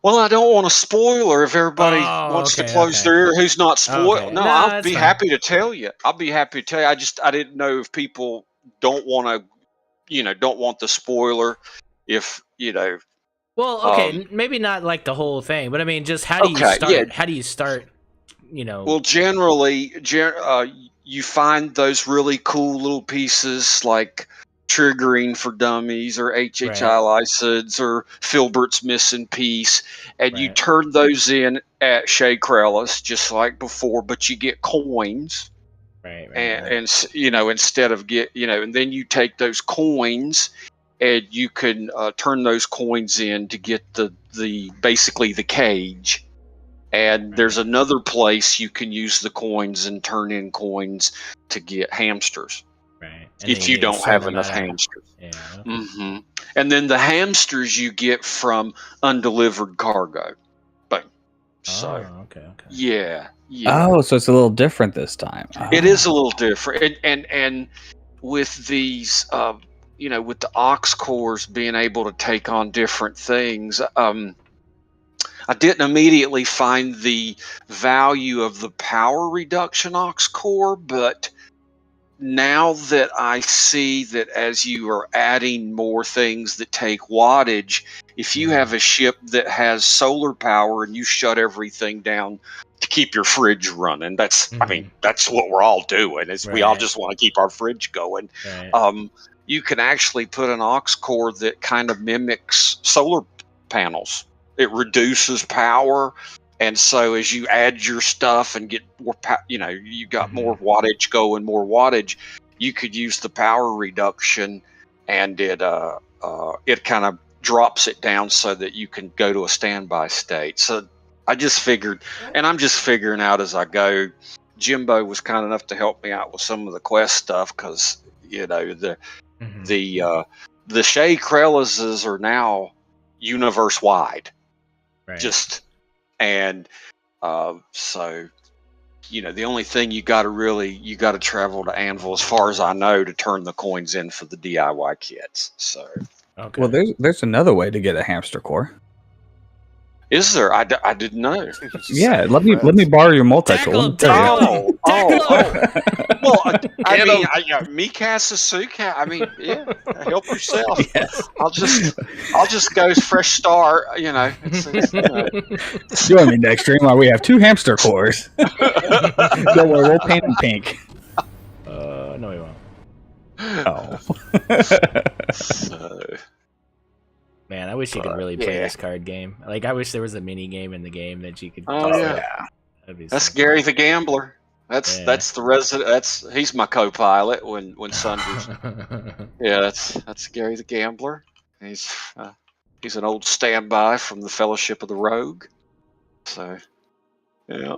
J: Well, I don't want to spoiler if everybody wants to close their ear who's not spoiled.
B: Okay.
J: No, I'll be happy to tell you. I didn't know if people don't want to, don't want the spoiler. If
B: Well, okay, maybe not like the whole thing, but I mean, just how do you start? Yeah. How do you start?
J: Well, generally, you find those really cool little pieces like Triggering for Dummies or HHI Lycids or Filbert's Missing Piece, and you turn those in at Shea Krellis just like before, but you get coins. And instead of and then you take those coins and you can turn those coins in to get the basically the cage. And there's another place you can use the coins and turn in coins to get hamsters. If you don't have enough hamsters. And then the hamsters you get from undelivered cargo. Boom. So, yeah.
A: Oh, so it's a little different this time.
J: It is a little different. And with these with the ox cores being able to take on different things, I didn't immediately find the value of the power reduction ox core, but now that I see that as you are adding more things that take wattage, if you have a ship that has solar power and you shut everything down to keep your fridge running, that's what we're all doing. Is we all just want to keep our fridge going.
B: Right.
J: You can actually put an aux core that kind of mimics solar panels. It reduces power. And so as you add your stuff and get more, you got more wattage going, more wattage, you could use the power reduction, and it kind of drops it down so that you can go to a standby state. So I just figured, and I'm just figuring out as I go. Jimbo was kind enough to help me out with some of the quest stuff because the Shea Krellises are now universe wide.
B: Right.
J: And so the only thing you got to travel to Anvil, as far as I know, to turn the coins in for the DIY kits. So
B: Okay.
A: Well, there's another way to get a hamster core.
J: Is there? I didn't know.
A: Yeah, let me borrow your multi-tool.
J: Well, I mean, Mika Sasuke. I mean, yeah, help yourself.
A: Yes.
J: I'll just go fresh start.
A: Join me next stream while we have 2 hamster cores. Don't worry, we'll paint them pink.
B: No, we won't.
A: Oh.
B: Man, I wish you could really play this card game. Like, I wish there was a mini game in the game that you could.
J: Oh yeah, that's Gary the Gambler. That's the resident. He's my co-pilot when Sunders. Yeah, that's Gary the Gambler. He's an old standby from the Fellowship of the Rogue. So yeah.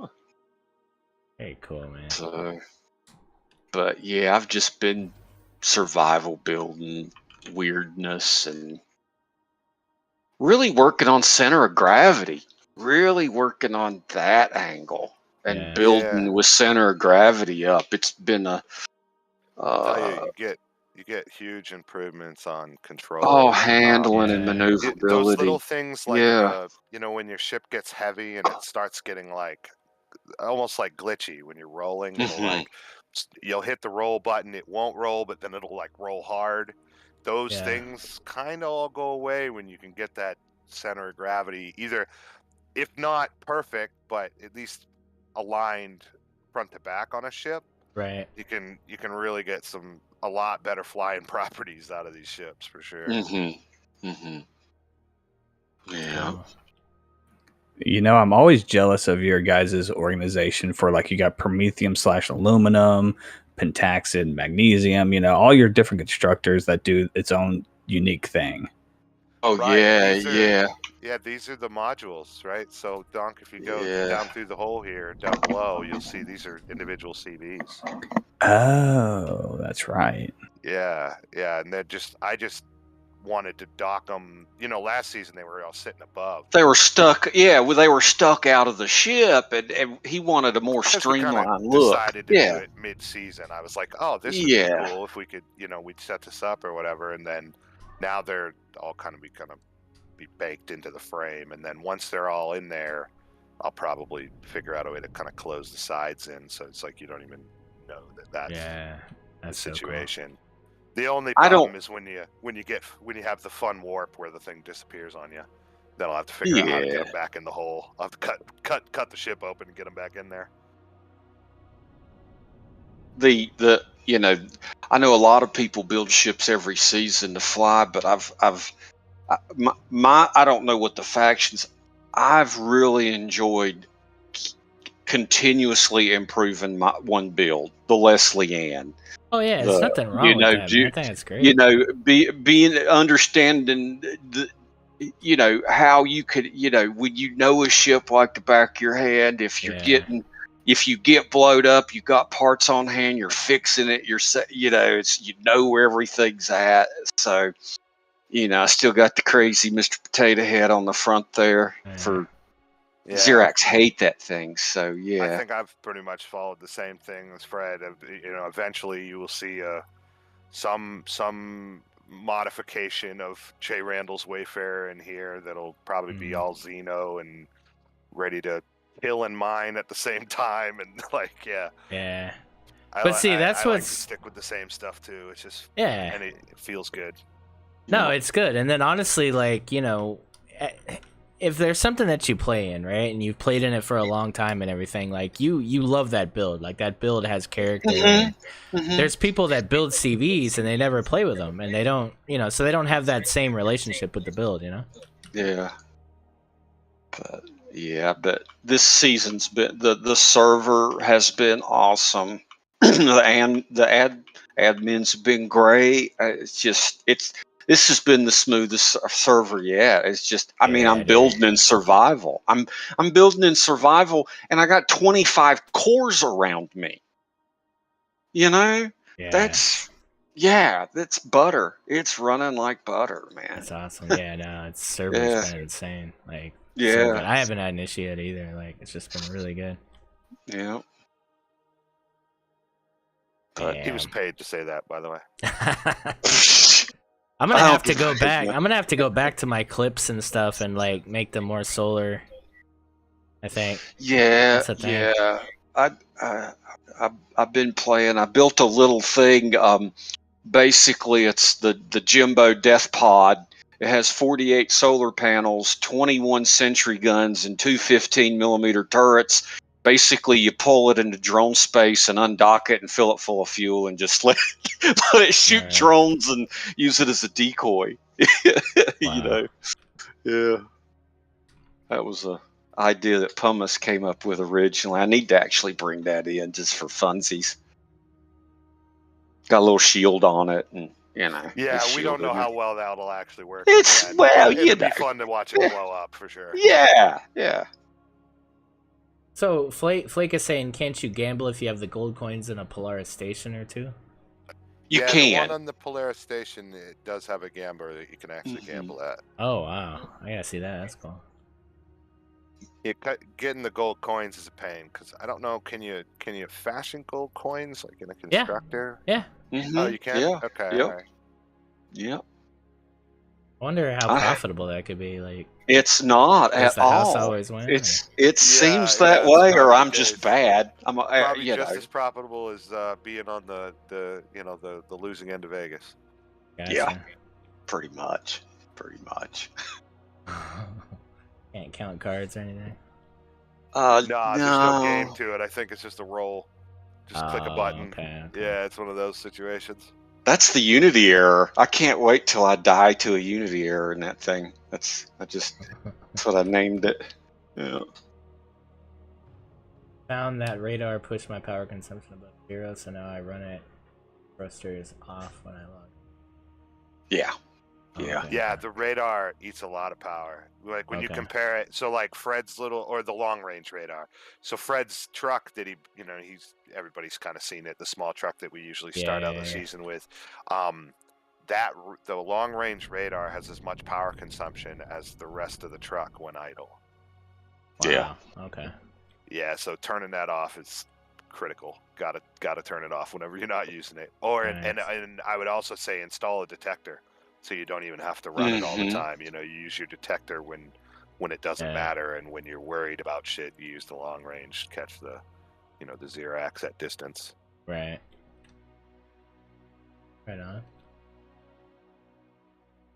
B: Hey, cool, man.
J: So, but yeah, I've just been survival building weirdness and really working on center of gravity, really working on that angle and building with center of gravity up. It's been a
K: you get huge improvements on control.
J: Oh, handling and maneuverability.
K: Those little things like when your ship gets heavy and it starts getting like almost like glitchy when you're rolling. It'll like you'll hit the roll button, it won't roll, but then it'll like roll hard. Those things kind of all go away when you can get that center of gravity, either if not perfect, but at least aligned front to back on a ship.
B: Right.
K: You can really get a lot better flying properties out of these ships for sure.
J: Yeah.
A: I'm always jealous of your guys' organization for like you got Promethium/aluminum, Pentaxid, magnesium, all your different constructors that do its own unique thing.
J: Oh,
K: right.
J: Yeah.
K: These are the modules, right? So, Donk, if you go down through the hole here, down below, you'll see these are individual CVs.
A: Oh, that's right.
K: Yeah, and I just wanted to dock them. Last season they were all sitting above.
J: They were stuck. Yeah, they were stuck out of the ship, and he wanted a more streamlined look.
K: Decided to do it mid-season. I was like, oh, this would be cool if we could, we'd set this up or whatever. And then now they're all kind of be baked into the frame. And then once they're all in there, I'll probably figure out a way to kind of close the sides in, so it's like you don't even know that's the situation. So cool. The only problem is when you have the fun warp where the thing disappears on you. Then I'll have to figure out how to get them back in the hole. I'll have to cut the ship open and get them back in there.
J: I know a lot of people build ships every season to fly, but I don't know what the factions. I've really enjoyed continuously improving my one build, the Leslie Ann.
B: Oh yeah, there's nothing wrong with that. I think it's great.
J: Being understanding how you could, when a ship like the back of your hand, if you get blowed up, you got parts on hand, you're fixing it, where everything's at. So, I still got the crazy Mr. Potato Head on the front there for Xerax hate that thing. So
K: I think I've pretty much followed the same thing as Fred. Eventually you will see some modification of Che Randall's Wayfarer in here that'll probably be all Xeno and ready to kill and mine at the same time, and like
B: Yeah.
K: I
B: But see, that's
K: like to
B: what's
K: stick with the same stuff too. It's just
B: yeah.
K: and it feels good.
B: No, it's good. And then honestly, like, you know, if there's something that you play in, right, and you've played in it for a long time and everything, like you love that build. Like that build has character. There's people that build CVs and they never play with them, and they don't, you know, so they don't have that same relationship with the build, you know.
J: Yeah. But yeah, but this season's been the server has been awesome. the admin's been great. This has been the smoothest server yet. It's just, I mean, I'm building in survival. I'm building in survival, and I got 25 cores around me. You know, that's butter. It's running like butter, man.
B: That's awesome. Yeah, no, it's server's been insane. Like, so good. I haven't had an issue yet either. Like, it's just been really good.
J: Yeah.
K: But he was paid to say that, by the way.
B: I'm gonna have to go back. I'm gonna have to go back to my clips and stuff and like make them more solar. I think.
J: Yeah, yeah. I've been playing. I built a little thing. Basically, it's the Jimbo Death Pod. It has 48 solar panels, 21 sentry guns, and two 15-millimeter turrets. Basically, you pull it into drone space and undock it and fill it full of fuel and just let it shoot drones and use it as a decoy. You know, yeah. That was a idea that Pumice came up with originally. I need to actually bring that in just for funsies. Got a little shield on it, and you know.
K: Yeah, we don't know how well that'll actually work.
J: It's
K: it'd be fun to watch it blow up for sure.
J: Yeah, yeah.
B: So Flake is saying, can't you gamble if you have the gold coins in a Polaris station or two?
J: You
K: can.
J: can.
K: The one on the Polaris station, it does have a gambler that you can actually gamble at.
B: Oh wow, I gotta see that. That's cool.
K: Yeah, getting the gold coins is a pain because I don't know. Can you fashion gold coins like in a constructor?
B: Yeah.
K: Oh, you can.
J: Yeah.
K: Okay.
J: Yep.
K: All right.
J: Yep.
B: I wonder how profitable that could be. Like,
J: it's not
B: does
J: at
B: the house
J: all.
B: always win?
J: It seems that way, or I'm just bad. I'm
K: probably
J: you
K: just
J: know.
K: as profitable as being on the losing end of Vegas.
B: Gotcha.
J: Yeah. Pretty much.
B: Can't count cards or anything.
K: No, there's no game to it. I think it's just a roll. Just click a button.
B: Okay.
K: Yeah, it's one of those situations.
J: That's the Unity error. I can't wait till I die to a Unity error in that thing. That's what I named it. Yeah.
B: Found that radar pushed my power consumption above 0, so now I run it. Thrusters off when I log.
J: Yeah.
K: Yeah, the radar eats a lot of power. Like when you compare it, so like Fred's or the long range radar. So Fred's truck that everybody's kind of seen it, the small truck that we usually start out the season with. The long range radar has as much power consumption as the rest of the truck when idle.
B: Wow.
J: Yeah.
B: Okay.
K: Yeah, so turning that off is critical. Gotta turn it off whenever you're not using it. Or and I would also say install a detector. So you don't even have to run it all the time. You know, you use your detector when it doesn't matter, and when you're worried about shit, you use the long range to catch the Xerax at distance.
B: Right. Right on.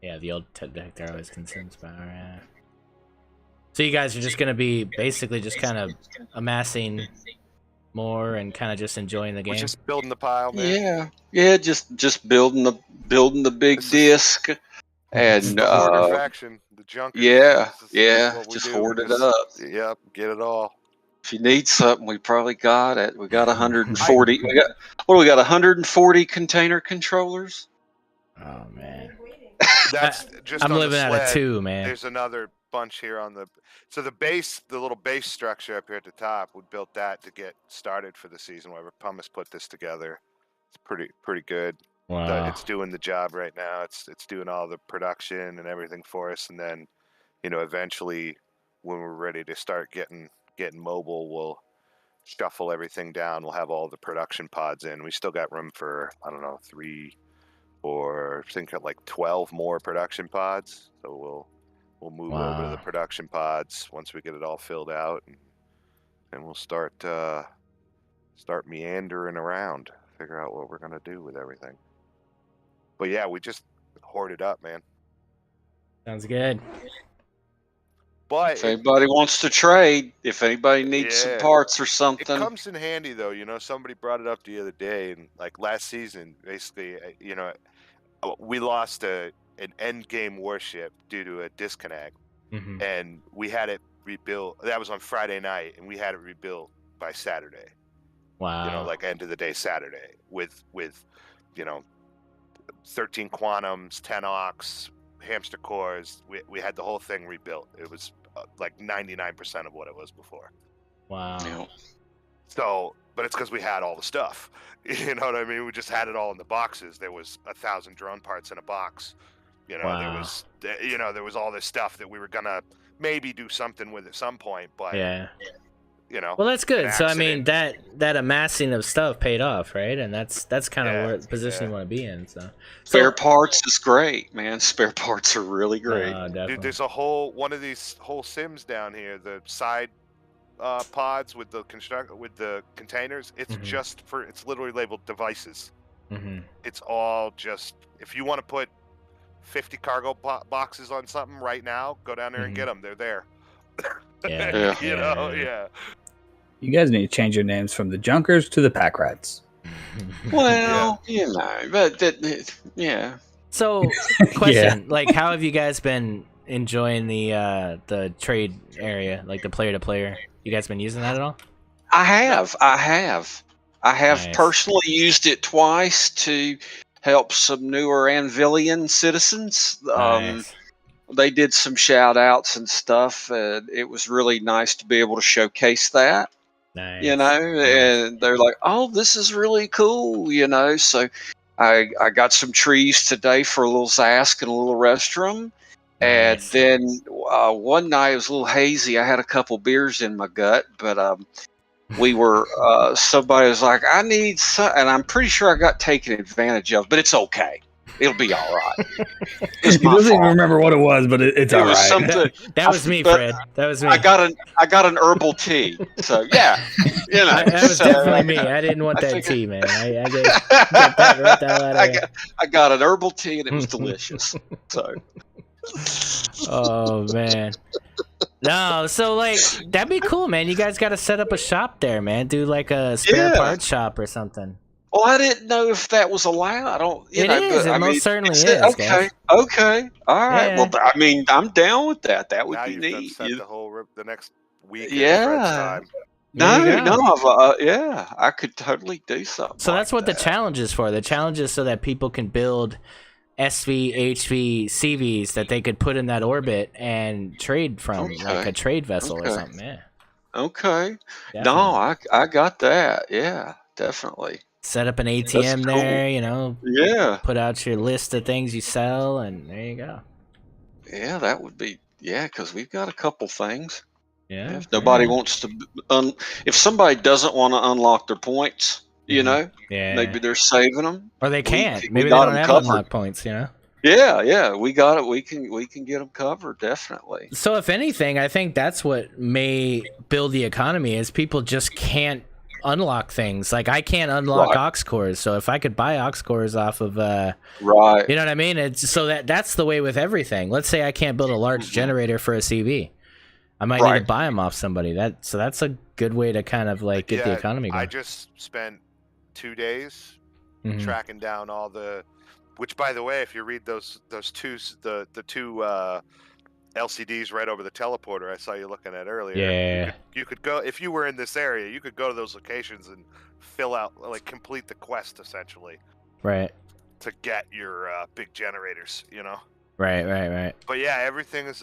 B: Yeah, the old detector always consumes power. Yeah. So you guys are just gonna be basically just kind of amassing more and kind of just enjoying the game.
K: We're just building the pile, man.
J: Yeah, just building the big disc, and
K: the hoarder faction, the junkers.
J: Just hoard it up.
K: Yep, get it all.
J: If you need something, we probably got it. We got 140. We got 140 container controllers.
B: Oh man,
K: that's just.
B: I'm
K: on
B: living
K: the
B: out
K: sled.
B: of 2, man.
K: There's another bunch here on the. So the little base structure up here at the top, we built that to get started for the season. Whenever Pumice put this together, it's pretty good.
B: Wow.
K: It's doing the job right now. It's doing all the production and everything for us, and then, eventually, when we're ready to start getting mobile, we'll shuffle everything down. We'll have all the production pods in. We still got room for, I don't know, three for I think like 12 more production pods. So we'll move over to the production pods once we get it all filled out, and we'll start meandering around, figure out what we're gonna do with everything. But yeah, we just hoard it up, man.
B: Sounds good.
K: But
J: if anybody wants to trade, if anybody needs some parts or something,
K: it comes in handy though. Somebody brought it up the other day, and like last season, basically, we lost an end game warship due to a disconnect, and we had it rebuilt. That was on Friday night, and we had it rebuilt by Saturday.
B: Wow.
K: Like end of the day Saturday with 13 quantums, 10 aux, hamster cores. We had the whole thing rebuilt. It was like 99% of what it was before.
B: Wow.
J: Yeah.
K: So, but it's because we had all the stuff. You know what I mean? We just had it all in the boxes. There was 1,000 drone parts in a box. There was all this stuff that we were gonna maybe do something with at some point. But
B: well, that's good. So I mean, that amassing of stuff paid off, right? And that's kind of what position you want to be in. So
J: spare parts is great, man. Spare parts are really great.
K: Dude, there's one of these whole sims down here. The side pods with the containers. It's just it's literally labeled devices. It's all just if you want to put 50 cargo boxes on something right now, go down there and get them. They're there.
A: Yeah. You guys need to change your names from the Junkers to the Pack Rats.
J: Well, but yeah.
B: So, question: like, how have you guys been enjoying the trade area, like the player to player? You guys been using that at all?
J: I have nice. Personally used it twice to help some newer Anvilian citizens.
B: Nice.
J: They did some shout outs and stuff. It was really nice to be able to showcase that.
B: Nice.
J: And they're like, "Oh, this is really cool," So I got some trees today for a little Zask and a little restroom. And then one night it was a little hazy. I had a couple beers in my gut, but we were somebody was like, "I need some," and I'm pretty sure I got taken advantage of, but it's okay. It'll be all right.
A: He doesn't even remember what it was, but it's all right.
B: That was me, Fred. That was me.
J: I got an herbal tea. So yeah,
B: that was definitely me. I didn't want that tea, man. I got that right down
J: I got an herbal tea and it was delicious. So.
B: Oh man. No, so like that'd be cool, man. You guys got to set up a shop there, man. Do like a spare parts shop or something.
J: Well, I didn't know if that was allowed. I don't.
B: It most certainly is.
J: Okay. All right. Yeah. Well, I mean, I'm down with that. That would be neat.
K: The next week.
J: Yeah. I could totally do something.
B: So that's what the challenge is for. The challenge is so that people can build SV, HV, CVs that they could put in that orbit and trade from, like a trade vessel or something. Yeah.
J: Okay. Definitely. No, I got that. Yeah, definitely.
B: Set up an ATM there,
J: Yeah.
B: Put out your list of things you sell, and there you go.
J: Yeah, that would be, because we've got a couple things.
B: Yeah.
J: If nobody wants to, if somebody doesn't want to unlock their points, maybe they're saving them.
B: Or they can't. Maybe they don't have unlock points,
J: Yeah, we got it. We can get them covered, definitely.
B: So if anything, I think that's what may build the economy is people just can't unlock things. Like I can't unlock aux cores, so if I could buy aux cores off of you know what I mean? It's so that's the way with everything. Let's say I can't build a large generator for a CV. I might need to buy them off somebody. So that's a good way to kind of like get the economy going.
K: I just spent 2 days tracking down all the, which by the way, if you read the two LCDs right over the teleporter I saw you looking at earlier.
B: Yeah.
K: You could go, if you were in this area, you could go to those locations and fill out, like complete the quest essentially.
B: Right.
K: To get your big generators,
B: Right.
K: But yeah, everything is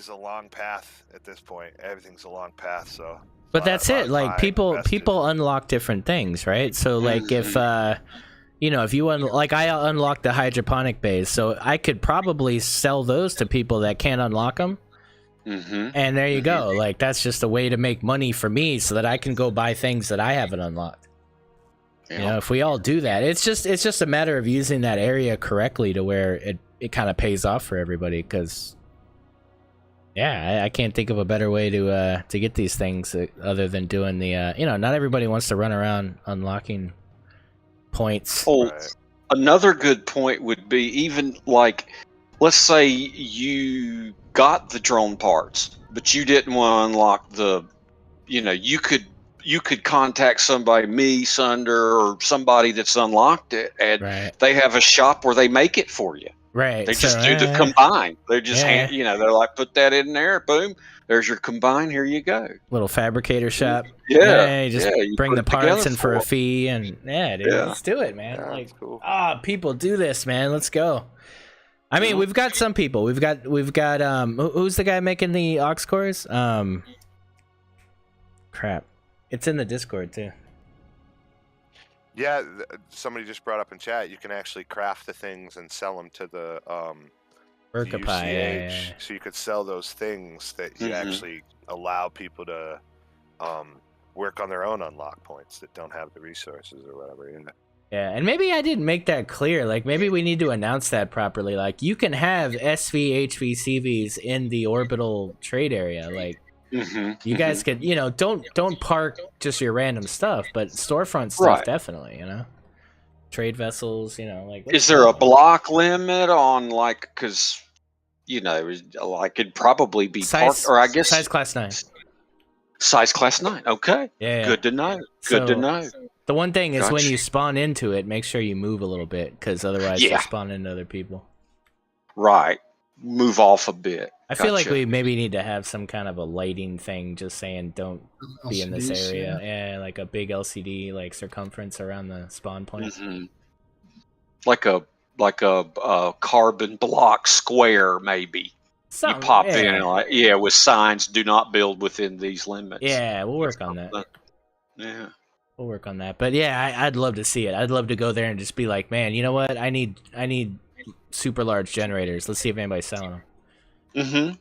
K: a long path at this point. Everything's a long path, so.
B: But that's it. Like people unlock different things, right? So like if if you like I unlocked the hydroponic bays, so I could probably sell those to people that can't unlock them. And there you go. Like that's just a way to make money for me, so that I can go buy things that I haven't unlocked. You know, if we all do that, it's just a matter of using that area correctly to where it kind of pays off for everybody. Because, yeah, I can't think of a better way to get these things other than doing the you know, not everybody wants to run around unlocking points.
J: Oh, another good point would be even like, let's say you got the drone parts, but you didn't want to unlock the, you know, you could contact somebody, me, Sunder, or somebody that's unlocked it, and they have a shop where they make it for you.
B: Right.
J: They just do the combine. They just you know, they're like, put that in there, boom, there's your combine. Here you go.
B: Little fabricator shop.
J: Yeah.
B: You just
J: you
B: bring the
J: put it
B: parts in
J: together
B: for a
J: them.
B: fee, and dude, let's do it, man.
K: Yeah,
B: like,
K: that's cool.
B: people do this, man. Let's go. I mean, we've got some people. We've got who's the guy making the aux cores? Crap. It's in the Discord too.
K: Yeah, somebody just brought up in chat. You can actually craft the things and sell them to the
B: Urcapie,
K: UCH. So you could sell those things that you actually allow people to work on their own unlock points that don't have the resources or whatever. You know?
B: Yeah, and maybe I didn't make that clear. Like, maybe we need to announce that properly. Like, you can have SV, HV, CVs in the orbital trade area. Like, you guys could, you know, don't park just your random stuff, but storefront stuff definitely, you know. Trade vessels, you know, like.
J: Is there a block limit on, like, because, you know, like it'd probably be parked, or I guess
B: size class 9.
J: Size class 9. Okay.
B: Yeah.
J: Good to know. Good to know.
B: The one thing is when you spawn into it, make sure you move a little bit, because otherwise you'll spawn into other people.
J: Right. Move off a bit.
B: I feel like we maybe need to have some kind of a lighting thing, just saying don't be in this area. Yeah, like a big LCD like circumference around the spawn point.
J: Like a carbon block square, maybe. You pop in, like, with signs: "Do not build within these limits."
B: Yeah, we'll work on that.
J: Yeah,
B: we'll work on that. But yeah, I'd love to see it. I'd love to go there and just be like, man, you know what? I need super large generators. Let's see if anybody's selling them.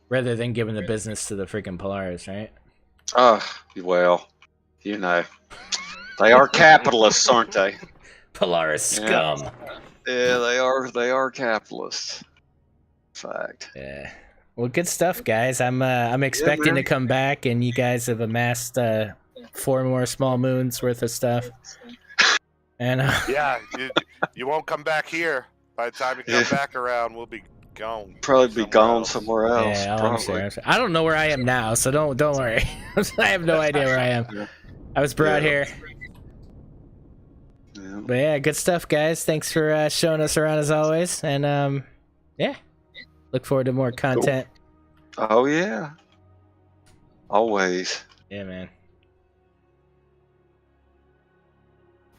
B: Rather than giving the business to the freaking Polaris, right?
J: Well, you know, they are capitalists, aren't they?
B: Polaris scum.
J: Yeah, they are capitalists. Fact.
B: Yeah. Well, good stuff, guys. I'm expecting to come back, and you guys have amassed 4 more small moons worth of stuff. And
K: yeah, you won't come back here. By the time you come back around, we'll be gone.
J: Probably be gone somewhere else.
B: Yeah, I'm sure. I don't know where I am now, so don't worry. I have no idea where I am. I was brought here. Yeah. But yeah, good stuff, guys. Thanks for showing us around as always, and yeah, look forward to more content.
J: Cool. Oh yeah, always.
B: Yeah, man.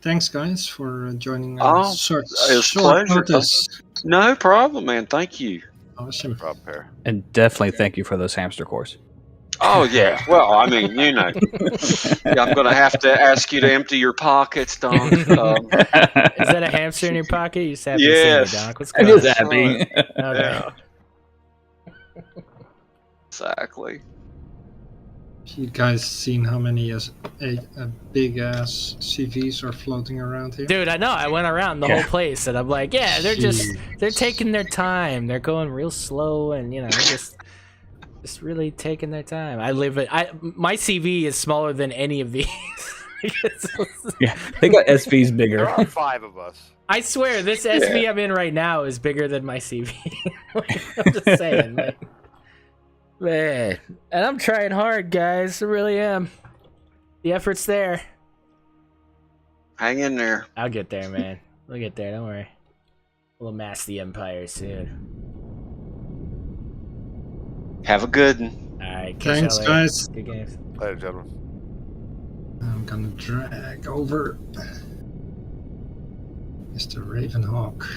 D: Thanks, guys, for joining
J: us. It's a pleasure. No problem, man. Thank you.
D: Awesome.
A: And definitely thank you for those hamster cores.
J: Oh, yeah. Well, I mean, you know. I'm going to have to ask you to empty your pockets, Don.
B: Is that a hamster in your pocket? You just happy to see me, Doc. What's going on?
A: I'm just happy.
B: Okay.
J: Yeah. Exactly.
D: You guys seen how many big ass CVs are floating around here?
B: Dude, I know. I went around the whole place, and I'm like, yeah, they're taking their time. They're going real slow, and you know, just really taking their time. My CV is smaller than any of these.
A: Yeah, they got SVs bigger.
K: There are 5 of us.
B: I swear, this SV I'm in right now is bigger than my CV. I'm just saying, man. And I'm trying hard, guys. I really am. The effort's there.
J: Hang in there.
B: I'll get there, man. We'll get there. Don't worry. We'll amass the empire soon.
J: Have a good one.
B: All right.
D: Thanks, guys.
B: Good games.
K: Later, gentlemen.
D: I'm gonna drag over Mr. Ravenhawk.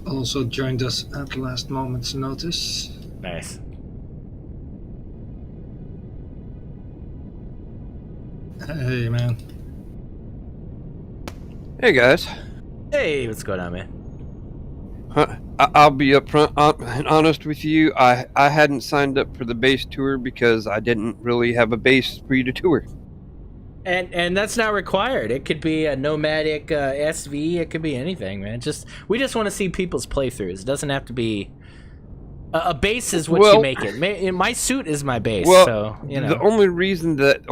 D: Also joined us at last moment's notice.
B: Nice.
D: Hey, man.
L: Hey, guys.
B: Hey, what's going on, man?
L: I'll be upfront and honest with you. I hadn't signed up for the base tour because I didn't really have a base for you to tour.
B: And that's not required. It could be a nomadic SV. It could be anything, man. We just want to see people's playthroughs. It doesn't have to be a base is what you make it. My suit is my base.
L: Well,
B: so you know.
L: The only reason that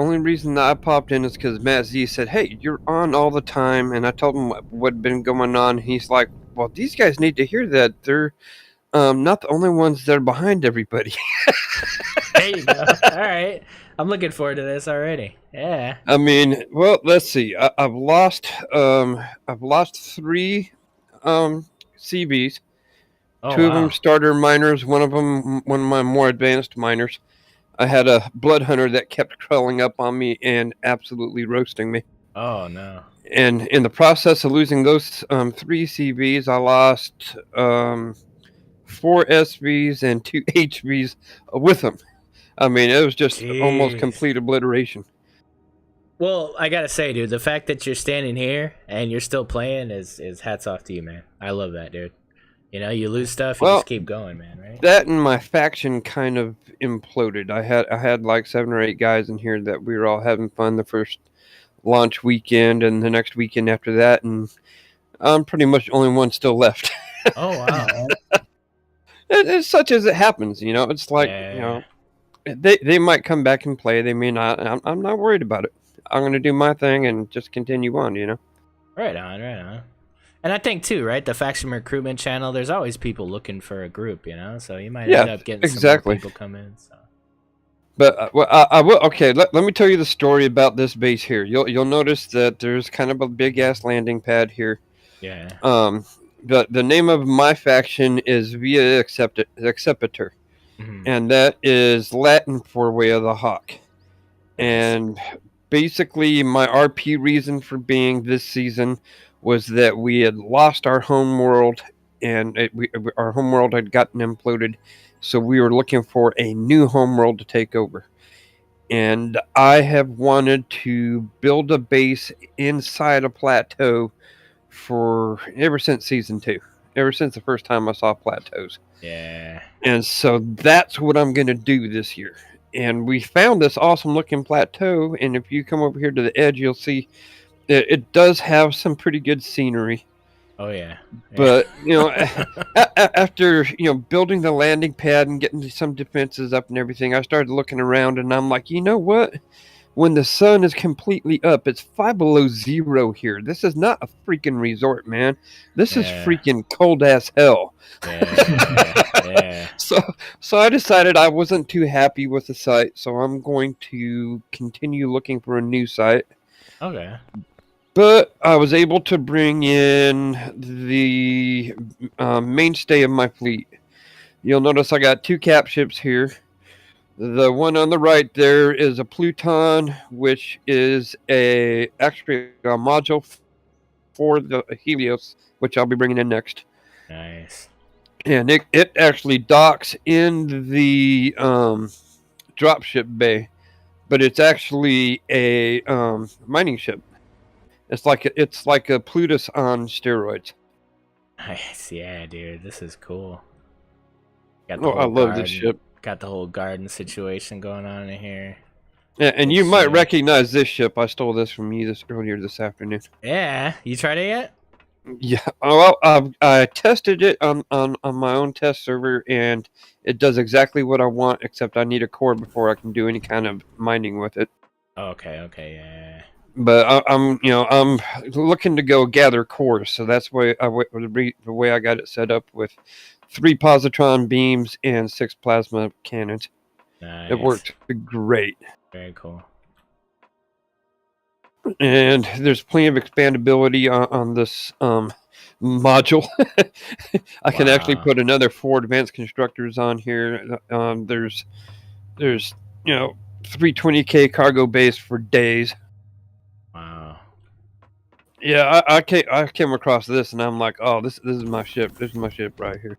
L: I popped in is because Matt Z said, "Hey, you're on all the time," and I told him what had been going on. He's like, "Well, these guys need to hear that they're not the only ones that are behind everybody."
B: There you go. All right, I'm looking forward to this already. Yeah.
L: I mean, well, let's see. I've lost 3 CBs.
B: Oh,
L: 2 of
B: wow.
L: them starter miners. One of my more advanced miners. I had a blood hunter that kept crawling up on me and absolutely roasting me.
B: Oh no.
L: And in the process of losing those 3 CBs, I lost 4 SVs and 2 HVs with them. I mean, it was just almost complete obliteration.
B: Well, I gotta say, dude, the fact that you're standing here and you're still playing is hats off to you, man. I love that, dude. You know, you lose stuff, you just keep going, man, right?
L: That and my faction kind of imploded. I had like 7 or 8 guys in here that we were all having fun the first launch weekend and the next weekend after that, and I'm pretty much the only one still left.
B: Oh, wow.
L: It's such as it happens, you know. It's like, you know, they might come back and play, they may not. I'm not worried about it. I'm going to do my thing and just continue on, you know.
B: Right on. And I think too, right? The faction recruitment channel. There's always people looking for a group, you know. So you might end up getting some more people come in. So.
L: But I will. Okay, let me tell you the story about this base here. You'll notice that there's kind of a big ass landing pad here.
B: Yeah.
L: The name of my faction is Via Accepitor, and that is Latin for Way of the Hawk. And basically, my RP reason for being this season was that we had lost our home world, and our home world had gotten imploded, so we were looking for a new home world to take over. And I have wanted to build a base inside a plateau ever since season 2, ever since the first time I saw plateaus.
B: Yeah.
L: And so that's what I'm going to do this year. And we found this awesome looking plateau, and if you come over here to the edge, you'll see it does have some pretty good scenery.
B: Oh yeah.
L: But you know, after building the landing pad and getting some defenses up and everything, I started looking around, and I'm like, you know what? When the sun is completely up, it's 5 below 0 here. This is not a freaking resort, man. This is freaking cold ass hell.
B: Yeah.
L: So I decided I wasn't too happy with the site, so I'm going to continue looking for a new site.
B: Okay.
L: But I was able to bring in the mainstay of my fleet. You'll notice I got 2 cap ships here. The one on the right there is a Pluton, which is actually a module for the Helios, which I'll be bringing in next.
B: Nice.
L: And it actually docks in the dropship bay, but it's actually a mining ship. It's like a Plutus on steroids.
B: Nice, yeah, dude. This is cool.
L: I love this ship.
B: Got the whole garden situation going on in here.
L: Yeah, and you might recognize this ship. I stole this from you earlier this afternoon.
B: Yeah, you tried it yet?
L: Yeah. Well, I tested it on my own test server, and it does exactly what I want. Except I need a core before I can do any kind of mining with it.
B: Okay, yeah.
L: But I'm looking to go gather cores, so that's the way I got it set up with 3 positron beams and 6 plasma cannons.
B: Nice.
L: It worked great.
B: Very cool.
L: And there's plenty of expandability on this module. I can actually put another 4 advanced constructors on here. There's 320k cargo base for days.
B: Wow.
L: Yeah, I came across this and I'm like, oh, this is my ship. This is my ship right here.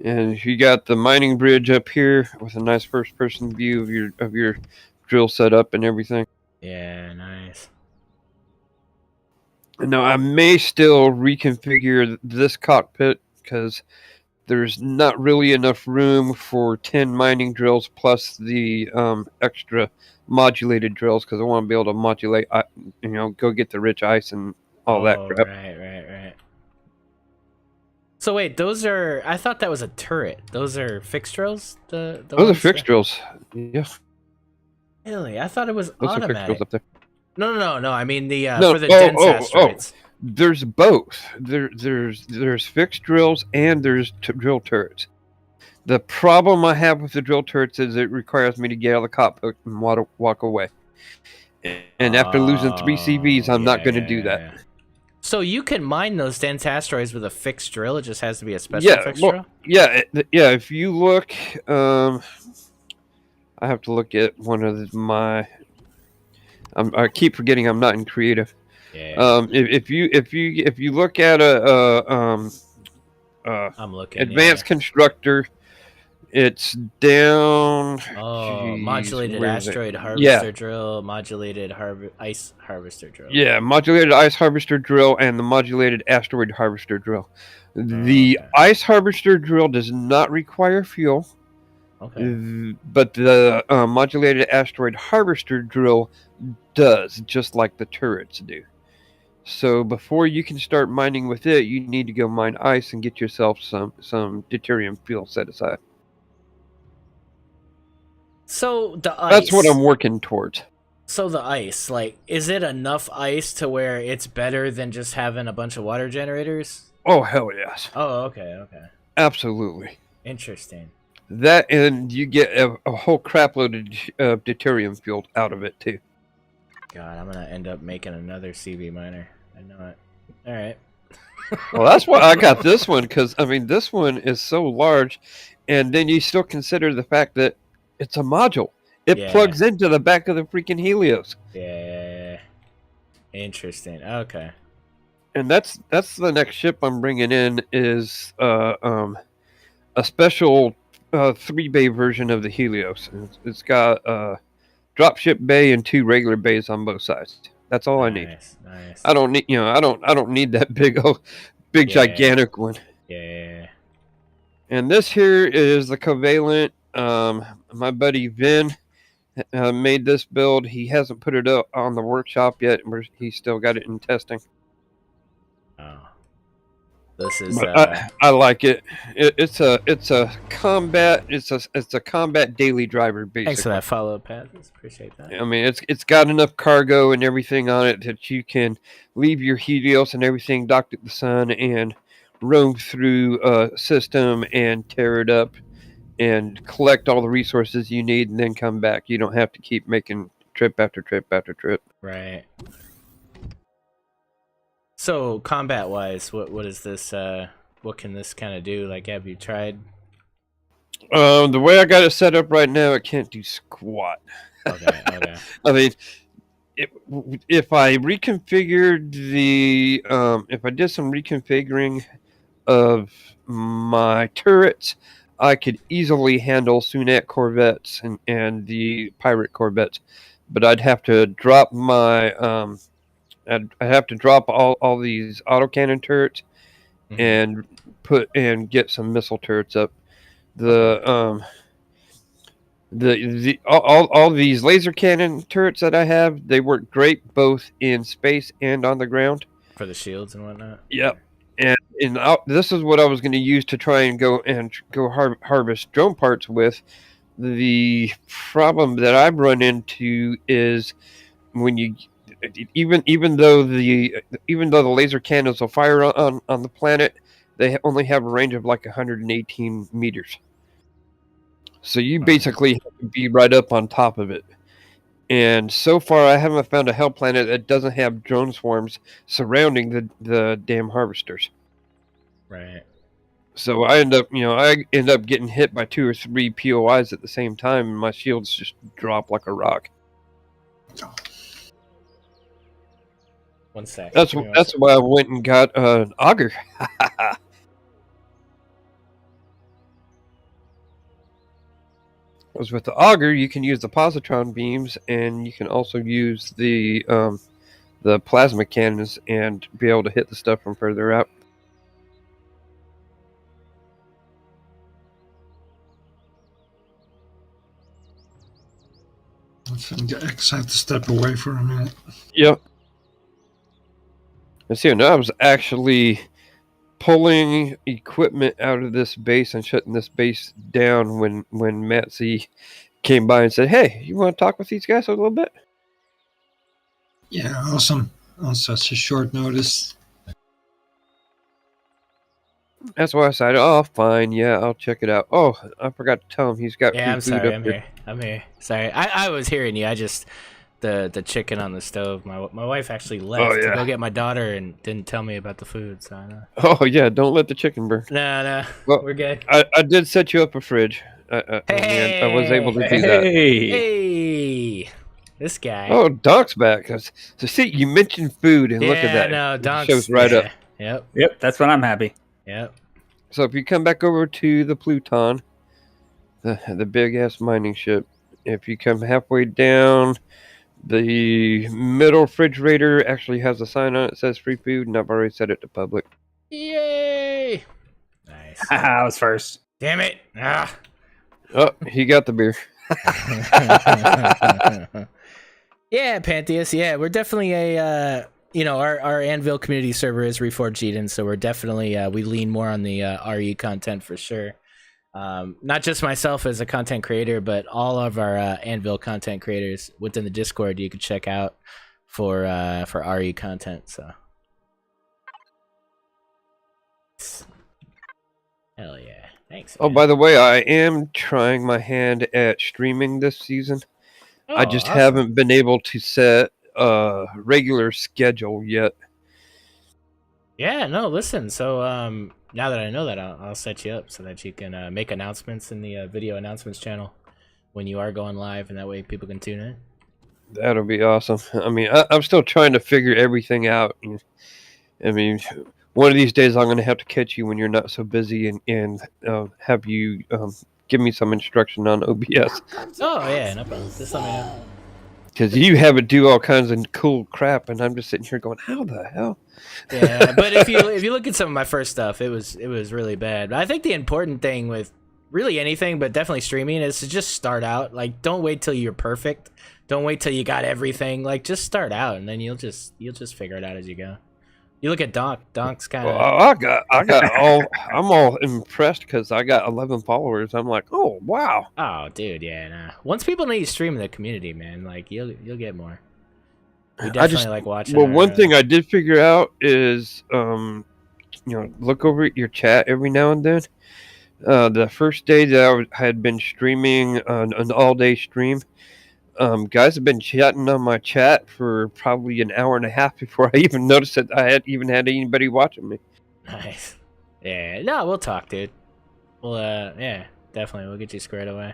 L: And you got the mining bridge up here with a nice first-person view of your drill setup and everything.
B: Yeah, nice.
L: Now I may still reconfigure this cockpit because there's not really enough room for 10 mining drills plus the extra modulated drills because I want to be able to modulate, go get the rich ice and all that crap.
B: Right. So wait, those are... I thought that was a turret. Those are fixed drills? Those
L: are fixed drills. Yeah.
B: Really? I thought it was
L: those
B: automatic.
L: are fixed drills up there.
B: No. I mean for the dense asteroids.
L: There's both. There's fixed drills and there's drill turrets. The problem I have with the drill turrets is it requires me to get out of the cockpit and walk away. And after losing 3 CVs, I'm not going to do that.
B: Yeah. So you can mine those dense asteroids with a fixed drill. It just has to be a special fixed drill.
L: Yeah. If you look, I have to look at one of my. I keep forgetting I'm not in creative.
B: Yeah.
L: If you look at
B: I'm looking.
L: Advanced constructor, it's down.
B: Modulated asteroid harvester drill, modulated ice harvester drill.
L: Yeah, modulated ice harvester drill and the modulated asteroid harvester drill. The ice harvester drill does not require fuel.
B: Okay.
L: But the modulated asteroid harvester drill does, just like the turrets do. So before you can start mining with it, you need to go mine ice and get yourself some deuterium fuel set aside.
B: So the ice...
L: That's what I'm working towards.
B: So the ice, like, is it enough ice to where it's better than just having a bunch of water generators?
L: Oh, hell yes.
B: Oh, okay.
L: Absolutely.
B: Interesting.
L: That, and you get a whole crapload of deuterium fuel out of it, too.
B: God, I'm going to end up making another CV miner. I know it. All right.
L: Well, that's why I got this one, because, I mean, this one is so large, and then you still consider the fact that it's a module. It plugs into the back of the freaking Helios.
B: Yeah. Interesting. Okay.
L: And that's the next ship I'm bringing in is a special 3-bay version of the Helios. It's got a dropship bay and 2 regular bays on both sides. That's all I need.
B: Nice.
L: I don't need, I don't need that big gigantic one.
B: Yeah.
L: And this here is the covalent. My buddy Vin made this build. He hasn't put it up on the workshop yet. He's still got it in testing.
B: Oh, this is.
L: I like it. It's a combat. It's a combat daily driver. Basically.
B: Thanks for that follow-up, Pat. Appreciate that.
L: I mean, it's got enough cargo and everything on it that you can leave your Helios and everything docked at the sun and roam through a system and tear it up and collect all the resources you need and then come back. You don't have to keep making trip after trip after trip.
B: Right. So combat wise, what is this what can this kind of do? Like, have you tried?
L: The way I got it set up right now, it can't do squat.
B: Okay.
L: I mean, if I reconfigured if I did some reconfiguring of my turrets, I could easily handle Sunak corvettes and the pirate corvettes, but I'd have to drop my I'd have to drop all these autocannon turrets and get some missile turrets up. All these laser cannon turrets that I have, they work great both in space and on the ground
B: for the shields and whatnot.
L: Yep. And this is what I was going to use to try and go harvest drone parts with. The problem that I've run into is when you even though the laser cannons will fire on the planet, they only have a range of like 118 meters. So you basically have to be right up on top of it. And so far, I haven't found a hell planet that doesn't have drone swarms surrounding the damn harvesters.
B: Right.
L: So I end up getting hit by 2 or 3 POIs at the same time, and my shields just drop like a rock.
B: One sec.
L: That's why I went and got an auger. Because with the auger, you can use the positron beams, and you can also use the plasma cannons and be able to hit the stuff from further out.
D: I think the X had to step away for a minute.
L: Yep. And see, now I was actually pulling equipment out of this base and shutting this base down when Matsy came by and said, "Hey, you want to talk with these guys a little bit?"
D: Yeah, awesome. On such a short notice.
L: That's why I said, "Oh, fine, yeah, I'll check it out." Oh, I forgot to tell him he's got
B: Yeah,
L: free
B: I'm
L: food
B: sorry.
L: up
B: I'm
L: here.
B: here. I'm here. Sorry. I was hearing you. I just the chicken on the stove. My wife actually left to go get my daughter and didn't tell me about the food. So I know.
L: Oh yeah, don't let the chicken burn.
B: No,
L: Well,
B: we're good.
L: I did set you up a fridge.
B: Hey,
L: I was able to do that.
B: Hey, this guy.
L: Oh, Doc's back. So see, you mentioned food, and look at that.
B: No, Doc's
L: shows right up.
B: Yep.
A: That's when I'm happy.
B: Yep.
L: So if you come back over to the Pluton, the big ass mining ship, if you come halfway down, the middle refrigerator actually has a sign on it that says free food, and I've already set it to public.
B: Yay! Nice.
A: I was first.
B: Damn it! Ah.
L: Oh, he got the beer.
B: Yeah, Pantheus. Yeah, we're definitely a our Anvil community server is Reforged Eden, so we're definitely we lean more on the RE content for sure. Not just myself as a content creator, but all of our Anvil content creators within the Discord you can check out for RE content. So, hell yeah, thanks.
L: Oh, by the way, I am trying my hand at streaming this season. I just haven't been able to set a regular schedule yet.
B: Yeah, no, listen. So now that I know that, I'll set you up so that you can make announcements in the video announcements channel when you are going live, and that way people can tune in.
L: That'll be awesome. I mean, I'm still trying to figure everything out. I mean, one of these days I'm going to have to catch you when you're not so busy and have you give me some instruction on OBS.
B: Oh, yeah, no problem. Just let me know.
L: Because you have it do all kinds of cool crap, and I'm just sitting here going, "How the hell?"
B: Yeah, but if you look at some of my first stuff, it was really bad. But I think the important thing with really anything, but definitely streaming, is to just start out. Like, don't wait till you're perfect. Don't wait till you got everything. Like, just start out, and then you'll just figure it out as you go. You look at Doc. Doc's kind of.
L: Well, I got all. I'm all impressed because I got 11 followers. I'm like, oh wow.
B: Oh, dude, yeah. Nah. Once people know you stream in the community, man, like you'll get more. We definitely like watching.
L: Well, one thing I did figure out is, look over at your chat every now and then. The first day that I had been streaming on an all-day stream, guys have been chatting on my chat for probably an hour and a half before I even noticed that I had anybody watching me.
B: Nice. Yeah. No, we'll talk, dude. Well, yeah, definitely, we'll get you squared away.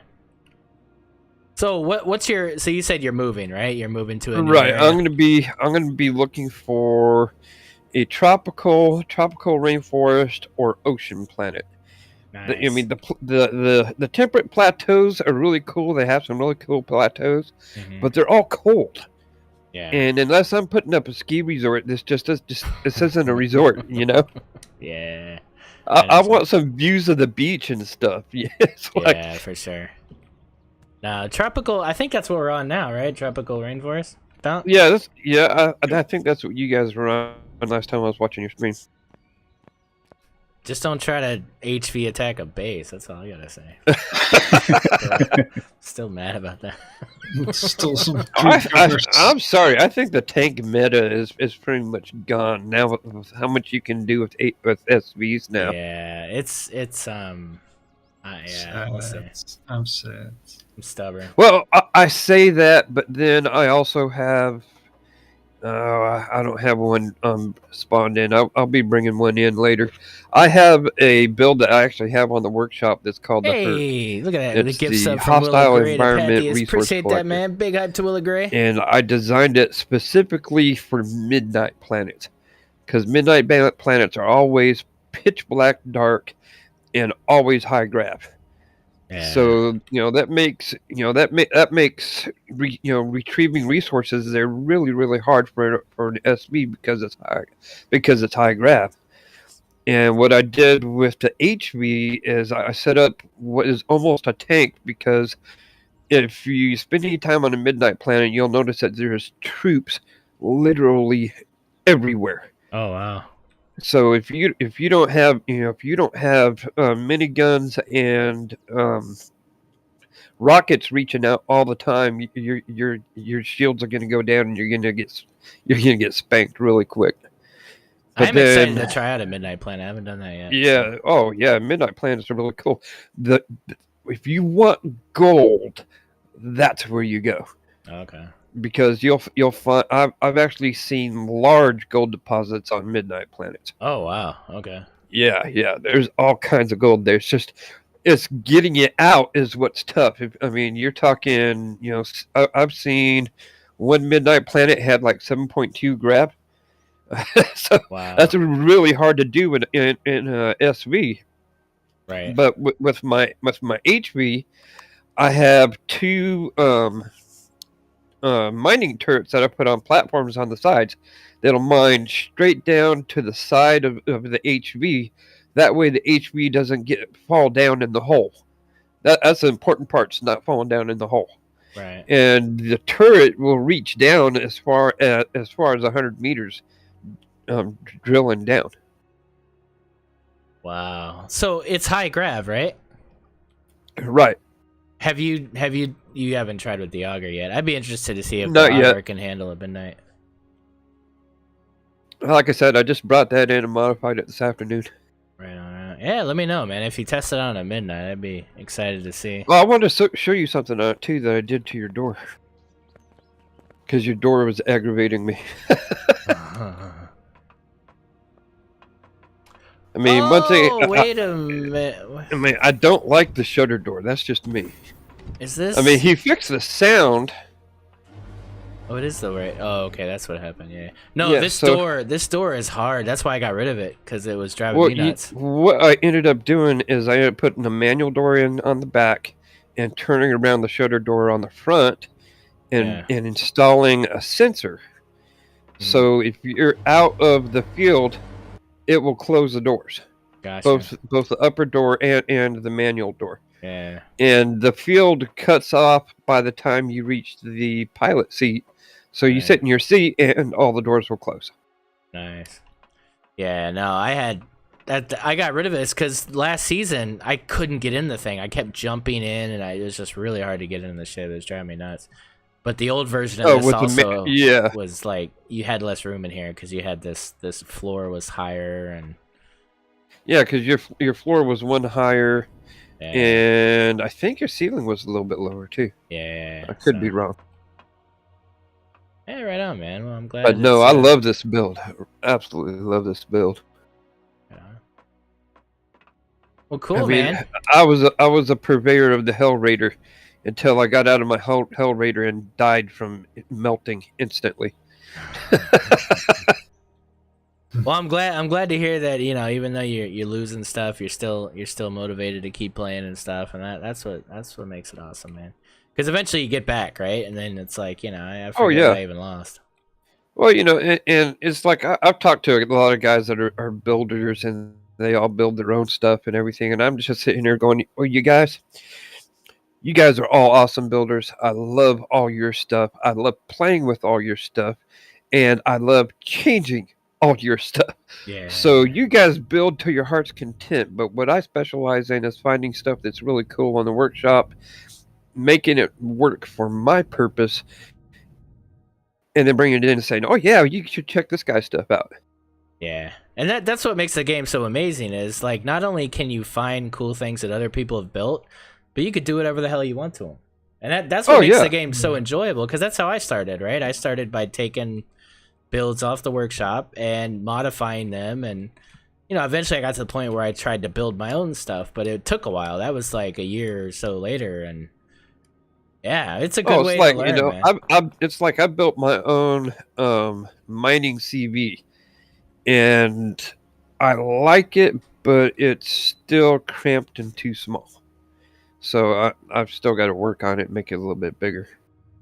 B: So what's your? So you said you're moving, right? You're moving to a new area.
L: I'm gonna be looking for a tropical rainforest or ocean planet.
B: Nice.
L: I mean, the temperate plateaus are really cool. They have some really cool plateaus, but they're all cold.
B: Yeah.
L: And unless I'm putting up a ski resort, this isn't a resort, you know.
B: Yeah.
L: I want some views of the beach and stuff.
B: Yeah, for sure. Now, tropical. I think that's what we're on now, right? Tropical rainforest.
L: I think that's what you guys were on last time I was watching your stream.
B: Just don't try to HV attack a base. That's all I gotta say. Still mad about that.
D: Still some.
L: I'm sorry. I think the tank meta is pretty much gone now. With how much you can do with SVs now.
B: Yeah, it's we'll see.
D: I'm sad.
B: I'm stubborn.
L: Well, I say that, but then I also have. I don't have one spawned in. I'll be bringing one in later. I have a build that I actually have on the workshop that's called the Hurt.
B: Look at that.
L: It's
B: the gift sub from
L: Hostile
B: Willow Gray
L: Environment
B: to
L: Resource
B: Appreciate
L: Collector.
B: that, man. Big hype to Willow Gray.
L: And I designed it specifically for midnight planets, because midnight planets are always pitch black, dark, and always high graph.
B: Yeah.
L: So that makes retrieving resources, they're really, really hard for an SV because it's high graph. And what I did with the HV is I set up what is almost a tank, because if you spend any time on a Midnight Planet, you'll notice that there's troops literally everywhere.
B: Oh wow.
L: So if you don't have miniguns and rockets reaching out all the time, your shields are going to go down and you're going to get spanked really quick. But
B: I'm excited to try out a Midnight Planet. I haven't done that yet.
L: Yeah. So. Oh yeah, Midnight Planets are really cool. If you want gold, that's where you go.
B: Okay.
L: Because you'll find I've actually seen large gold deposits on Midnight Planets.
B: Oh wow. Okay.
L: Yeah. There's all kinds of gold there. It's getting it out is what's tough. You're talking. I've seen one Midnight Planet had like 7.2 grab. So
B: wow.
L: That's really hard to do in SV.
B: Right.
L: But with my HV, I have two mining turrets that I put on platforms on the sides that'll mine straight down to the side of the HV. That way the HV doesn't fall down in the hole. That's the important part, it's not falling down in the hole.
B: Right.
L: And the turret will reach down as far as 100 meters, drilling down.
B: Wow. So it's high grav, right?
L: Right.
B: Have you haven't tried with the auger yet? I'd be interested to see if
L: Not
B: the auger
L: yet.
B: can handle a Midnight.
L: Like I said, I just brought that in and modified it this afternoon.
B: Right on. Yeah, let me know, man. If you test it on a Midnight, I'd be excited to see.
L: Well, I wanted to show you something too that I did to your door. Because your door was aggravating me. One thing.
B: Wait a minute.
L: I don't like the shutter door. That's just me.
B: Is this?
L: He fixed the sound.
B: Oh, it is though, right? Oh, okay, that's what happened. Yeah. No,
L: Yeah,
B: this door is hard. That's why I got rid of it, because it was driving me nuts.
L: What I ended up doing is I ended up putting a manual door in on the back and turning around the shutter door on the front and installing a sensor. So if you're out of the field, it will close the doors.
B: Gotcha.
L: Both the upper door and the manual door.
B: Yeah.
L: And the field cuts off by the time you reach the pilot seat. So you sit in your seat and all the doors will close.
B: Nice. Yeah, no, I got rid of it because last season I couldn't get in the thing. I kept jumping in and it was just really hard to get in the ship. It was driving me nuts. But the old version of this also was like you had less room in here because you had this floor was higher and
L: because your floor was one higher, and I think your ceiling was a little bit lower too.
B: Yeah,
L: I could be wrong.
B: Hey, right on, man. Well, I'm glad.
L: But no, I love this build. Absolutely love this build.
B: Well, cool, man.
L: I was a purveyor of the Hell Raider until I got out of my Hell Raider and died from melting instantly.
B: Well, I'm glad to hear that, even though you're losing stuff, you're still motivated to keep playing and stuff, and that's what makes it awesome, man. Because eventually you get back, right? And then it's like, I forget I even lost.
L: Well, and it's like I've talked to a lot of guys that are builders, and they all build their own stuff and everything, and I'm just sitting here going, "Oh, you guys are all awesome builders. I love all your stuff. I love playing with all your stuff, and I love changing all your stuff.
B: Yeah.
L: So you guys build to your heart's content, but what I specialize in is finding stuff that's really cool on the workshop, making it work for my purpose, and then bringing it in and saying, oh yeah, you should check this guy's stuff out."
B: Yeah. And that's what makes the game so amazing is, like, not only can you find cool things that other people have built, but you could do whatever the hell you want to them. And that's what makes the game so enjoyable, because that's how I started, right? I started by taking builds off the workshop and modifying them, and eventually I got to the point where I tried to build my own stuff, but it took a while. That was like a year or so later, and yeah, it's a good way to learn, man.
L: It's like I built my own mining CV, and I like it, but it's still cramped and too small. So I've still got to work on it, make it a little bit bigger.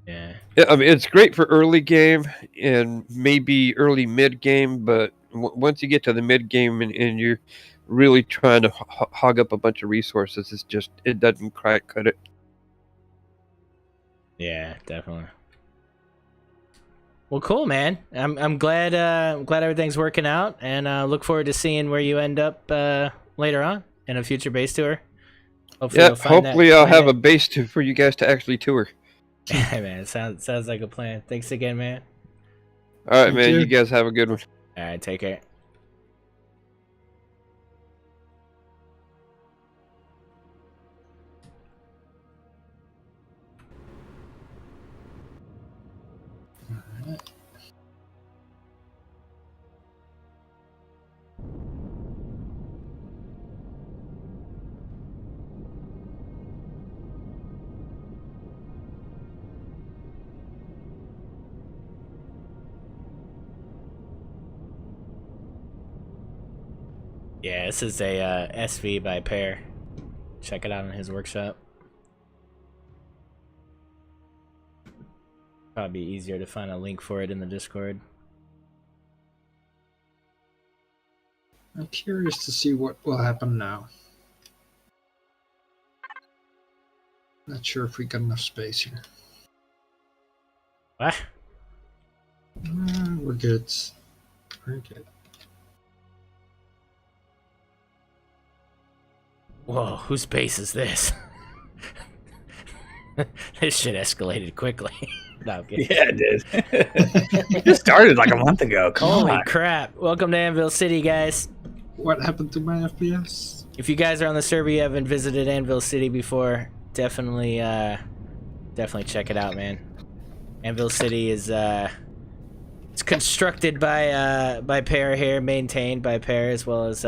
B: Yeah.
L: It's great for early game and maybe early mid game, but once you get to the mid game and you're really trying to hog up a bunch of resources, it doesn't quite cut it.
B: Yeah, definitely. Well, cool, man. I'm glad everything's working out, and look forward to seeing where you end up later on in a future base tour. Hopefully,
L: Yeah, hopefully I'll have a base for you guys to actually tour.
B: Hey, man, sounds like a plan. Thanks again, man.
L: All right, man. You guys have a good one.
B: All right, take care. Yeah, this is a SV by Pear. Check it out in his workshop. Probably easier to find a link for it in the Discord.
D: I'm curious to see what will happen now. Not sure if we got enough space here.
B: What?
D: We're good. We're good.
B: Whoa, whose base is this? This shit escalated quickly. No, I'm kidding.
A: Yeah, it did. It just started like a month ago.
B: Holy crap. Welcome to Anvil City, guys.
D: What happened to my FPS?
B: If you guys are on the server, you haven't visited Anvil City before, definitely check it out, man. Anvil City is it's constructed by Pear here, maintained by Pear, as well as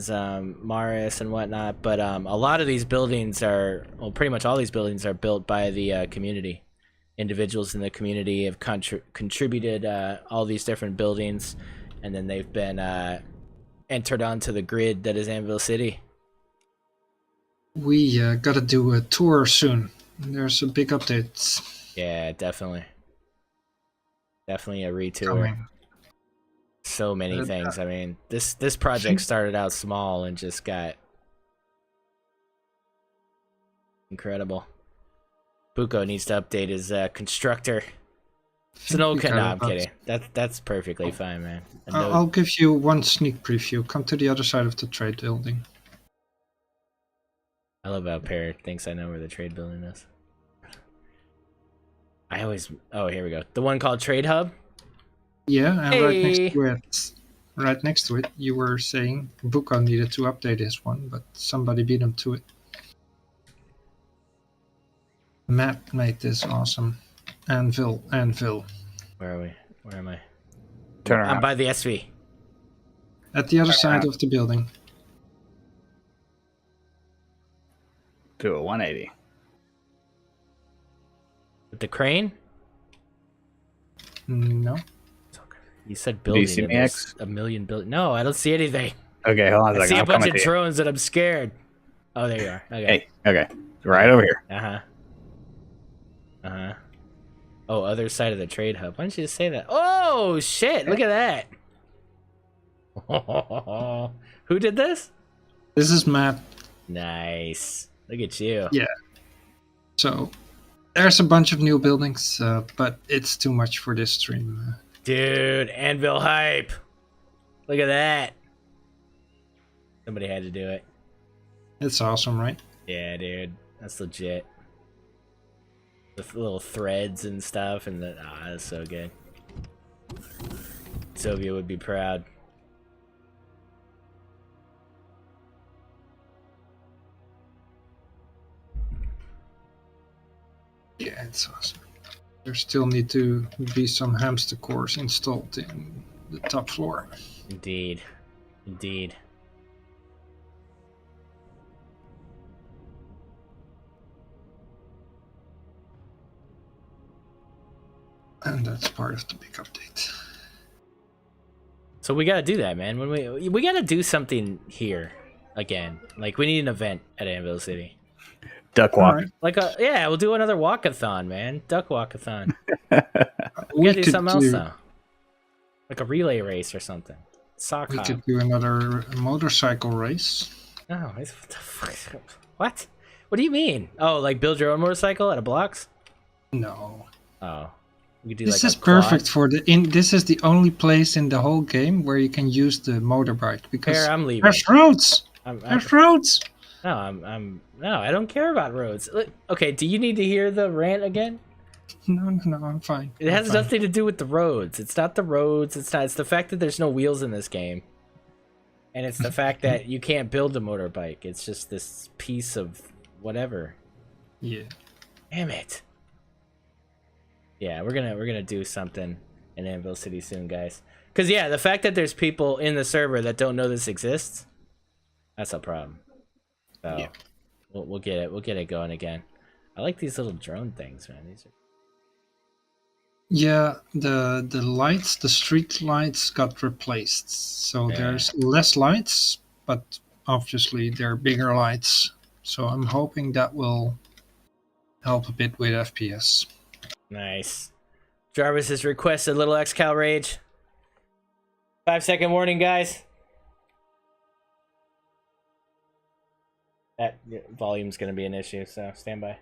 B: Marius and whatnot. But a lot of these buildings are, well, pretty much all these buildings are built by the community. Individuals in the community have contributed all these different buildings, and then they've been entered onto the grid that is Anvil City.
D: We gotta do a tour soon. There's some big updates.
B: Yeah, definitely. Definitely a retour.
D: Coming.
B: So many things. I mean, this project started out small and just got incredible. Buko needs to update his constructor. It's an old. No, I'm kidding. That's perfectly fine, man.
D: I'll give you one sneak preview. Come to the other side of the trade building.
B: I love how Pear thinks I know where the trade building is. I always. Oh, here we go. The one called Trade Hub.
D: Yeah, and right next to it, you were saying Buko needed to update his one, but somebody beat him to it. Matt made this awesome. Anvil.
B: Where are we? Where am I?
A: Turn around.
B: I'm by the SV.
D: At the other side of the building.
A: Do a 180.
B: With the crane?
D: No.
B: You said building.
A: Do you see me, X?
B: A million building. No, I don't see anything.
A: Okay, hold on a second.
B: I see a
A: I'm
B: bunch
A: coming
B: of
A: to you.
B: drones and I'm scared. Oh, there you are. Okay.
A: Hey, okay. Right over here.
B: Oh, other side of the trade hub. Why don't you just say that? Oh, shit. Look at that. Who did this?
D: This is Matt.
B: Nice. Look at you.
D: Yeah. So, there's a bunch of new buildings, but it's too much for this stream.
B: Dude, Anvil hype. Look at that. Somebody had to do it.
D: It's awesome, right?
B: Yeah, dude. That's legit. The little threads and stuff, and that's so good. Sylvia would be proud.
D: Yeah, it's awesome. There still need to be some hamster cores installed in the top floor.
B: Indeed. Indeed.
D: And that's part of the big update.
B: So we gotta do that, man. When we gotta do something here again. Like we need an event at Anvil City.
A: Duck walk.
D: Right.
B: Like yeah, we'll do another walkathon, man. Duck walkathon. We gotta do something else though. Like a relay race or something. Sock
D: We
B: hop.
D: could do another motorcycle race.
B: No, what the fuck? What? What do you mean? Oh, like build your own motorcycle out of blocks?
D: No.
B: Oh, you could do
D: This
B: like
D: is
B: a quad.
D: perfect for this is the only place in the whole game where you can use the motorbike because
B: Pear, I'm leaving.
D: there's roads. There's roads.
B: No, no, I don't care about roads. Okay, do you need to hear the rant again?
D: No, I'm fine.
B: It has nothing to do with the roads. It's not the roads. It's the fact that there's no wheels in this game. And it's the fact that you can't build a motorbike. It's just this piece of whatever.
D: Yeah.
B: Damn it. Yeah, we're gonna do something in Anvil City soon, guys. Cause yeah, the fact that there's people in the server that don't know this exists, that's a problem. So yeah. we'll get it going again. I like these little drone things, man. These are...
D: Yeah, the lights, the street lights got replaced. So there's less lights, but obviously they're bigger lights. So I'm hoping that will help a bit with FPS.
B: Nice. Jarvis has requested little XCal rage. 5-second warning, guys. That volume's gonna be an issue, so stand by.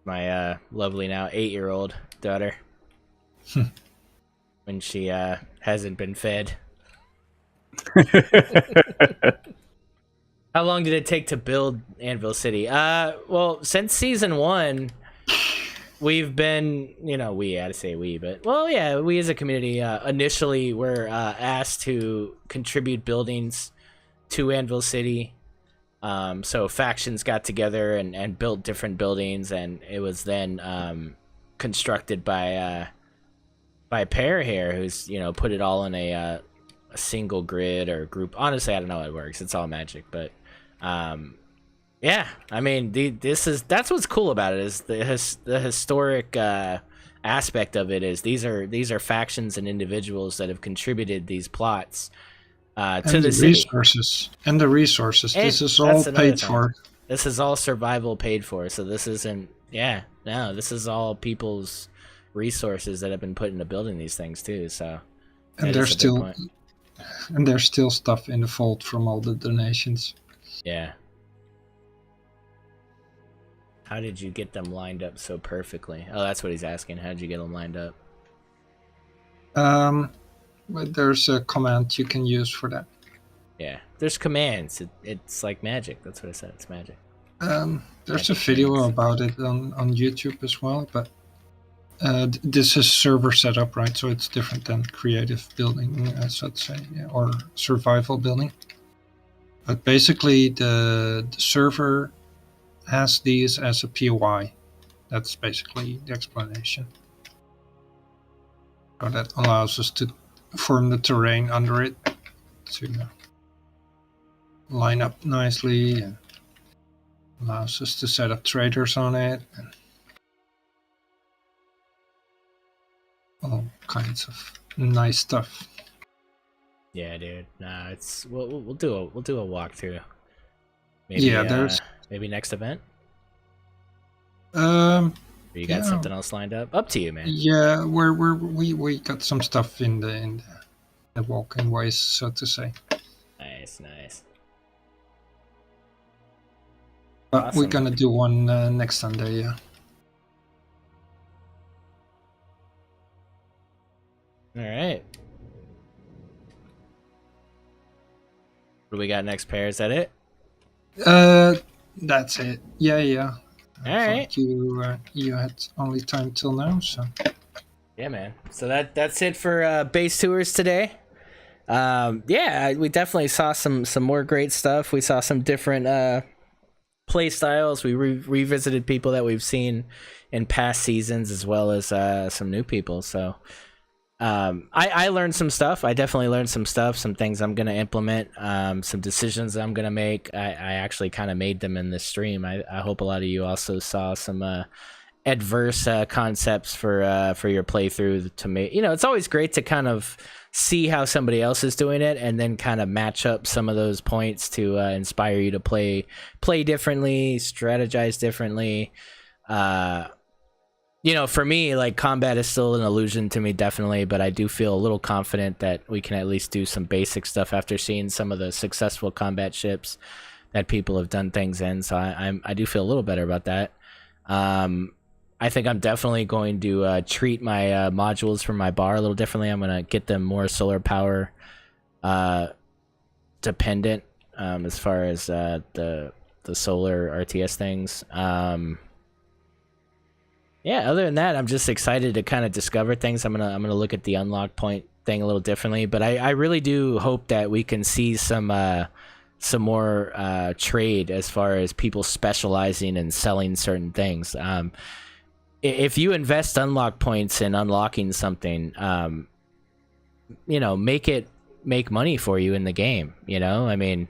B: My lovely now 8-year-old daughter. When she hasn't been fed. How long did it take to build Anvil City? Well, since season 1, we've been, we had to say we, but well, yeah, we as a community initially were asked to contribute buildings to Anvil City. So factions got together and built different buildings, and it was then constructed by Pear here, who's put it all in a single grid or group. Honestly, I don't know how it works. It's all magic, but yeah, I mean, that's what's cool about it is the historic aspect of it is these are factions and individuals that have contributed these plots to the city.
D: The resources. This is all paid for.
B: This is all survival paid for. So this isn't. Yeah, no, this is all people's resources that have been put into building these things too. So
D: and there's still stuff in the vault from all the donations.
B: Yeah. How did you get them lined up so perfectly? Oh, that's what he's asking. How did you get them lined up?
D: But there's a command you can use for that.
B: Yeah, there's commands. It's like magic. That's what I said. It's magic.
D: There's a video about it on YouTube as well, but this is server setup, right? So it's different than creative building, so to say, or survival building. But basically, the server has these as a POI. That's basically the explanation. So that allows us to form the terrain under it to line up nicely, and allows us to set up traders on it, and all kinds of nice stuff.
B: Yeah, dude. Nah, it's we'll do a walkthrough. Maybe,
D: there's
B: maybe next event.
D: Or
B: you got something else lined up? Up to you, man.
D: Yeah, we got some stuff in the walking ways, so to say.
B: Nice.
D: But
B: Awesome.
D: we're gonna do one next Sunday, yeah.
B: All right. What do we got next, Pear? Is that it?
D: That's it. Yeah.
B: All right.
D: You had only time till now, so.
B: Yeah, man. So that's it for base tours today. Yeah, we definitely saw some more great stuff. We saw some different play styles. We revisited people that we've seen in past seasons, as well as some new people. So I learned some stuff. I definitely learned some stuff, some things I'm going to implement, some decisions that I'm going to make. I actually kind of made them in this stream. I hope a lot of you also saw some adverse concepts for your playthrough to make. It's always great to kind of see how somebody else is doing it and then kind of match up some of those points to inspire you to play differently, strategize differently. you know, for me, like, combat is still an illusion to me, definitely, but I do feel a little confident that we can at least do some basic stuff after seeing some of the successful combat ships that people have done things in. So I do feel a little better about that. I think I'm definitely going to treat my modules from my bar a little differently. I'm going to get them more solar power dependent as far as the solar RTS things. Yeah, other than that, I'm just excited to kind of discover things. I'm gonna look at the unlock point thing a little differently, but I really do hope that we can see some more trade as far as people specializing and selling certain things. If you invest unlock points in unlocking something, you know, make money for you in the game. You know, I mean,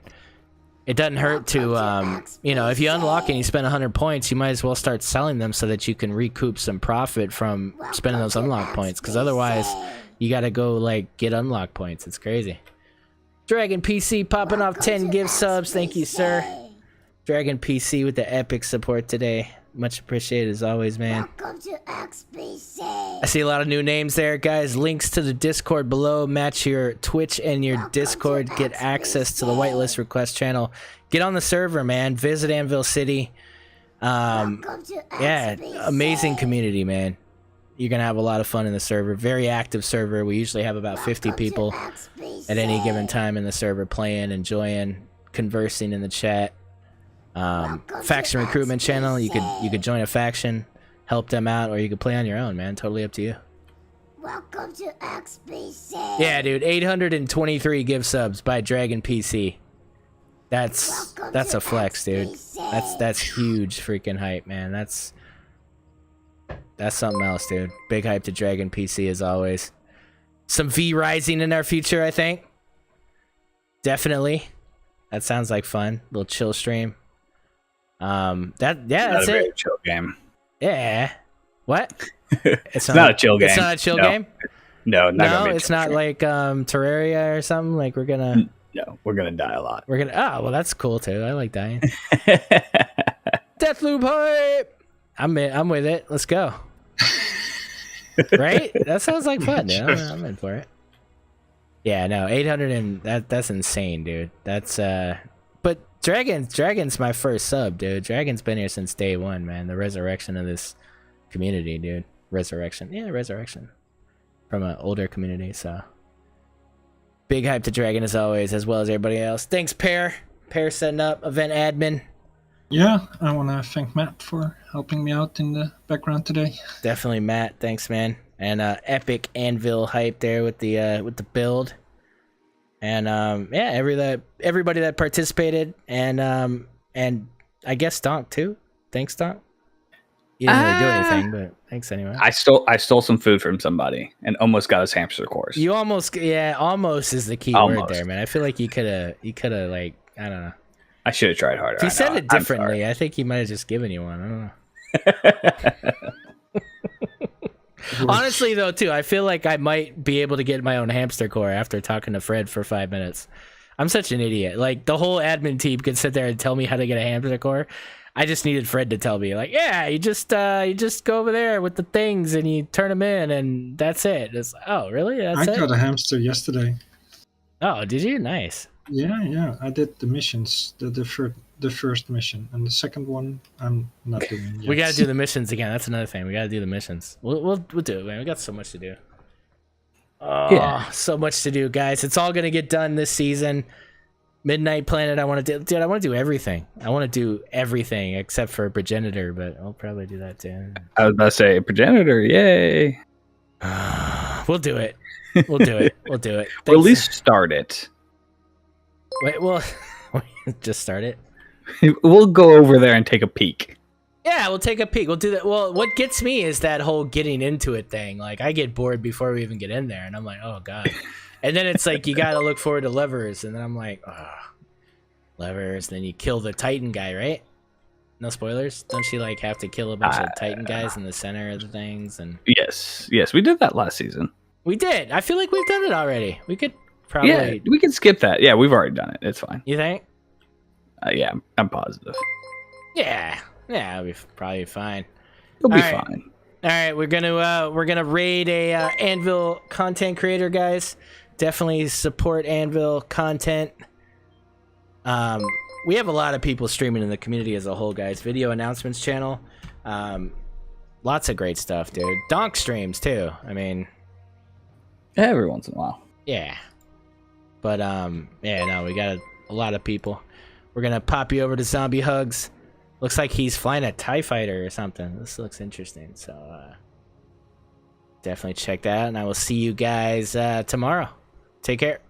B: it doesn't hurt to, you know, if you unlock and you spend 100 points, you might as well start selling them so that you can recoup some profit from spending those unlock points. Because otherwise, you got to go, like, get unlock points. It's crazy. Dragon PC popping off 10 gift subs. Thank you, sir. Dragon PC with the epic support today. Much appreciated as always, man.
M: Welcome to XBC.
B: I see a lot of new names there, guys. Links to the Discord below. Match your Twitch and your Discord. Get access to the whitelist request channel. Get on the server, man. Visit Anvil City. Yeah, amazing community, man. You're going to have a lot of fun in the server. Very active server. We usually have about 50 people at any given time in the server playing, enjoying, conversing in the chat. Faction recruitment channel. You could join a faction, help them out, or you could play on your own, man. Totally up to you.
M: Welcome to XBC.
B: Yeah, dude. 823 gift subs by Dragon PC. That's a flex, dude. That's huge freaking hype, man. That's something else, dude. Big hype to Dragon PC as always. Some V Rising in our future, I think. Definitely. That sounds like fun. Little chill stream. That's
A: a very
B: it.
A: chill game.
B: Yeah. What?
A: It's not a chill game.
B: It's not a chill game?
A: No,
B: it's not like Terraria or something. Like we're gonna.
A: No, we're gonna die a lot.
B: We're gonna. Oh, well, that's cool too. I like dying. Deathloop hype. I'm with it. Let's go. Right? That sounds like fun, dude. I'm in for it. Yeah, no, 800 and that's insane, dude. That's but Dragon's my first sub, dude. Dragon's been here since day one, man. The resurrection of this community, dude. Resurrection. From an older community, so. Big hype to Dragon as always, as well as everybody else. Thanks, Pear. Pear setting up, event admin.
D: Yeah, I want to thank Matt for helping me out in the background today.
B: Definitely, Matt. Thanks, man. And epic Anvil hype there with the build. And yeah, everybody that participated, and I guess Donk too. Thanks, Donk. You didn't really do anything, but thanks anyway.
A: I stole some food from somebody and almost got his hamster course.
B: You almost is the key word there, man. I feel like you could have like, I don't know.
A: I should have tried harder.
B: If you said it differently, I think he might have just given you one. I don't know. Honestly, though, too, I feel like I might be able to get my own hamster core after talking to Fred for 5 minutes. I'm such an idiot. Like, the whole admin team could sit there and tell me how to get a hamster core. I just needed Fred to tell me, like, yeah, you just go over there with the things and you turn them in and that's it. It's, oh, really?
D: I got a hamster yesterday.
B: Oh, did you? Nice.
D: Yeah. I did the missions, the first mission, and the second one I'm not doing yet.
B: We gotta do the missions again. That's another thing. We gotta do the missions. We'll do it, man. We got so much to do. Oh, yeah. So much to do, guys. It's all gonna get done this season. Midnight Planet. I want to do, dude. I want to do everything. I want to do everything except for Progenitor, but I'll probably do that too.
A: I was about to say Progenitor. Yay!
B: We'll do it. We'll do it. We'll do it.
A: We'll at least start it.
B: Wait, well, just start it.
A: We'll go over there and take a peek.
B: Yeah, we'll take a peek. We'll do that. Well, what gets me is that whole getting into it thing. Like, I get bored before we even get in there, and I'm like, oh god. And then it's like you gotta look forward to levers, and then I'm like, oh, levers. And then you kill the Titan guy, right? No spoilers. Don't you like have to kill a bunch of Titan guys in the center of the things? And
A: yes, we did that last season.
B: We did. I feel like we've done it already. We could probably.
A: Yeah, we can skip that. Yeah, we've already done it. It's fine.
B: You think?
A: Yeah, I'm positive.
B: Yeah, it'll be probably fine.
A: It'll be fine.
B: All right, we're gonna raid a Anvil content creator, guys. Definitely support Anvil content. We have a lot of people streaming in the community as a whole, guys. Video announcements channel. Lots of great stuff, dude. Donk streams too. I mean,
A: every once in a while.
B: Yeah. But yeah, no, we got a lot of people. We're gonna pop you over to Zombie Hugs. Looks like he's flying a TIE fighter or something. This looks interesting. So definitely check that out, and I will see you guys tomorrow. Take care.